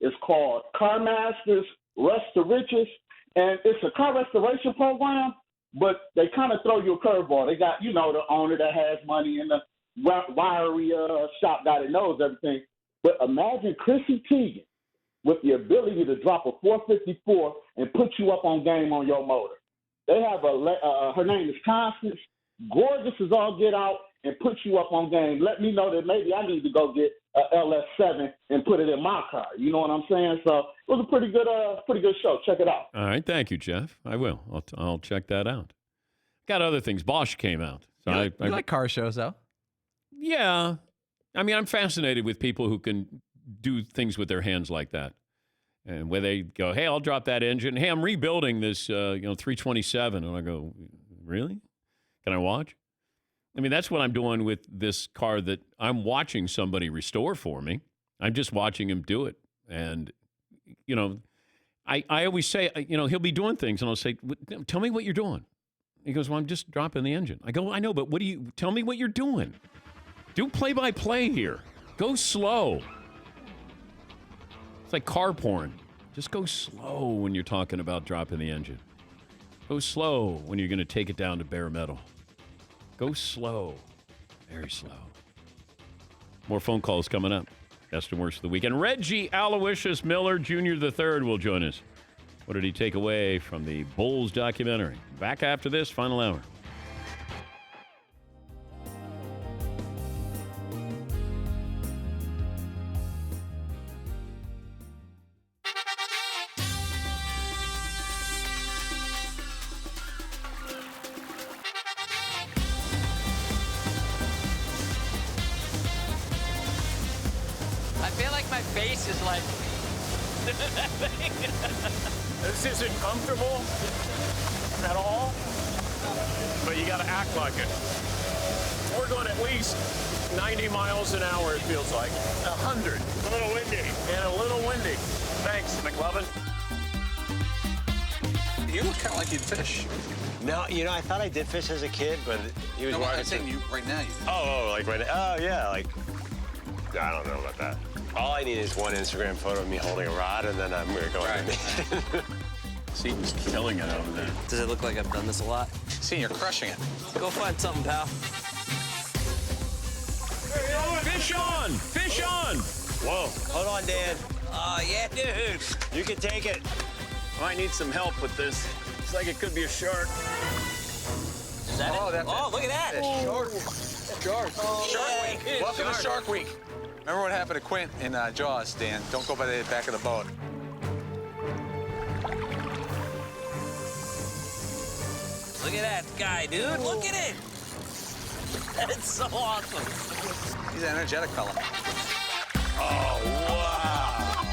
It's called Car Masters Rust to Riches, and it's a car restoration program, but they kind of throw you a curveball. They got, the owner that has money and the wiry shop guy that knows everything. But imagine Chrissy Teigen with the ability to drop a 454 and put you up on game on your motor. They have her name is Constance, gorgeous as all get out, and put you up on game. Let me know that maybe I need to go get a LS7 and put it in my car. You know what I'm saying? So it was a pretty good show. Check it out. All right, thank you, Jeff. I will. I'll check that out. Got other things. Bosch came out. So you like car shows, though? Yeah. I mean, I'm fascinated with people who can do things with their hands like that. And where they go, hey, I'll drop that engine. Hey, I'm rebuilding this, 327. And I go, really? Can I watch? I mean, that's what I'm doing with this car that I'm watching somebody restore for me. I'm just watching him do it. And, I always say, he'll be doing things. And I'll say, tell me what you're doing. He goes, well, I'm just dropping the engine. I go, I know, but tell me what you're doing. Do play-by-play here. Go slow. It's like car porn. Just go slow when you're talking about dropping the engine. Go slow when you're going to take it down to bare metal. Go slow. Very slow. More phone calls coming up. Best and worst of the weekend. Reggie Aloysius Miller Jr. III will join us. What did he take away from the Bulls documentary? Back after this, final hour. I feel like my face is like that thing. This isn't comfortable at all, but you got to act like it. We're going at least 90 miles an hour, it feels like. 100. A little windy. And a little windy. Thanks, McLovin. You look kind of like you'd fish. No, I thought I did fish as a kid, but he was No, wired I'm saying to- you right now. Oh, like right now? Oh, yeah, like, I don't know about that. All I need is one Instagram photo of me holding a rod, and then I'm going to go underneath. Seton's killing it over there. Does it look like I've done this a lot? See, you're crushing it. Go find something, pal. Fish on! Fish on! Whoa, hold on, Dan. Oh, yeah, dude. You can take it. Might need some help with this. Looks like it could be a shark. Is that it? That's Oh, look at that. Shark. Shark. Shark Week. Week. Welcome to Shark Week. Remember what happened to Quint in Jaws, Dan? Don't go by the back of the boat. Look at that guy, dude. Look at it. That's so awesome. He's an energetic fella. Oh, wow.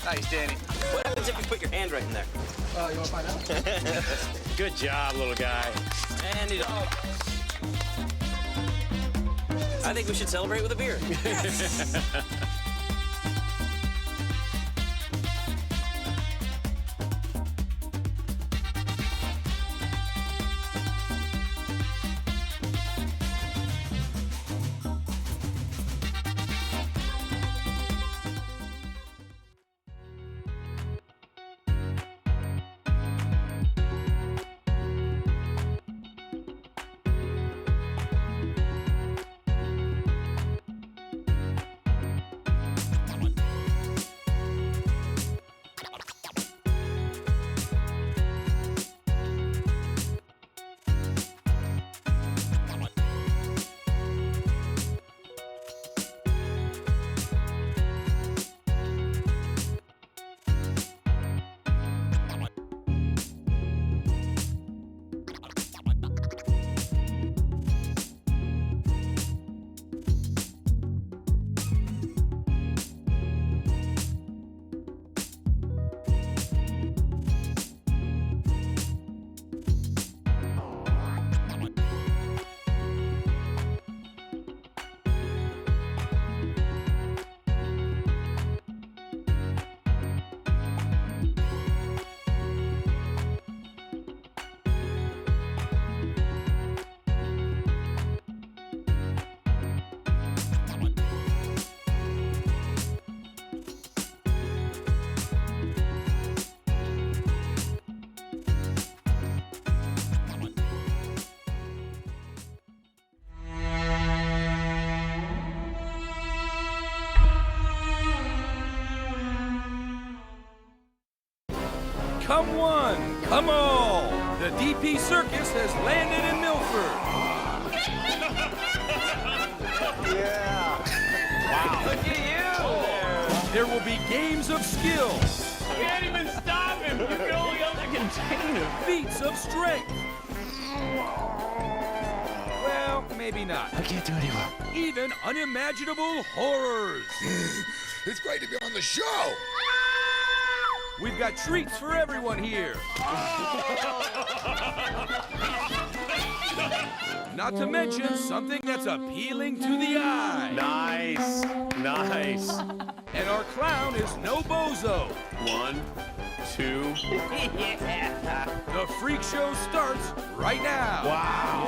Nice, Danny. What happens if you put your hand right in there? You want to find out? Good job, little guy. And he's... I think we should celebrate with a beer. Yes. Come one, come all. The DP Circus has landed in Milford. Yeah. Wow. Look at you. There will be games of skill. You can't even stop him. You can only have to contain him. Feats of strength. Well, maybe not. I can't do anymore. Even unimaginable horrors. It's great to be on the show. We've got treats for everyone here. Not to mention something that's appealing to the eye. Nice. Nice. And our clown is no bozo. 1, 2. Yeah. The freak show starts right now. Wow.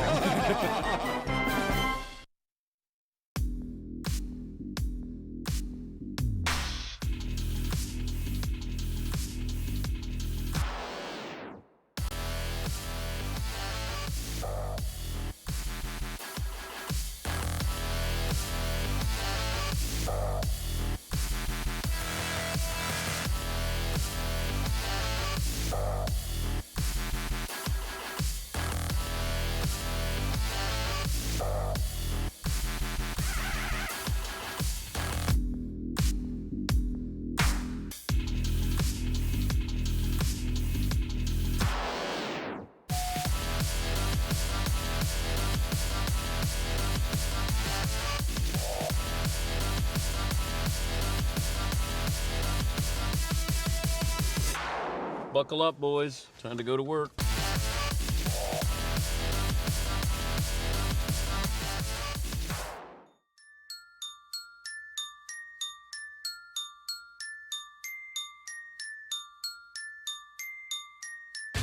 Buckle up, boys. Time to go to work.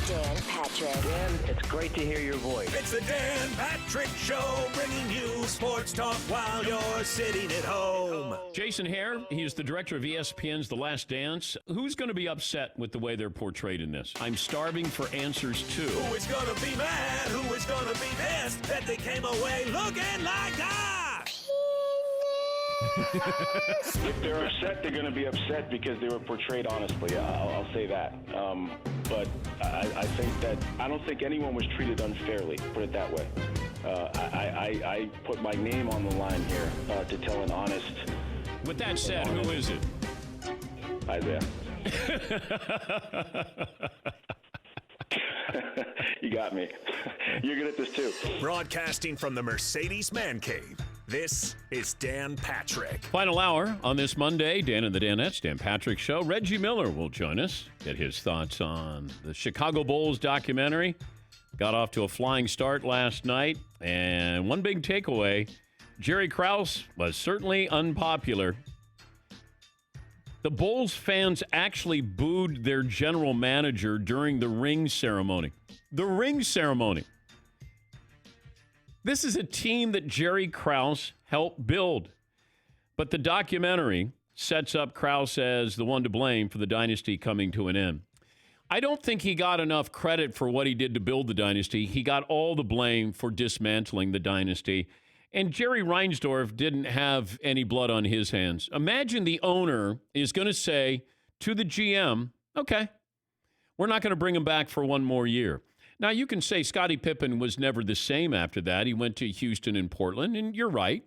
Dan Patrick. Dan, it's great to hear your voice. It's the Dan Patrick Show, bringing you sports talk while you're sitting at home. Jason Hare, he is the director of ESPN's The Last Dance. Who's going to be upset with the way they're portrayed in this? I'm starving for answers, too. Who is going to be mad? Who is going to be pissed that they came away looking like that? If they're upset, they're going to be upset because they were portrayed honestly. I'll say that. But I think that I don't think anyone was treated unfairly. Put it that way. I put my name on the line here to tell an honest. With that said, who is it? Isaiah. You got me. You're good at this too. Broadcasting from the Mercedes Man Cave, this is Dan Patrick. Final hour on this Monday, Dan and the Danettes, Dan Patrick Show. Reggie Miller will join us, get his thoughts on the Chicago Bulls documentary. Got off to a flying start last night, and one big takeaway, Jerry Krause was certainly unpopular. The Bulls fans actually booed their general manager during the ring ceremony. The ring ceremony. This is a team that Jerry Krause helped build. But the documentary sets up Krause as the one to blame for the dynasty coming to an end. I don't think he got enough credit for what he did to build the dynasty. He got all the blame for dismantling the dynasty. And Jerry Reinsdorf didn't have any blood on his hands. Imagine the owner is going to say to the GM, okay, we're not going to bring him back for one more year. Now, you can say Scottie Pippen was never the same after that. He went to Houston and Portland, and you're right.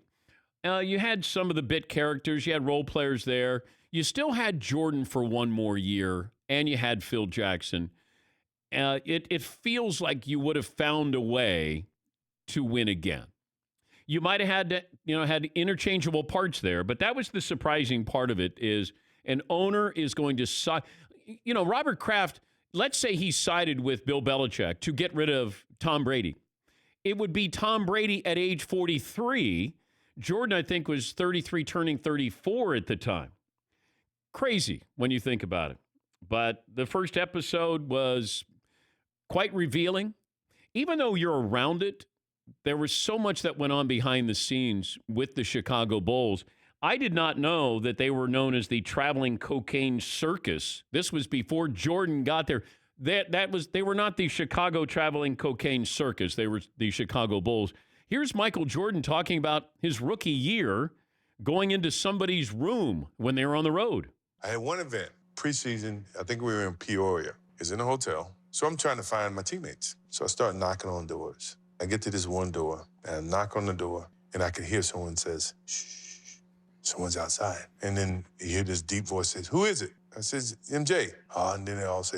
You had some of the bit characters. You had role players there. You still had Jordan for one more year, and you had Phil Jackson. It feels like you would have found a way to win again. You might have had had interchangeable parts there, but that was the surprising part of it is an owner is going to side. Robert Kraft, let's say he sided with Bill Belichick to get rid of Tom Brady. It would be Tom Brady at age 43. Jordan, I think, was 33, turning 34 at the time. Crazy when you think about it. But the first episode was quite revealing. Even though you're around it, there was so much that went on behind the scenes with the Chicago Bulls. I did not know that they were known as the traveling cocaine circus. This was before Jordan got there. They were not the Chicago traveling cocaine circus. They were the Chicago Bulls. Here's Michael Jordan talking about his rookie year going into somebody's room when they were on the road. I had one event, preseason, I think we were in Peoria. It's in a hotel. So I'm trying to find my teammates. So I start knocking on doors. I get to this one door, and I knock on the door, and I can hear someone says, shh, someone's outside. And then you hear this deep voice says, who is it? I says, MJ. And then they all say,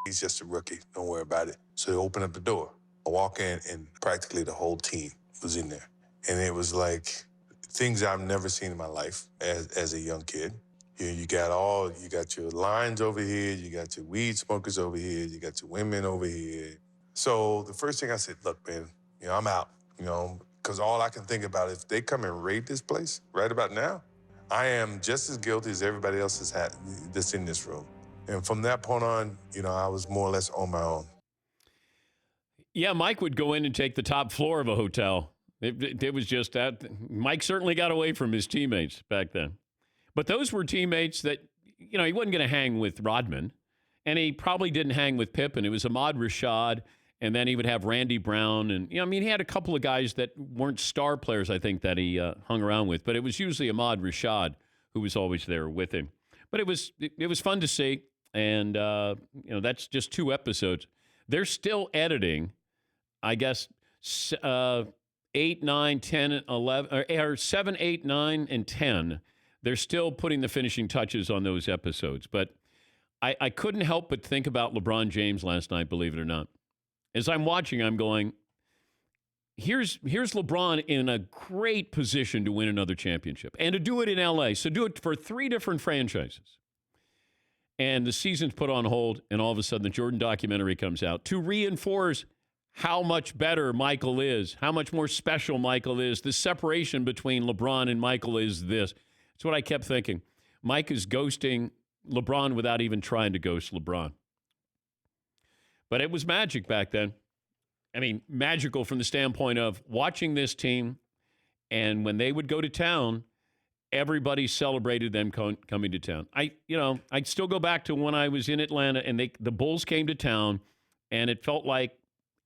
he's just a rookie. Don't worry about it. So they open up the door. I walk in, and practically the whole team was in there. And it was like things I've never seen in my life as a young kid. You got your lines over here, you got your weed smokers over here, you got your women over here. So the first thing I said, look, man, I'm out, because all I can think about is if they come and raid this place right about now, I am just as guilty as everybody else that's in this room. And from that point on, I was more or less on my own. Yeah, Mike would go in and take the top floor of a hotel. It was just that. Mike certainly got away from his teammates back then. But those were teammates that, he wasn't going to hang with Rodman. And he probably didn't hang with Pippen. It was Ahmad Rashad. And then he would have Randy Brown. And, he had a couple of guys that weren't star players, I think, that he hung around with. But it was usually Ahmad Rashad who was always there with him. But it was fun to see. And, that's just 2 episodes. They're still editing, I guess, 8, 9, 10, 11, or 7, 8, 9, and 10. They're still putting the finishing touches on those episodes. But I couldn't help but think about LeBron James last night, believe it or not. As I'm watching, I'm going, here's LeBron in a great position to win another championship and to do it in L.A. So do it for 3 different franchises. and the season's put on hold, and all of a sudden the Jordan documentary comes out to reinforce how much better Michael is, how much more special Michael is. The separation between LeBron and Michael is this. It's what I kept thinking. Mike is ghosting LeBron without even trying to ghost LeBron. But it was magic back then. I mean, magical from the standpoint of watching this team, and when they would go to town, everybody celebrated them coming to town. I'd still go back to when I was in Atlanta, and the Bulls came to town, and it felt like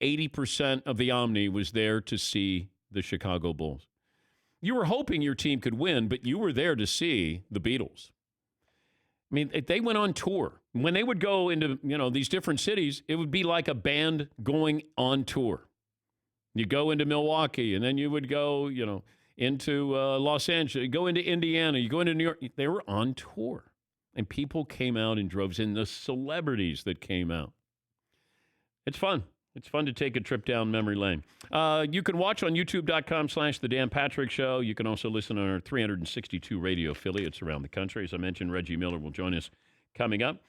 80% of the Omni was there to see the Chicago Bulls. You were hoping your team could win, but you were there to see the Beatles. I mean, they went on tour. When they would go into, these different cities, it would be like a band going on tour. You go into Milwaukee, and then you would go, into Los Angeles, you go into Indiana, you go into New York. They were on tour, and people came out in droves, and the celebrities that came out. It's fun. It's fun to take a trip down memory lane. You can watch on youtube.com/The Dan Patrick Show. You can also listen on our 362 radio affiliates around the country. As I mentioned, Reggie Miller will join us coming up.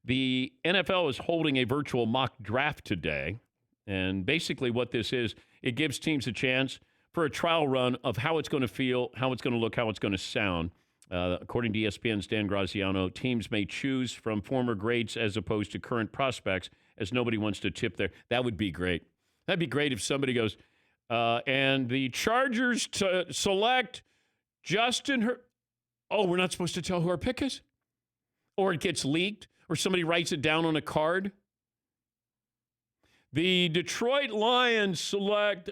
The NFL is holding a virtual mock draft today. And basically what this is, it gives teams a chance for a trial run of how it's going to feel, how it's going to look, how it's going to sound. According to ESPN's Dan Graziano, teams may choose from former greats as opposed to current prospects, as nobody wants to tip there. That would be great. That'd be great if somebody goes, and the Chargers to select Justin Oh, we're not supposed to tell who our pick is? Or it gets leaked, or somebody writes it down on a card. The Detroit Lions select...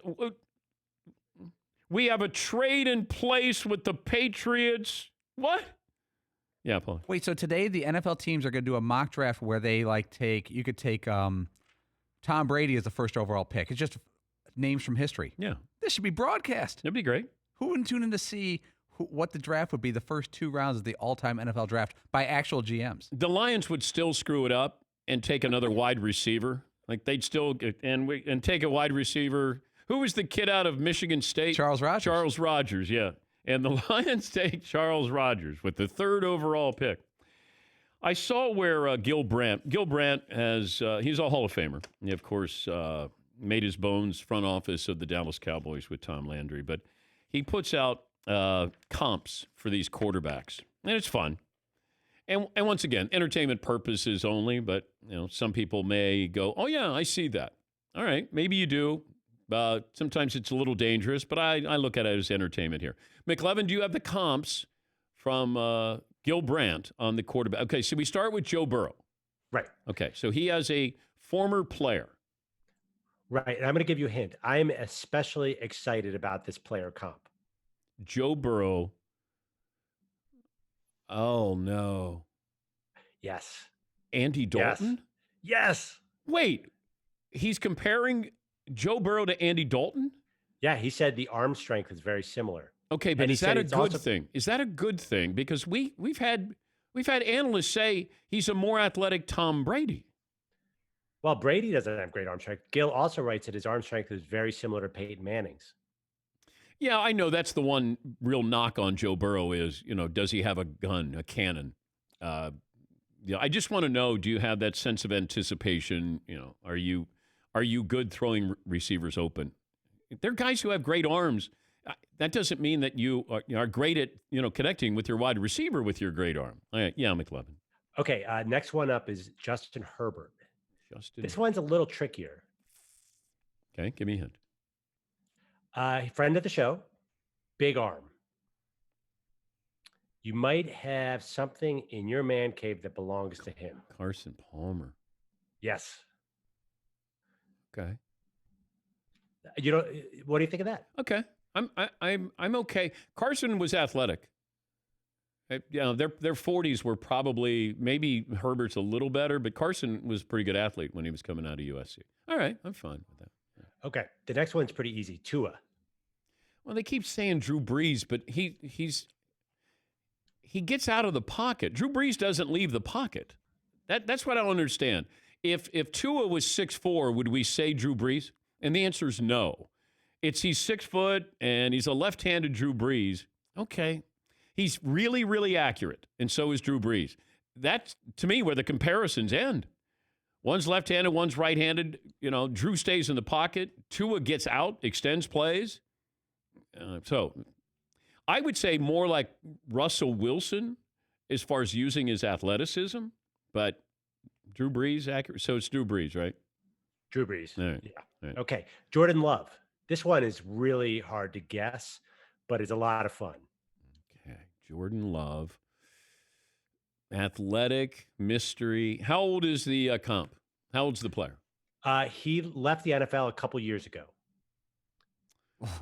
We have a trade in place with the Patriots. What? Yeah, Paul. Wait, so today the NFL teams are going to do a mock draft where they you could take Tom Brady as the first overall pick. It's just names from history. Yeah. This should be broadcast. That'd be great. Who would tune in to see what the draft would be, the first 2 rounds of the all-time NFL draft by actual GMs? The Lions would still screw it up and take another wide receiver. Like they'd still and take a wide receiver. Who was the kid out of Michigan State? Charles Rogers. Charles Rogers, yeah. And the Lions take Charles Rogers with the 3rd overall pick. I saw where Gil Brandt has, he's a Hall of Famer. He, of course, made his bones front office of the Dallas Cowboys with Tom Landry. But he puts out comps for these quarterbacks. And it's fun. And once again, entertainment purposes only. But, some people may go, oh, yeah, I see that. All right, maybe you do. Sometimes it's a little dangerous, but I look at it as entertainment here. McLovin, do you have the comps from Gil Brandt on the quarterback? Okay, so we start with Joe Burrow. Right. Okay, so he has a former player. Right, and I'm going to give you a hint. I'm especially excited about this player comp. Joe Burrow. Oh, no. Yes. Andy Dalton? Yes. Wait, he's comparing Joe Burrow to Andy Dalton? Yeah, he said the arm strength is very similar. Okay, but is that a good thing? Is that a good thing? Because we've had analysts say he's a more athletic Tom Brady. Well, Brady doesn't have great arm strength. Gil also writes that his arm strength is very similar to Peyton Manning's. Yeah, I know that's the one real knock on Joe Burrow is, does he have a gun, a cannon? I just want to know, do you have that sense of anticipation? Are you good throwing receivers open? They're guys who have great arms. That doesn't mean that you are great at, connecting with your wide receiver with your great arm. All right. Yeah, McLovin. Okay, next one up is Justin Herbert. This one's a little trickier. Okay, give me a hint. Friend of the show, big arm. You might have something in your man cave that belongs to him. Carson Palmer. Yes. Okay. What do you think of that? Okay. I'm okay. Carson was athletic. Their 40s were probably, maybe Herbert's a little better, but Carson was a pretty good athlete when he was coming out of USC. All right, I'm fine with that. Okay, the next one's pretty easy. Tua. Well, they keep saying Drew Brees, but he gets out of the pocket. Drew Brees doesn't leave the pocket. That's what I don't understand. If Tua was 6'4", would we say Drew Brees? And the answer is no. He's 6 foot and he's a left-handed Drew Brees. Okay. He's really, really accurate, and so is Drew Brees. that's, to me, where the comparisons end. One's left-handed, one's right-handed. Drew stays in the pocket. Tua gets out, extends plays. So I would say more like Russell Wilson as far as using his athleticism, but Drew Brees, accurate. So it's Drew Brees, right? Drew Brees. All right. Yeah. All right. Okay. Jordan Love. This one is really hard to guess, but it's a lot of fun. Okay. Jordan Love. Athletic, mystery. How old is the comp? How old's the player? He left the NFL a couple years ago.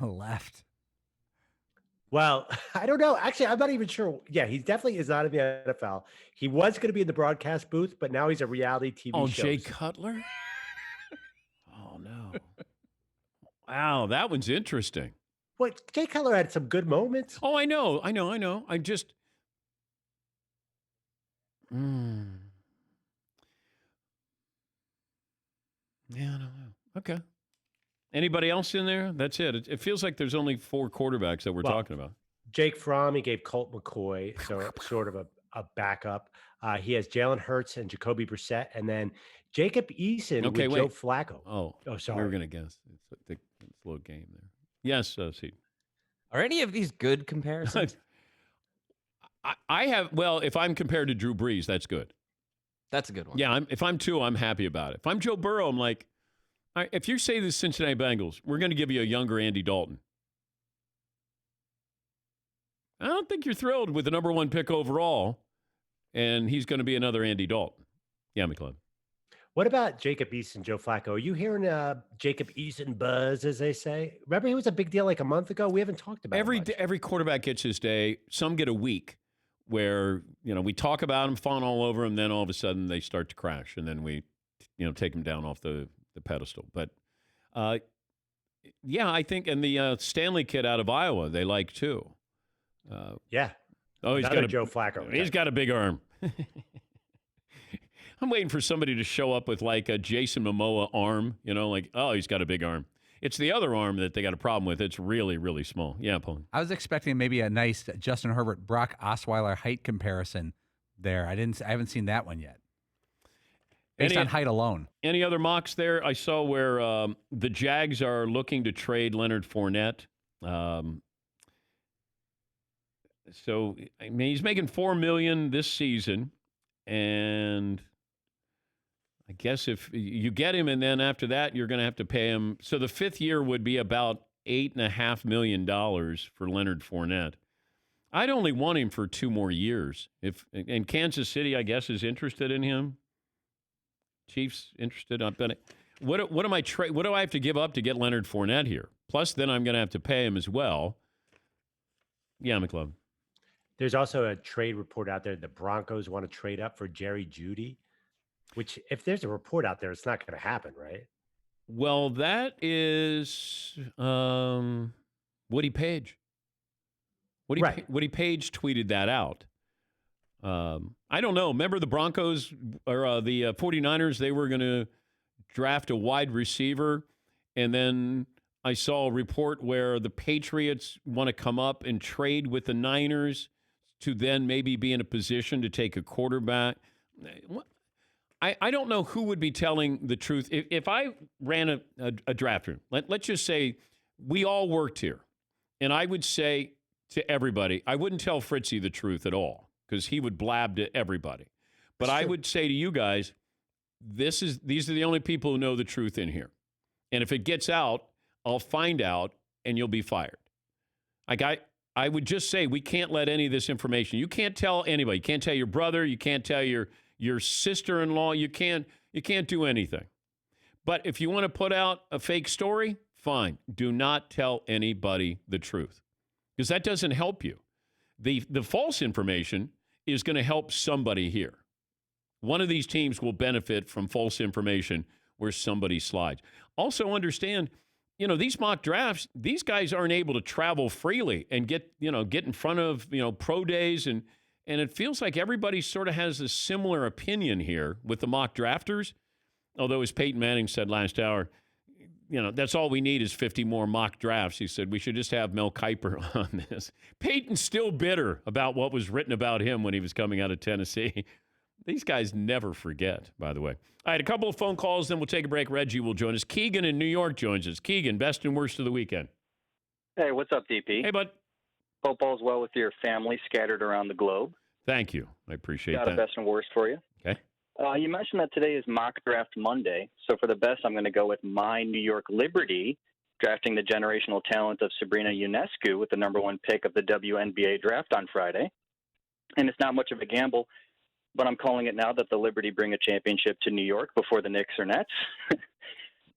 Left. Well, I don't know. Actually, I'm not even sure. Yeah, he definitely is not in the NFL. He was going to be in the broadcast booth, but now he's a reality TV show. Oh, Jay Cutler? Oh, no. Wow, that one's interesting. What? Jay Cutler had some good moments. Oh, I know. I just... Yeah, I don't know. Okay. Anybody else in there? That's it. It feels like there's only 4 quarterbacks that we're talking about. Jake Fromm, he gave Colt McCoy, so sort of a backup. He has Jalen Hurts and Jacoby Brissett, and then Jacob Eason with Joe Flacco. Oh, sorry. We were going to guess. It's a little game there. Yes, Steve. Are any of these good comparisons? I have, well, if I'm compared to Drew Brees, that's good. That's a good one. Yeah, if I'm Tua, I'm happy about it. If I'm Joe Burrow, I'm like, all right, if you say the Cincinnati Bengals, we're going to give you a younger Andy Dalton. I don't think you're thrilled with the number 1 pick overall, and he's going to be another Andy Dalton. Yeah, McLovin. What about Jacob Eason, Joe Flacco? Are you hearing Jacob Eason buzz, as they say? Remember, he was a big deal like a month ago. We haven't talked about it much. Every quarterback gets his day. Some get a week where we talk about them, fawn all over them, then all of a sudden they start to crash, and then we take them down off the pedestal. But yeah, I think, and the Stanley kid out of Iowa they like too. Yeah. Oh, he's Another got Joe Flacco. He's got a big arm. I'm waiting for somebody to show up with like a Jason Momoa arm, he's got a big arm. It's the other arm that they got a problem with. It's really, really small. Yeah, Paul. I was expecting maybe a nice Justin Herbert, Brock Osweiler height comparison there. I haven't seen that one yet. Based on height alone. Any other mocks there? I saw where the Jags are looking to trade Leonard Fournette. So, I mean, he's making $4 million this season, and I guess if you get him, and then after that, you're going to have to pay him. So the 5th year would be about $8.5 million for Leonard Fournette. I'd only want him for 2 more years. And Kansas City, I guess, is interested in him. Chiefs interested. I bet. What do I have to give up to get Leonard Fournette here? Plus, then I'm going to have to pay him as well. Yeah, McLovin. There's also a trade report out there. The Broncos want to trade up for Jerry Jeudy, which if there's a report out there, it's not going to happen, right? Well, that is Woody Page. Woody Page tweeted that out. I don't know. Remember the Broncos or the 49ers? They were going to draft a wide receiver, and then I saw a report where the Patriots want to come up and trade with the Niners to then maybe be in a position to take a quarterback. I don't know who would be telling the truth. If I ran a draft room, let's just say we all worked here, and I would say to everybody, I wouldn't tell Fritzy the truth at all because he would blab to everybody. But I would say to you guys, these are the only people who know the truth in here. And if it gets out, I'll find out, and you'll be fired. I would just say we can't let any of this information. You can't tell anybody. You can't tell your brother. You can't tell your sister-in-law. You can't do anything. But if you want to put out a fake story, fine. Do not tell anybody the truth because that doesn't help you. The false information is going to help somebody here. One of these teams will benefit from false information where somebody slides. Also understand, these mock drafts, these guys aren't able to travel freely and get in front of, pro days. And it feels like everybody sort of has a similar opinion here with the mock drafters. Although, as Peyton Manning said last hour, that's all we need is 50 more mock drafts. He said we should just have Mel Kiper on this. Peyton's still bitter about what was written about him when he was coming out of Tennessee. These guys never forget, by the way. All right, a couple of phone calls, then we'll take a break. Reggie will join us. Keegan in New York joins us. Keegan, best and worst of the weekend. Hey, what's up, DP? Hey, bud. Hope all's well with your family scattered around the globe. Thank you. I appreciate Got that. a best and worst for you. Okay. You mentioned that today is mock draft Monday. So for the best, I'm going to go with my New York Liberty, drafting the generational talent of Sabrina Ionescu with the number 1 pick of the WNBA draft on Friday. And it's not much of a gamble, but I'm calling it now that the Liberty bring a championship to New York before the Knicks or Nets.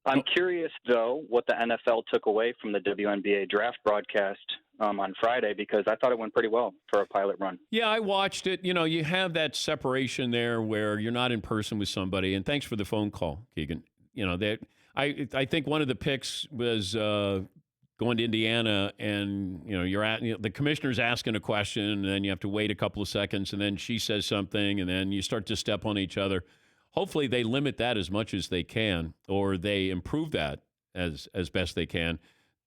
I'm curious, though, what the NFL took away from the WNBA draft broadcast on Friday, because I thought it went pretty well for a pilot run. Yeah, I watched it. You know, you have that separation there where you're not in person with somebody. And thanks for the phone call, Keegan. You know, I think one of the picks was going to Indiana, and the commissioner's asking a question, and then you have to wait a couple of seconds, and then she says something, and then you start to step on each other. Hopefully, they limit that as much as they can, or they improve that as best they can,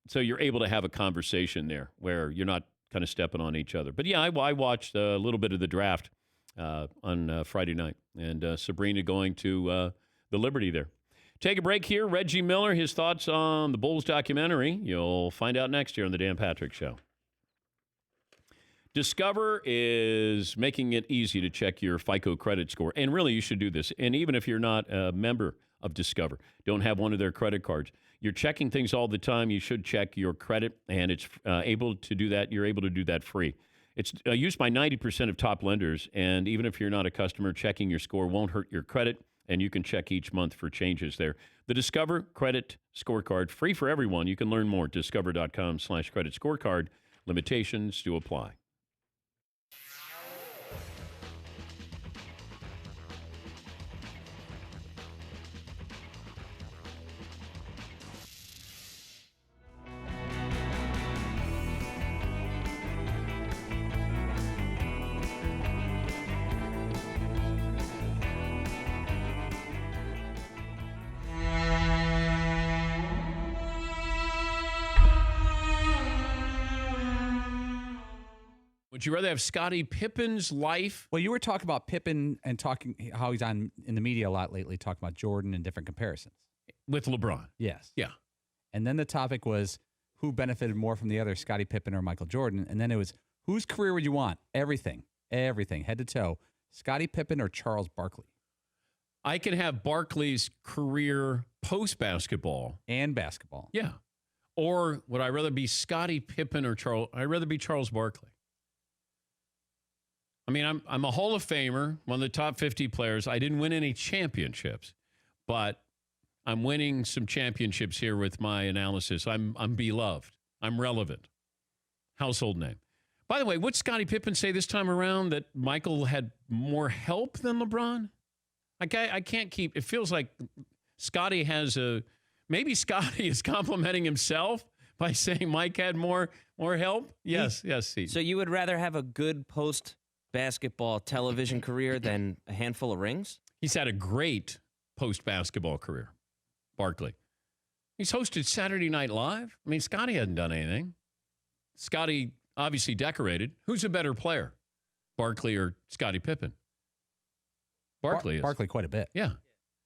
so you're able to have a conversation there where you're not kind of stepping on each other. But yeah, I watched a little bit of the draft on Friday night, and Sabrina going to the Liberty there. Take a break here. Reggie Miller, his thoughts on the Bulls documentary. You'll find out next year on the Dan Patrick Show. Discover is making it easy to check your FICO credit score. And really, you should do this. And even if you're not a member of Discover, don't have one of their credit cards, you're checking things all the time. You should check your credit, and it's able to do that. You're able to do that free. It's used by 90% of top lenders. And even if you're not a customer, checking your score won't hurt your credit. And you can check each month for changes there. The Discover Credit Scorecard, free for everyone. You can learn more at discover.com/credit scorecard. Limitations do apply. Would you rather have Scottie Pippen's life? Well, you were talking about Pippen and talking how he's on in the media a lot lately, talking about Jordan and different comparisons. With LeBron? Yes. Yeah. And then the topic was who benefited more from the other, Scottie Pippen or Michael Jordan? And then it was whose career would you want? Everything, head to toe. Scottie Pippen or Charles Barkley? I can have Barkley's career post-basketball. And basketball. Yeah. Or would I rather be Scottie Pippen or Charles? I'd rather be Charles Barkley. I mean, I'm a Hall of Famer, one of the top 50 players. I didn't win any championships, but I'm winning some championships here with my analysis. I'm beloved. I'm relevant. Household name. By the way, what'd Scottie Pippen say this time around, that Michael had more help than LeBron? I can't keep, it feels like Scottie has maybe Scottie is complimenting himself by saying Mike had more help. Yes, Steve. So you would rather have a good post-basketball television career than a handful of rings? He's had a great post-basketball career, Barkley. He's hosted Saturday Night Live. I mean, Scottie hadn't done anything. Scottie obviously decorated. Who's a better player, Barkley or Scottie Pippen? Barkley is. Barkley quite a bit. Yeah.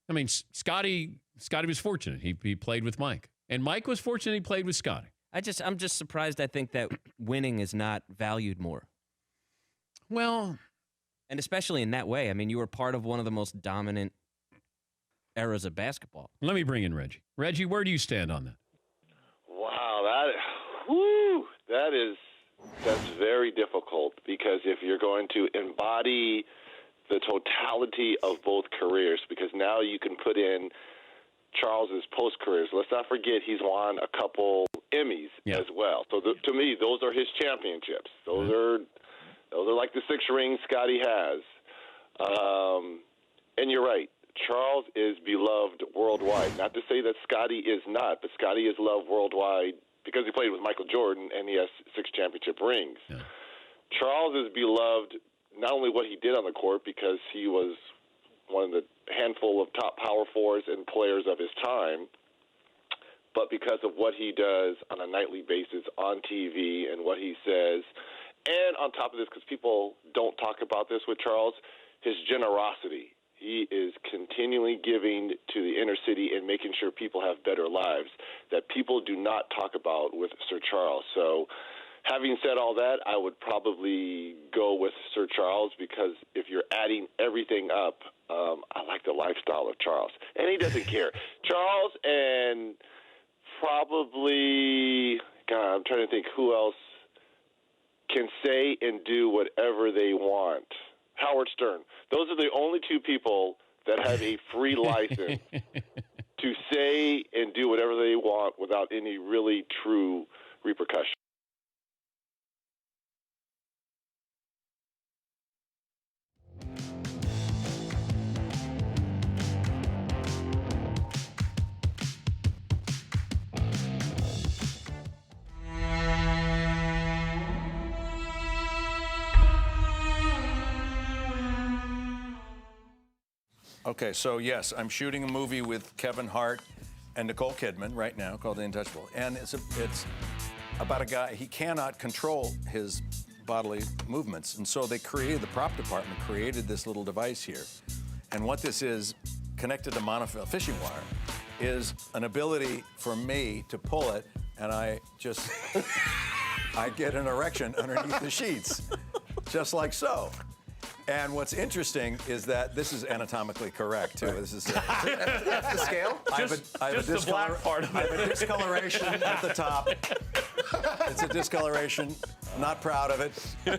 I mean, Scottie was fortunate. He played with Mike. And Mike was fortunate he played with Scottie. I'm just surprised. I think that winning is not valued more. Well, and especially in that way. I mean, you were part of one of the most dominant eras of basketball. Let me bring in Reggie. Reggie, where do you stand on that? Wow, that's very difficult, because if you're going to embody the totality of both careers, because now you can put in Charles's post careers. Let's not forget he's won a couple Emmys as well. So to me, those are his championships. Those are like the 6 rings Scottie has. And you're right. Charles is beloved worldwide. Not to say that Scottie is not, but Scottie is loved worldwide because he played with Michael Jordan and he has 6 championship rings. Yeah. Charles is beloved not only what he did on the court, because he was one of the handful of top power forwards and players of his time, but because of what he does on a nightly basis on TV and what he says. And on top of this, because people don't talk about this with Charles, his generosity. He is continually giving to the inner city and making sure people have better lives that people do not talk about with Sir Charles. So having said all that, I would probably go with Sir Charles because if you're adding everything up, I like the lifestyle of Charles. And he doesn't care. Charles and probably, God, I'm trying to think who else can say and do whatever they want. Howard Stern. Those are the only two people that have a free license to say and do whatever they want without any really true repercussion. Okay, so yes, I'm shooting a movie with Kevin Hart and Nicole Kidman right now called The Untouchable. And it's about a guy, he cannot control his bodily movements. And so the prop department created this little device here. And what this is, connected to monofilament fishing wire, is an ability for me to pull it, and I get an erection underneath the sheets, just like so. And what's interesting is that this is anatomically correct, too. This is That's the scale? I have the black part of it. I have a discoloration at the top. It's a discoloration. I'm not proud of it,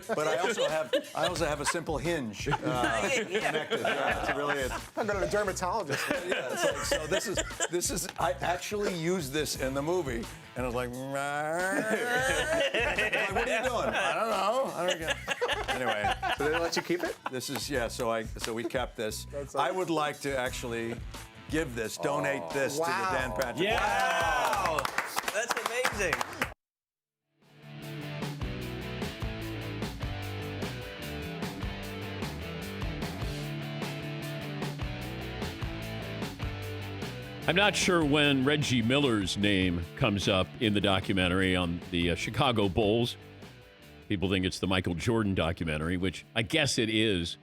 but I also have a simple hinge connected. Yeah, it's really. I'm going to a dermatologist. Yeah, so this is. I actually used this in the movie, and I was like, what are you doing? I don't know. Anyway, so they let you keep it? This is So we kept this. I would like to actually donate this to the Dan Patrick. Yeah. Wow. That's amazing. I'm not sure when Reggie Miller's name comes up in the documentary on the Chicago Bulls. People think it's the Michael Jordan documentary, which I guess it is.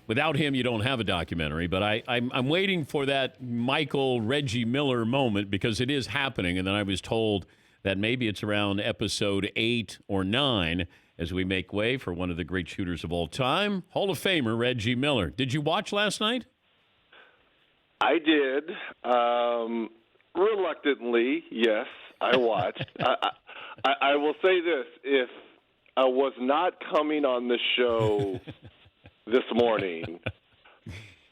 Without him, you don't have a documentary. But I'm waiting for that Reggie Miller moment because it is happening. And then I was told that maybe it's around episode 8 or 9 as we make way for one of the great shooters of all time, Hall of Famer Reggie Miller. Did you watch last night? I did. Reluctantly, yes, I watched. I will say this. If I was not coming on the show this morning,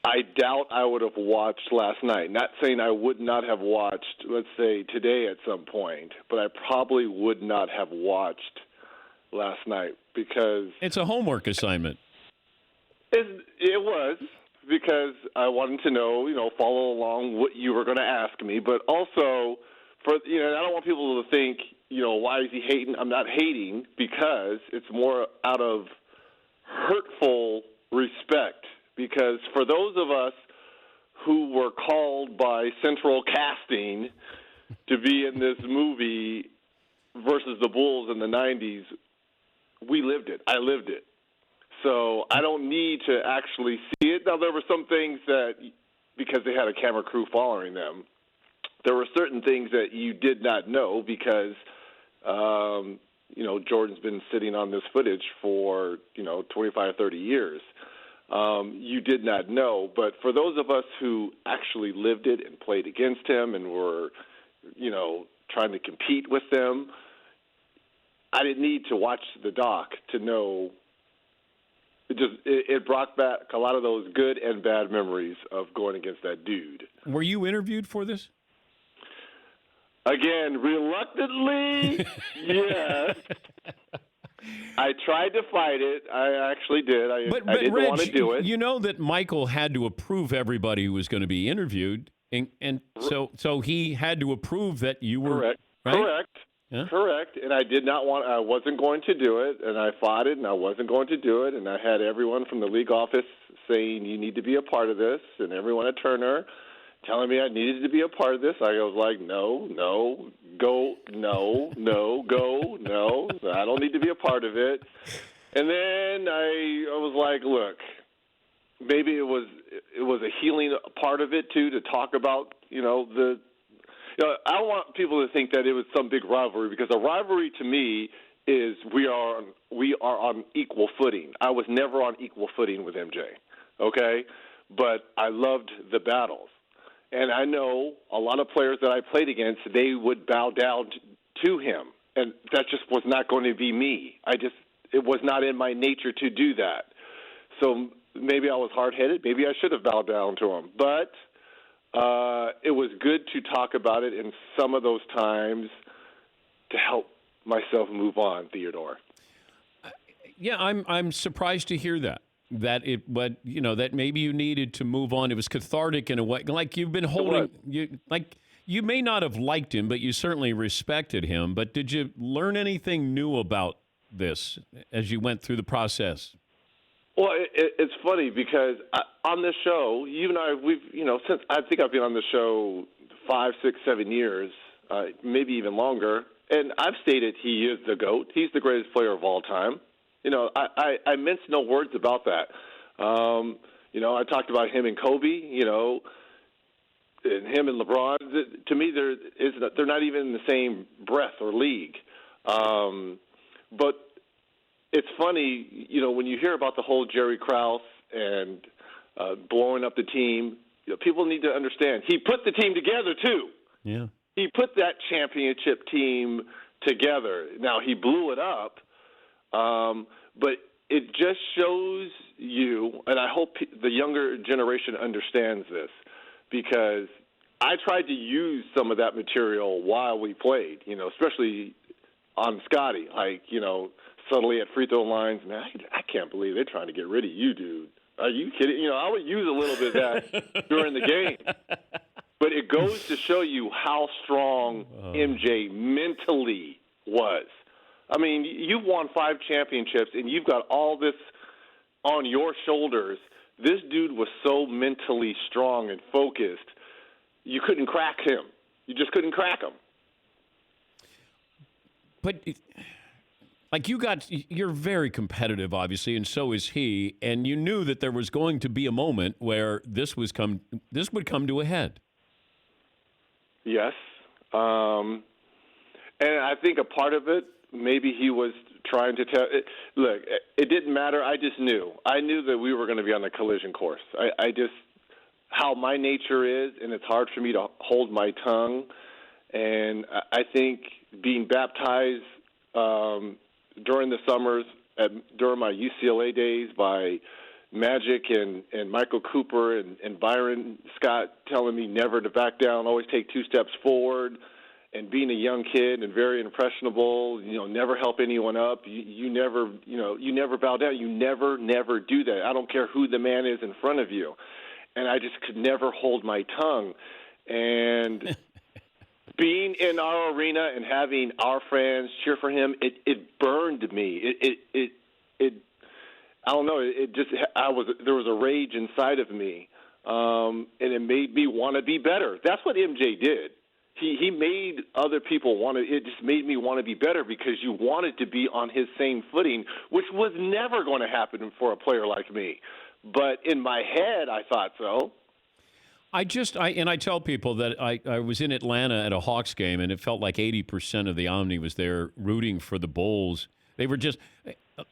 I doubt I would have watched last night. Not saying I would not have watched, let's say, today at some point, but I probably would not have watched last night because... It's a homework assignment. It was. Because I wanted to know, follow along what you were going to ask me, but also I don't want people to think, why is he hating? I'm not hating because it's more out of hurtful respect. Because for those of us who were called by Central Casting to be in this movie versus the Bulls in the 90s, we lived it. I lived it. So I don't need to actually see it. Now, there were some things that, because they had a camera crew following them, there were certain things that you did not know because, Jordan's been sitting on this footage for, 25, 30 years. You did not know. But for those of us who actually lived it and played against him and were, trying to compete with them, I didn't need to watch the doc to know. It brought back a lot of those good and bad memories of going against that dude. Were you interviewed for this? Again, reluctantly, yes. I tried to fight it. I actually did. I didn't want to do it. You know that Michael had to approve everybody who was going to be interviewed, and so he had to approve that you were correct. Right? Correct. Yeah? Correct, and I wasn't going to do it, and I fought it, and I wasn't going to do it, and I had everyone from the league office saying, you need to be a part of this, and everyone at Turner telling me I needed to be a part of this. I was like, no, go, I don't need to be a part of it. And then I was like, look, maybe it was a healing part of it too, to talk about I don't want people to think that it was some big rivalry, because a rivalry to me is we are on equal footing. I was never on equal footing with MJ, okay? But I loved the battles. And I know a lot of players that I played against, they would bow down to him. And that just was not going to be me. It was not in my nature to do that. So maybe I was hard-headed. Maybe I should have bowed down to him. But it was good to talk about it in some of those times to help myself move on, Theodore. Yeah, I'm surprised to hear that that maybe you needed to move on. It was cathartic in a way, like you've been holding you may not have liked him, but you certainly respected him. But did you learn anything new about this as you went through the process? Well, it's funny because on this show, you and I, since I think I've been on the show 5, 6, 7 years, maybe even longer. And I've stated he is the GOAT. He's the greatest player of all time. I mince no words about that. I talked about him and Kobe, and him and LeBron. To me, they're not even in the same breath or league. But it's funny, when you hear about the whole Jerry Krause and blowing up the team, people need to understand he put the team together too. Yeah. He put that championship team together. Now, he blew it up, but it just shows you, and I hope the younger generation understands this, because I tried to use some of that material while we played, especially on Scottie, subtly at free throw lines. Man, I can't believe they're trying to get rid of you, dude. Are you kidding? I would use a little bit of that during the game. But it goes to show you how strong MJ mentally was. I mean, you've won 5 championships, and you've got all this on your shoulders. This dude was so mentally strong and focused, you couldn't crack him. You just couldn't crack him. But, you're very competitive, obviously, and so is he, and you knew that there was going to be a moment where this would come to a head. Yes. And I think a part of it, maybe he was trying to tell – look, it didn't matter. I just knew. I knew that we were going to be on a collision course. I just – how my nature is, and it's hard for me to hold my tongue. And I think being baptized during the summers, during my UCLA days by – Magic and Michael Cooper and Byron Scott telling me never to back down, always take 2 steps forward, and being a young kid and very impressionable, never help anyone up. You never bow down. You never do that. I don't care who the man is in front of you. And I just could never hold my tongue. And being in our arena and having our fans cheer for him, it burned me. It I don't know. There was a rage inside of me, and it made me want to be better. That's what MJ did. He made other people want to. It just made me want to be better because you wanted to be on his same footing, which was never going to happen for a player like me. But in my head, I thought so. I tell people that I was in Atlanta at a Hawks game, and it felt like 80% of the Omni was there rooting for the Bulls. They were just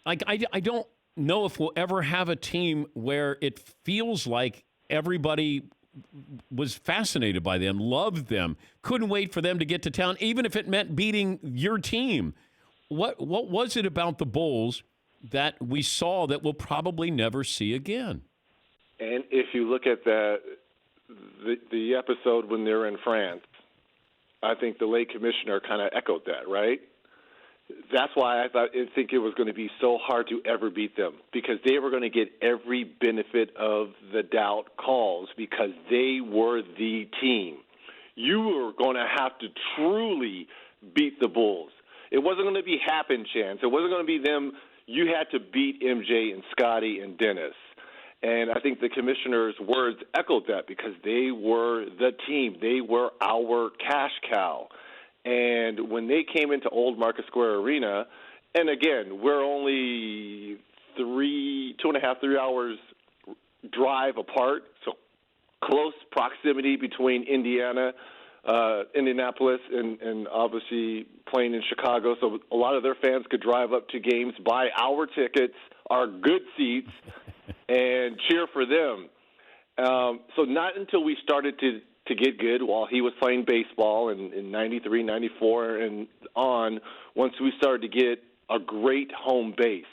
like I don't know if we'll ever have a team where it feels like everybody was fascinated by them, loved them, couldn't wait for them to get to town, even if it meant beating your team. What was it about the Bulls that we saw that we'll probably never see again? And if you look at the episode when they're in France, I think the late commissioner kind of echoed that, right? That's why I think it was going to be so hard to ever beat them, because they were going to get every benefit of the doubt calls because they were the team. You were going to have to truly beat the Bulls. It wasn't going to be happen chance. It wasn't going to be them. You had to beat MJ and Scottie and Dennis. And I think the commissioner's words echoed that because they were the team. They were our cash cow. And when they came into Old Market Square Arena, and again, we're only 2.5, 3 hours drive apart, so close proximity between Indianapolis, and obviously playing in Chicago. So a lot of their fans could drive up to games, buy our tickets, our good seats, and cheer for them. So not until we started to get good while he was playing baseball in 93, 94, and on, once we started to get a great home base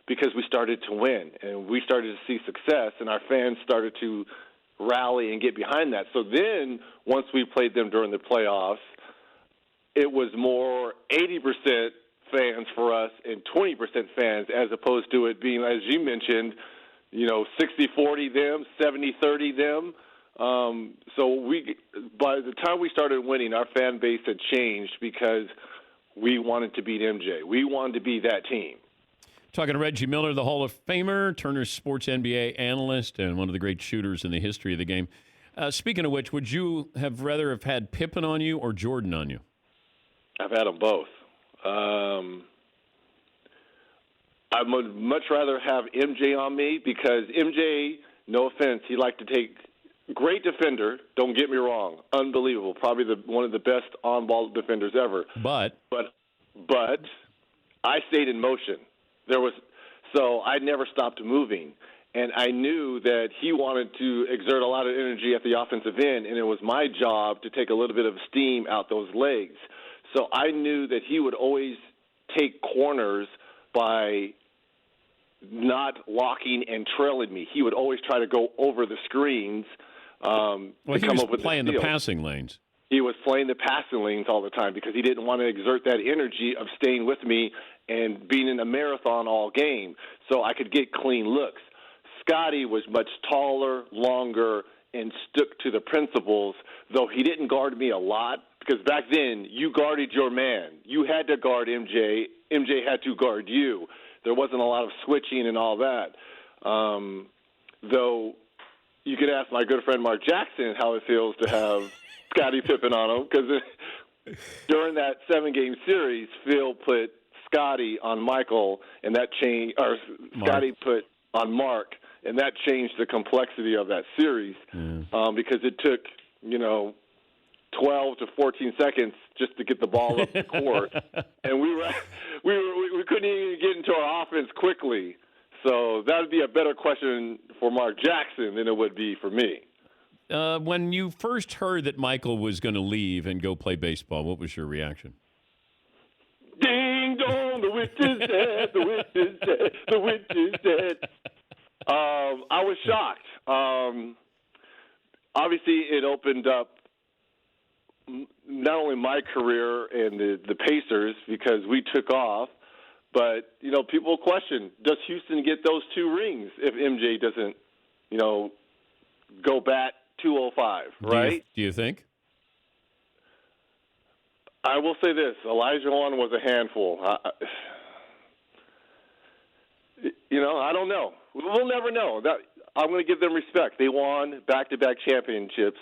because we started to win and we started to see success, and our fans started to rally and get behind that. So then once we played them during the playoffs, it was more 80% fans for us and 20% fans, as opposed to it being, as you mentioned, 60-40 them, 70-30 them. So by the time we started winning, our fan base had changed because we wanted to beat MJ. We wanted to be that team. Talking to Reggie Miller, the Hall of Famer, Turner Sports NBA analyst, and one of the great shooters in the history of the game. Speaking of which, would you have rather have had Pippen on you or Jordan on you? I've had them both. I would much rather have MJ on me because MJ, no offense, he liked to take great defender. Don't get me wrong, unbelievable, probably one of the best on-ball defenders ever. But I stayed in motion. So I never stopped moving, and I knew that he wanted to exert a lot of energy at the offensive end, and it was my job to take a little bit of steam out those legs. So I knew that he would always take corners by not locking and trailing me. He would always try to go over the screens. He was playing the passing lanes. He was playing the passing lanes all the time because he didn't want to exert that energy of staying with me and being in a marathon all game, so I could get clean looks. Scottie was much taller, longer, and stuck to the principles, though he didn't guard me a lot, because back then you guarded your man. You had to guard MJ. MJ had to guard you. There wasn't a lot of switching and all that. Though you could ask my good friend Mark Jackson how it feels to have Scottie Pippen on him, because during that 7-game series, Phil put Scottie on Michael, and that changed, or Scottie put on Mark, and that changed the complexity of that series because it took 12 to 14 seconds just to get the ball up the court, and we couldn't even get into our offense quickly. So that would be a better question for Mark Jackson than it would be for me. When you first heard that Michael was going to leave and go play baseball, what was your reaction? Ding dong, the witch is dead, the witch is dead, the witch is dead. I was shocked. Obviously, it opened up not only my career and the Pacers because we took off, but, people question, does Houston get those 2 rings if MJ doesn't, go bat 205, right? Do you think? I will say this. Olajuwon was a handful. I don't know. We'll never know. I'm going to give them respect. They won back-to-back championships,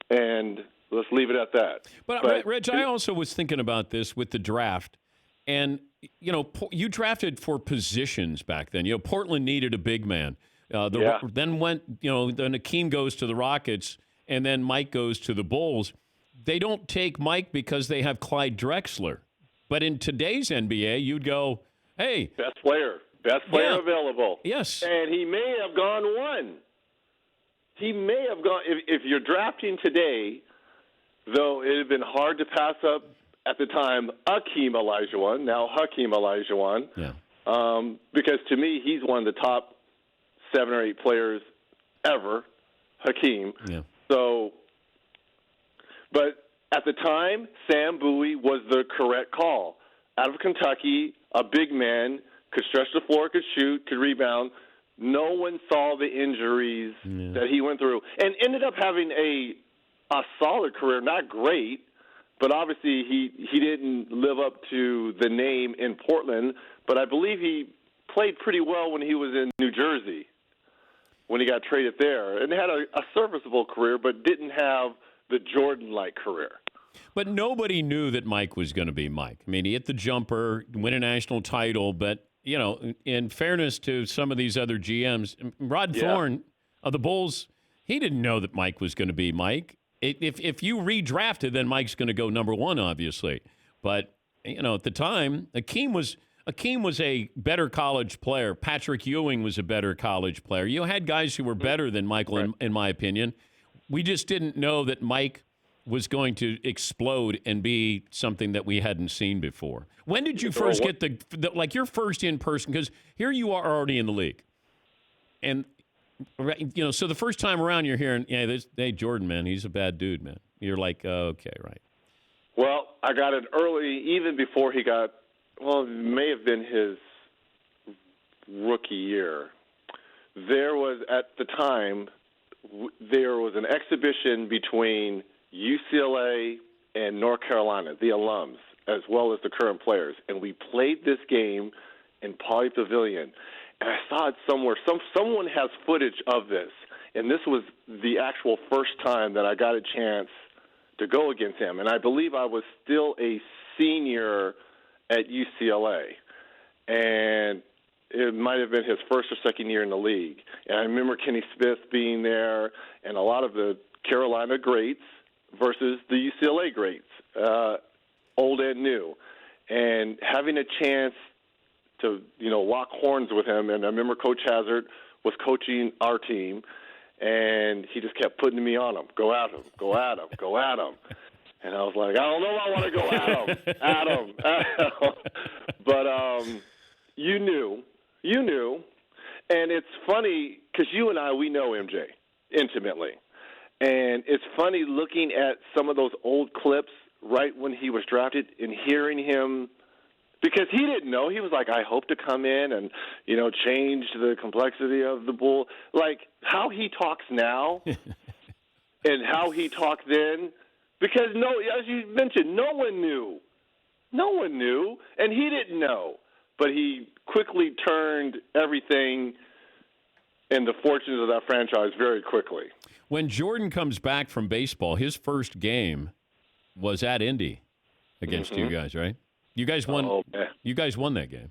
and let's leave it at that. But Reg, I also was thinking about this with the draft. And, you drafted for positions back then. Portland needed a big man. Then then Akeem goes to the Rockets, and then Mike goes to the Bulls. They don't take Mike because they have Clyde Drexler. But in today's NBA, you'd go, hey. Best player available. Yes. And he may have gone 1. He may have gone, if you're drafting today, though it had been hard to pass up at the time, Akeem Olajuwon, now Hakeem Olajuwon. Yeah. Because to me, he's one of the top 7 or 8 players ever, Hakeem. Yeah. So, but at the time, Sam Bowie was the correct call. Out of Kentucky, a big man, could stretch the floor, could shoot, could rebound. No one saw the injuries that he went through, and ended up having a solid career, not great, but obviously he didn't live up to the name in Portland. But I believe he played pretty well when he was in New Jersey, when he got traded there, and had a serviceable career, but didn't have the Jordan-like career. But nobody knew that Mike was going to be Mike. I mean, he hit the jumper, win a national title, but in fairness to some of these other GMs, Rod Thorne of the Bulls, he didn't know that Mike was going to be Mike. If you redrafted, then Mike's going to go number one, obviously. But at the time, Akeem was a better college player. Patrick Ewing was a better college player. You had guys who were better than Michael, in my opinion. We just didn't know that Mike was going to explode and be something that we hadn't seen before. When did you first get your first in-person? Because here you are already in the league. And, so the first time around you're hearing, hey, Jordan, man, he's a bad dude, man. You're like, okay, right. Well, I got it early, even before he got, it may have been his rookie year. There was, at the time, there was an exhibition between UCLA and North Carolina, the alums, as well as the current players. And we played this game in Pauley Pavilion. And I saw it somewhere. Someone has footage of this. And this was the actual first time that I got a chance to go against him. And I believe I was still a senior at UCLA. And it might have been his first or second year in the league. And I remember Kenny Smith being there and a lot of the Carolina greats versus the UCLA greats, old and new. And having a chance to, lock horns with him. And I remember Coach Hazard was coaching our team, and he just kept putting me on him. Go at him, go at him, go at him. And I was like, I don't know if I want to go at him. But you knew. And it's funny because you and I, we know MJ intimately. And it's funny looking at some of those old clips right when he was drafted and hearing him, because he didn't know. He was like, I hope to come in and, change the complexity of the Bull. Like how he talks now and how he talked then, because as you mentioned, no one knew. No one knew, and he didn't know. But he quickly turned everything and the fortunes of that franchise very quickly. When Jordan comes back from baseball, his first game was at Indy against you guys, right? You guys won. Oh, man. You guys won that game.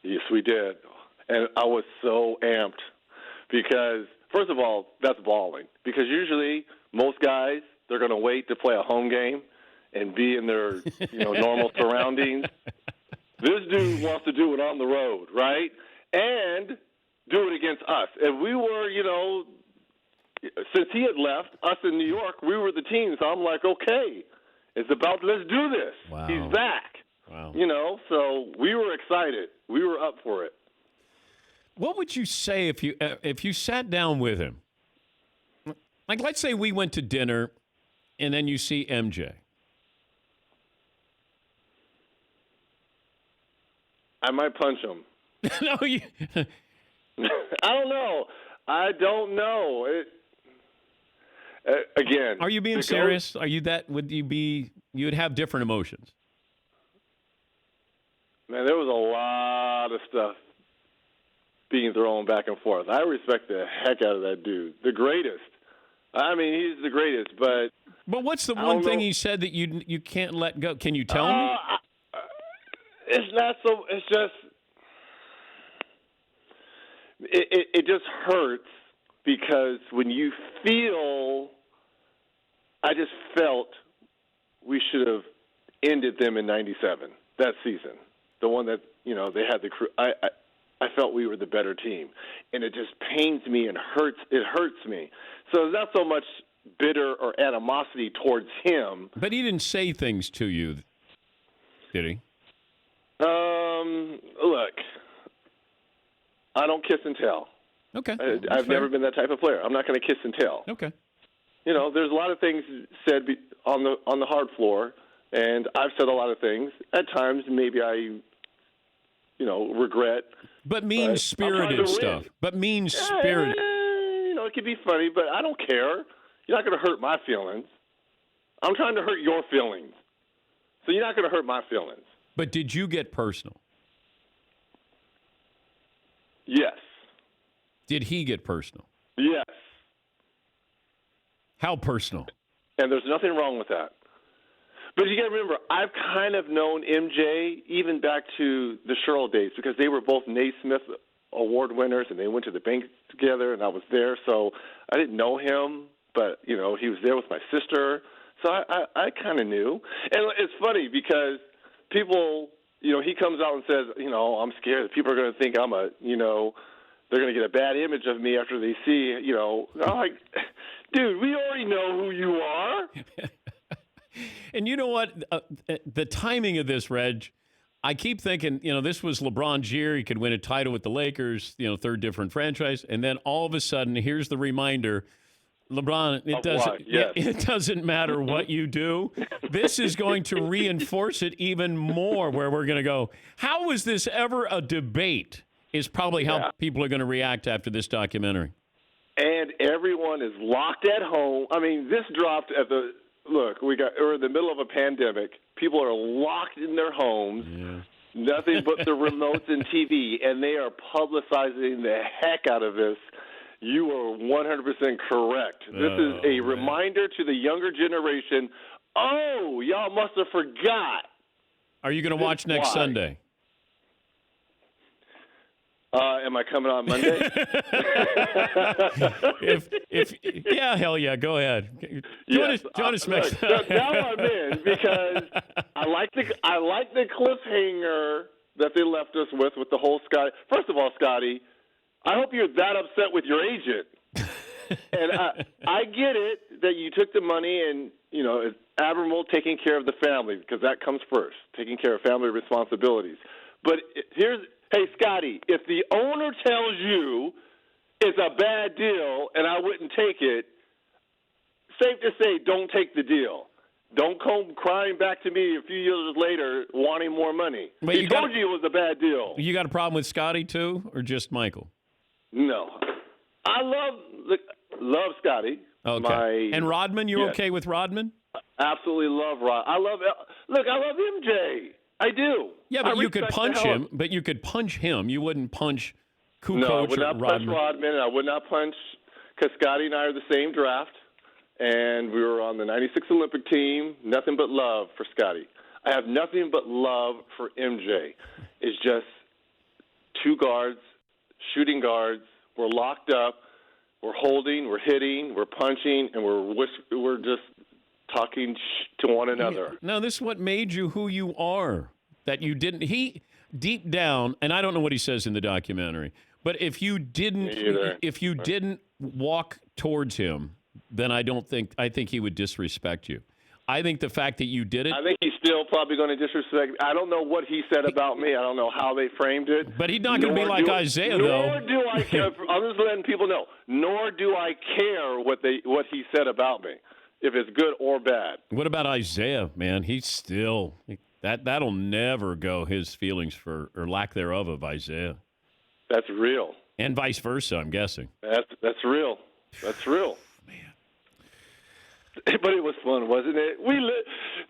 Yes, we did. And I was so amped because, first of all, that's balling. Because usually most guys, they're going to wait to play a home game and be in their normal surroundings. This dude wants to do it on the road, right? And do it against us. And we were, since he had left, us in New York, we were the team. So I'm like, okay, let's do this. Wow. He's back. Wow. So we were excited. We were up for it. What would you say if you sat down with him? Like, let's say we went to dinner, and then you see MJ. I might punch him. No, you. I don't know. Again. Are you being serious? Are you that? Would you be? You would have different emotions. Man, there was a lot of stuff being thrown back and forth. I respect the heck out of that dude. The greatest. I mean, he's the greatest, but. But what's the one thing he said that you can't let go? Can you tell me? It's not so. It's just. It just hurts because when you feel. I just felt we should have ended them in '97, that season. The one that, they had the crew. I felt we were the better team. And it just pains me and hurts. It hurts me. So it's not so much bitter or animosity towards him. But he didn't say things to you, did he? Look, I don't kiss and tell. Okay. I've never been that type of player. I'm not going to kiss and tell. Okay. There's a lot of things said on the hard floor, and I've said a lot of things. At times, maybe I, regret. But mean-spirited stuff. But mean-spirited. It could be funny, but I don't care. You're not going to hurt my feelings. I'm trying to hurt your feelings. So you're not going to hurt my feelings. But did you get personal? Yes. Did he get personal? Yes. How personal? And there's nothing wrong with that. But you got to remember, I've kind of known MJ even back to the Sherrill days because they were both Naismith Award winners, and they went to the bank together, and I was there. So I didn't know him, but, he was there with my sister. So I kind of knew. And it's funny because people, he comes out and says, I'm scared that people are going to think I'm they're going to get a bad image of me after they see, I'm like, dude, we already know who you are. And you know what? The timing of this, Reg, I keep thinking, this was LeBron's year. He could win a title with the Lakers, third different franchise. And then all of a sudden, here's the reminder, LeBron, it doesn't matter what you do. This is going to reinforce it even more where we're going to go, how was this ever a debate is probably how people are going to react after this documentary. And everyone is locked at home. I mean, this dropped at we're in the middle of a pandemic. People are locked in their homes, nothing but the remotes and TV, and they are publicizing the heck out of this. You are 100% correct. This is a reminder to the younger generation, y'all must have forgot. Are you going to watch next Sunday? Am I coming on Monday? Hell yeah, go ahead. Join us next. Now I'm in because I like the cliffhanger that they left us with the whole Scottie. First of all, Scottie, I hope you're that upset with your agent. And I get it that you took the money and, it's admirable taking care of the family because that comes first, taking care of family responsibilities. But hey, Scottie, if the owner tells you it's a bad deal and I wouldn't take it, safe to say don't take the deal. Don't come crying back to me a few years later wanting more money. But he told you it was a bad deal. You got a problem with Scottie too, or just Michael? No. I love Scottie. Okay. And Rodman, you okay with Rodman? Absolutely love Rod. I love MJ. I do. Yeah, but you could punch him. But you could punch him. You wouldn't punch Kukoc or Rodman. No, I would not punch Rodman, and I would not punch because Scottie and I are the same draft, and we were on the '96 Olympic team. Nothing but love for Scottie. I have nothing but love for MJ. It's just two guards, shooting guards. We're locked up. We're holding. We're hitting. We're punching, and we're just talking to one another. No, this is what made you who you are. That you didn't. He deep down, and I don't know what he says in the documentary, but if you didn't walk towards him, then I think he would disrespect you. I think the fact that you did it. I think he's still probably going to disrespect. I don't know what he said about me. I don't know how they framed it. But he's not going to be like Isaiah, though. Nor do I care. I'm just letting people know. Nor do I care what he said about me, if it's good or bad. What about Isaiah, man? He's still that'll never go. His feelings or lack thereof of Isaiah. That's real. And vice versa, I'm guessing. That's real. That's real. But it was fun, wasn't it?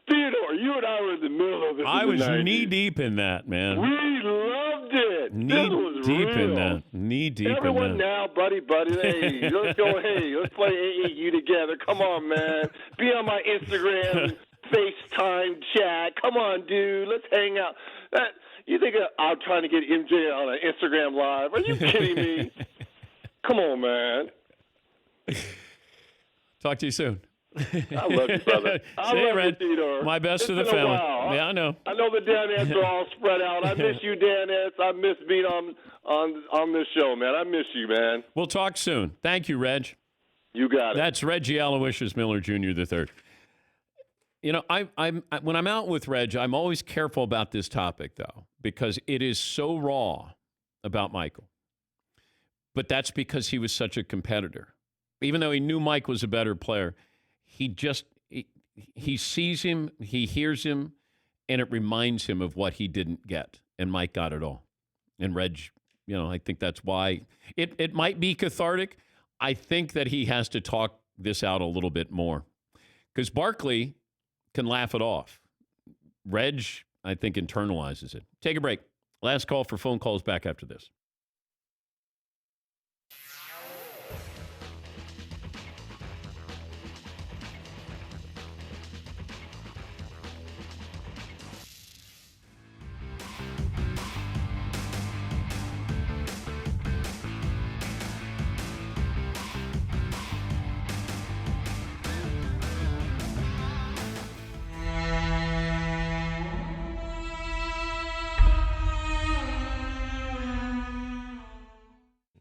Theodore, you and I were in the middle of it. I was knee deep in that, man. We loved it. Knee deep real. in that. Knee deep in that. Everyone now, buddy. Hey, let's go. Hey, let's play AAU together. Come on, man. Be on my Instagram, FaceTime chat. Come on, dude. Let's hang out. You think I'm trying to get MJ on an Instagram Live? Are you kidding me? Come on, man. Talk to you soon. I love you, brother. I love you, Theodore. My best to the been a family. while. Yeah, I know. I know the Danettes are all spread out. I miss you, Danettes. I miss being on this show, man. I miss you, man. We'll talk soon. Thank you, Reg. You got it. That's Reggie Aloysius Miller Jr. III. When I'm out with Reg, I'm always careful about this topic, though, because it is so raw about Michael. But that's because he was such a competitor. Even though he knew Mike was a better player, he sees him, he hears him, and it reminds him of what he didn't get. And Mike got it all. And Reg, I think that's why it might be cathartic. I think that he has to talk this out a little bit more. Because Barkley can laugh it off. Reg, I think, internalizes it. Take a break. Last call for phone calls back after this.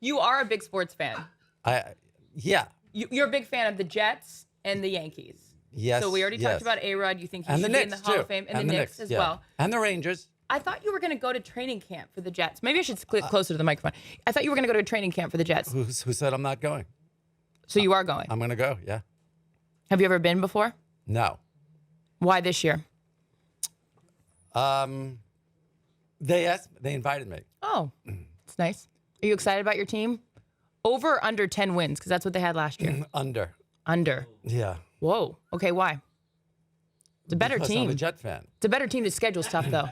You are a big sports fan. Yeah. You're a big fan of the Jets and the Yankees. Yes. So we already yes. talked about A-Rod. You think he And should the be in the Knicks, Hall too. of Fame. And the Knicks as yeah. well. And the Rangers. I thought you were going to go to training camp for the Jets. Maybe I should click closer to the microphone. I thought you were going to go to a training camp for the Jets. Who said I'm not going? So you are going? I'm going to go, yeah. Have you ever been before? No. Why this year? They invited me. Oh, it's nice. Are you excited about your team? Over or under 10 wins? Because that's what they had last year. Under. Under. Yeah. Whoa. Okay, why? It's a better Because team. I'm a Jet fan. It's a better team. The schedule's tough, though.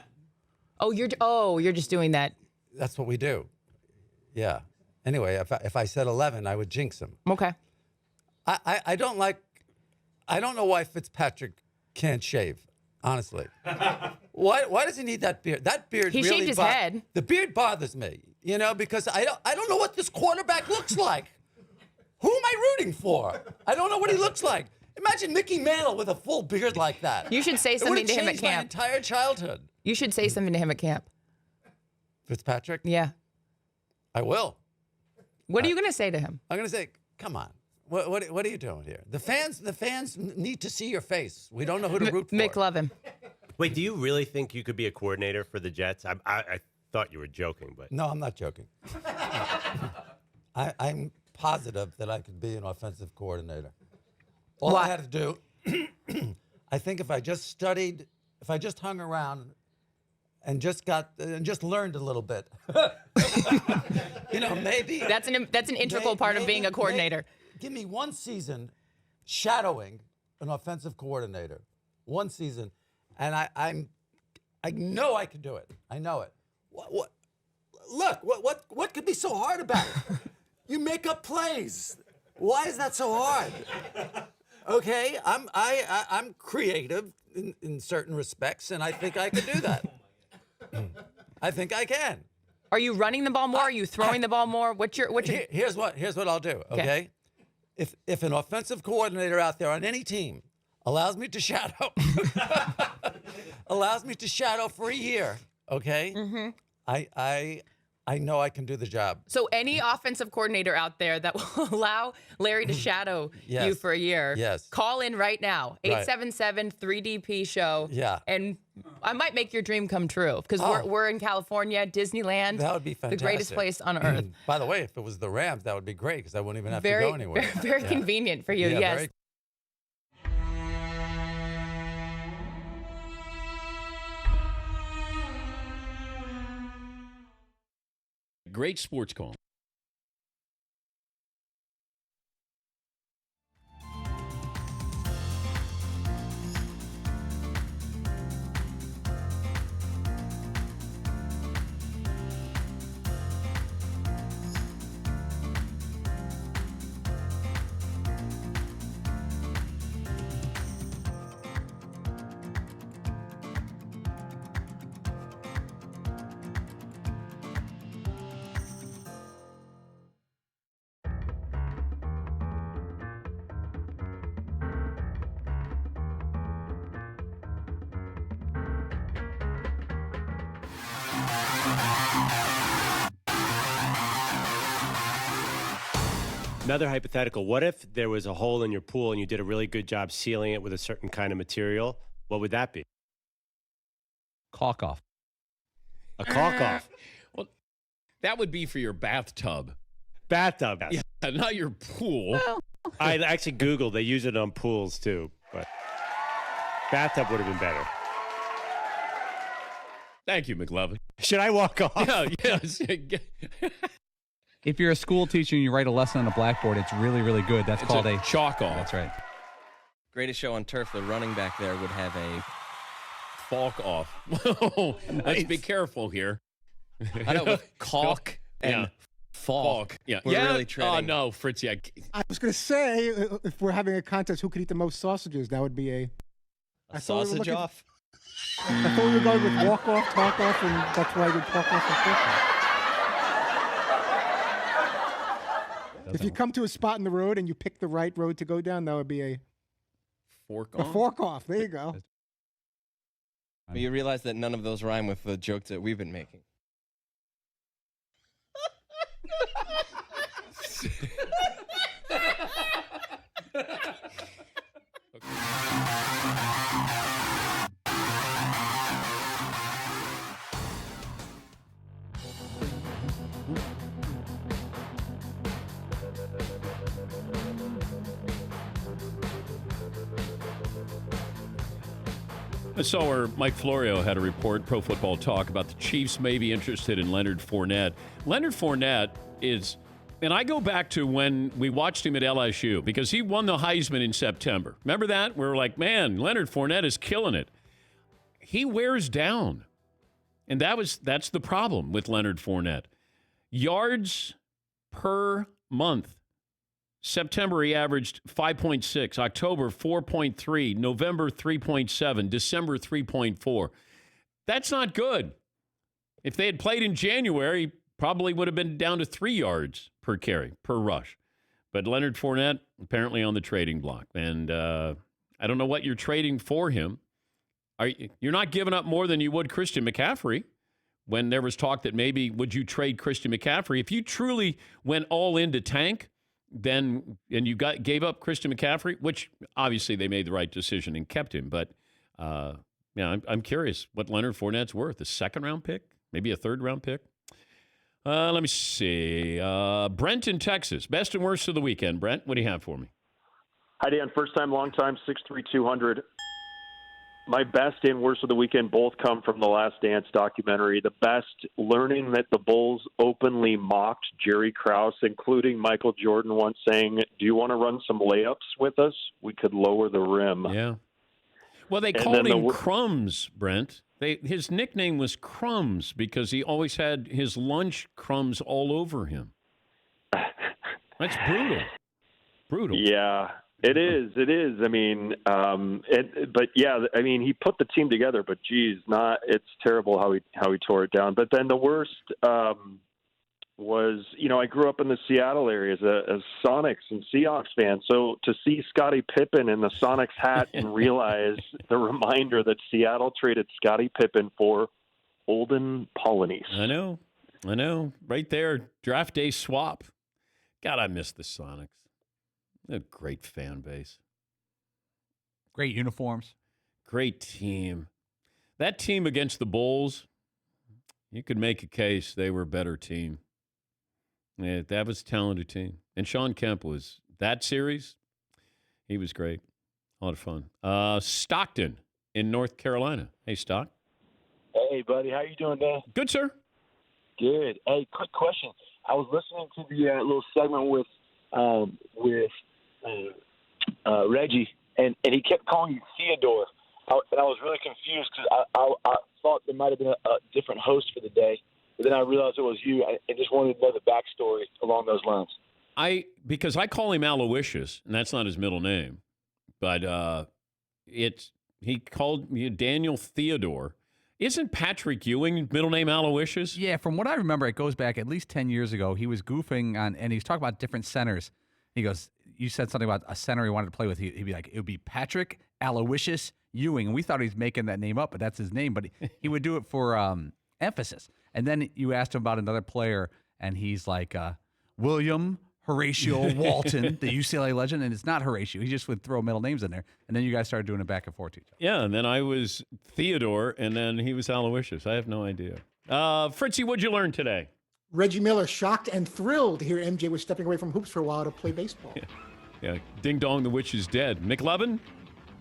You're just doing that. That's what we do. Yeah. Anyway, if I said 11, I would jinx them. Okay. I don't know why Fitzpatrick can't shave, honestly. Why does he need that beard? That beard He really shaved his head. The beard bothers me, because I don't know what this quarterback looks like. Who am I rooting for? I don't know what he looks like. Imagine Mickey Mantle with a full beard like that. You should say something to him at camp. My entire childhood. You should say something to him at camp. Fitzpatrick? Yeah. I will. What are you going to say to him? I'm going to say, come on. What are you doing here? The fans need to see your face. We don't know who to root for. McLovin. Wait, do you really think you could be a coordinator for the Jets? I thought you were joking, but no, I'm not joking. I'm positive that I could be an offensive coordinator. All I had to do, I think if I just studied, if I just hung around and just learned a little bit, maybe that's an integral part of being a coordinator. Give me one season shadowing an offensive coordinator, one season, and I know I can do it. I know it. What could be so hard about it? You make up plays. Why is that so hard? Okay, I'm creative in certain respects, and I think I can do that. I think I can. Are you running the ball more? Are you throwing the ball more? What's your Here's what I'll do. Okay, if an offensive coordinator out there on any team allows me to shadow, for a year, okay, I know I can do the job. So any offensive coordinator out there that will allow Larry to shadow you for a year, call in right now, 877-3DP-SHOW. Yeah. And I might make your dream come true because we're in California, Disneyland. That would be fantastic. The greatest place on earth. By the way, if it was the Rams, that would be great because I wouldn't even have to go anywhere. Very convenient for you, yes. Very Great sports call. Another hypothetical, what if there was a hole in your pool and you did a really good job sealing it with a certain kind of material? What would that be? Caulk off. A caulk off. Well, that would be for your bathtub. Bathtub. Yeah, not your pool. Well. I actually Googled. They use it on pools too, but bathtub would have been better. Thank you, McLovin. Should I walk off? Yeah, yes. If you're a school teacher and you write a lesson on a blackboard, it's really, really good. It's called a chalk off. That's right. Greatest show on turf. The running back there would have a falk off. Let's be careful here. I know, with caulk and falk. Yeah. We're really treading. Oh, no, Fritzy. I was going to say, if we're having a contest, who could eat the most sausages, that would be a sausage off? I thought we were going with walk off, talk off, and that's why I did talk off and talk off. If you come to a spot in the road and you pick the right road to go down, that would be a fork off. A fork off. There you go. But you realize that none of those rhyme with the jokes that we've been making. I saw where Mike Florio had a report, Pro Football Talk, about the Chiefs may be interested in Leonard Fournette. Leonard Fournette is, and I go back to when we watched him at LSU, because he won the Heisman in September. Remember that? We were like, man, Leonard Fournette is killing it. He wears down. And that's the problem with Leonard Fournette. Yards per month. September, he averaged 5.6. October, 4.3. November, 3.7. December, 3.4. That's not good. If they had played in January, probably would have been down to 3 yards per carry, per rush. But Leonard Fournette, apparently on the trading block. And I don't know what you're trading for him. You're not giving up more than you would Christian McCaffrey. When there was talk that maybe would you trade Christian McCaffrey? If you truly went all in to tank, then and you gave up Christian McCaffrey, which obviously they made the right decision and kept him. But I'm curious what Leonard Fournette's worth. A second-round pick? Maybe a third-round pick? Let me see. Brent in Texas. Best and worst of the weekend. Brent, what do you have for me? Hi, Dan. First time, long time, 6'3", 200. My best and worst of the weekend both come from the Last Dance documentary. The best, learning that the Bulls openly mocked Jerry Krause, including Michael Jordan once saying, do you want to run some layups with us? We could lower the rim. Yeah. Well, they called him Crumbs, Brent. His nickname was Crumbs because he always had his lunch crumbs all over him. That's brutal. Brutal. Yeah. It is. I mean, but yeah, I mean, he put the team together, but geez, it's terrible how he tore it down. But then the worst was, I grew up in the Seattle area as a Sonics and Seahawks fan. So to see Scottie Pippen in the Sonics hat and realize the reminder that Seattle traded Scottie Pippen for Olden Polynice. I know. Right there, draft day swap. God, I miss the Sonics. A great fan base. Great uniforms. Great team. That team against the Bulls, you could make a case they were a better team. Yeah, that was a talented team. And Sean Kemp was, that series, he was great. A lot of fun. Stockton in North Carolina. Hey, Stock. Hey, buddy. How you doing, Dan? Good, sir. Good. Hey, quick question. I was listening to the little segment with Reggie, and he kept calling you Theodore. And I was really confused because I thought there might have been a different host for the day. But then I realized it was you. I just wanted to know the backstory along those lines. Because I call him Aloysius, and that's not his middle name. But he called me Daniel Theodore. Isn't Patrick Ewing middle name Aloysius? Yeah, from what I remember, it goes back at least 10 years ago. He was goofing on, and he was talking about different centers. He goes, you said something about a center he wanted to play with. He'd be like, it would be Patrick Aloysius Ewing. And we thought he was making that name up, but that's his name. But he would do it for emphasis. And then you asked him about another player, and he's like, William Horatio Walton, the UCLA legend. And it's not Horatio. He just would throw middle names in there. And then you guys started doing it back and forth to each other. Yeah, and then I was Theodore, and then he was Aloysius. I have no idea. Fritzy, what'd you learn today? Reggie Miller shocked and thrilled to hear MJ was stepping away from hoops for a while to play baseball. Yeah. Ding dong, the witch is dead. McLovin?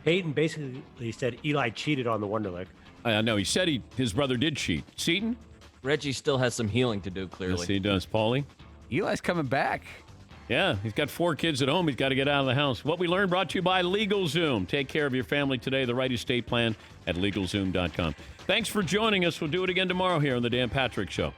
Peyton basically said Eli cheated on the Wonderlic. No, he said his brother did cheat. Seton? Reggie still has some healing to do, clearly. Yes, he does. Paulie? Eli's coming back. Yeah, he's got 4 kids at home. He's got to get out of the house. What we learned brought to you by LegalZoom. Take care of your family today. The right estate plan at LegalZoom.com. Thanks for joining us. We'll do it again tomorrow here on The Dan Patrick Show.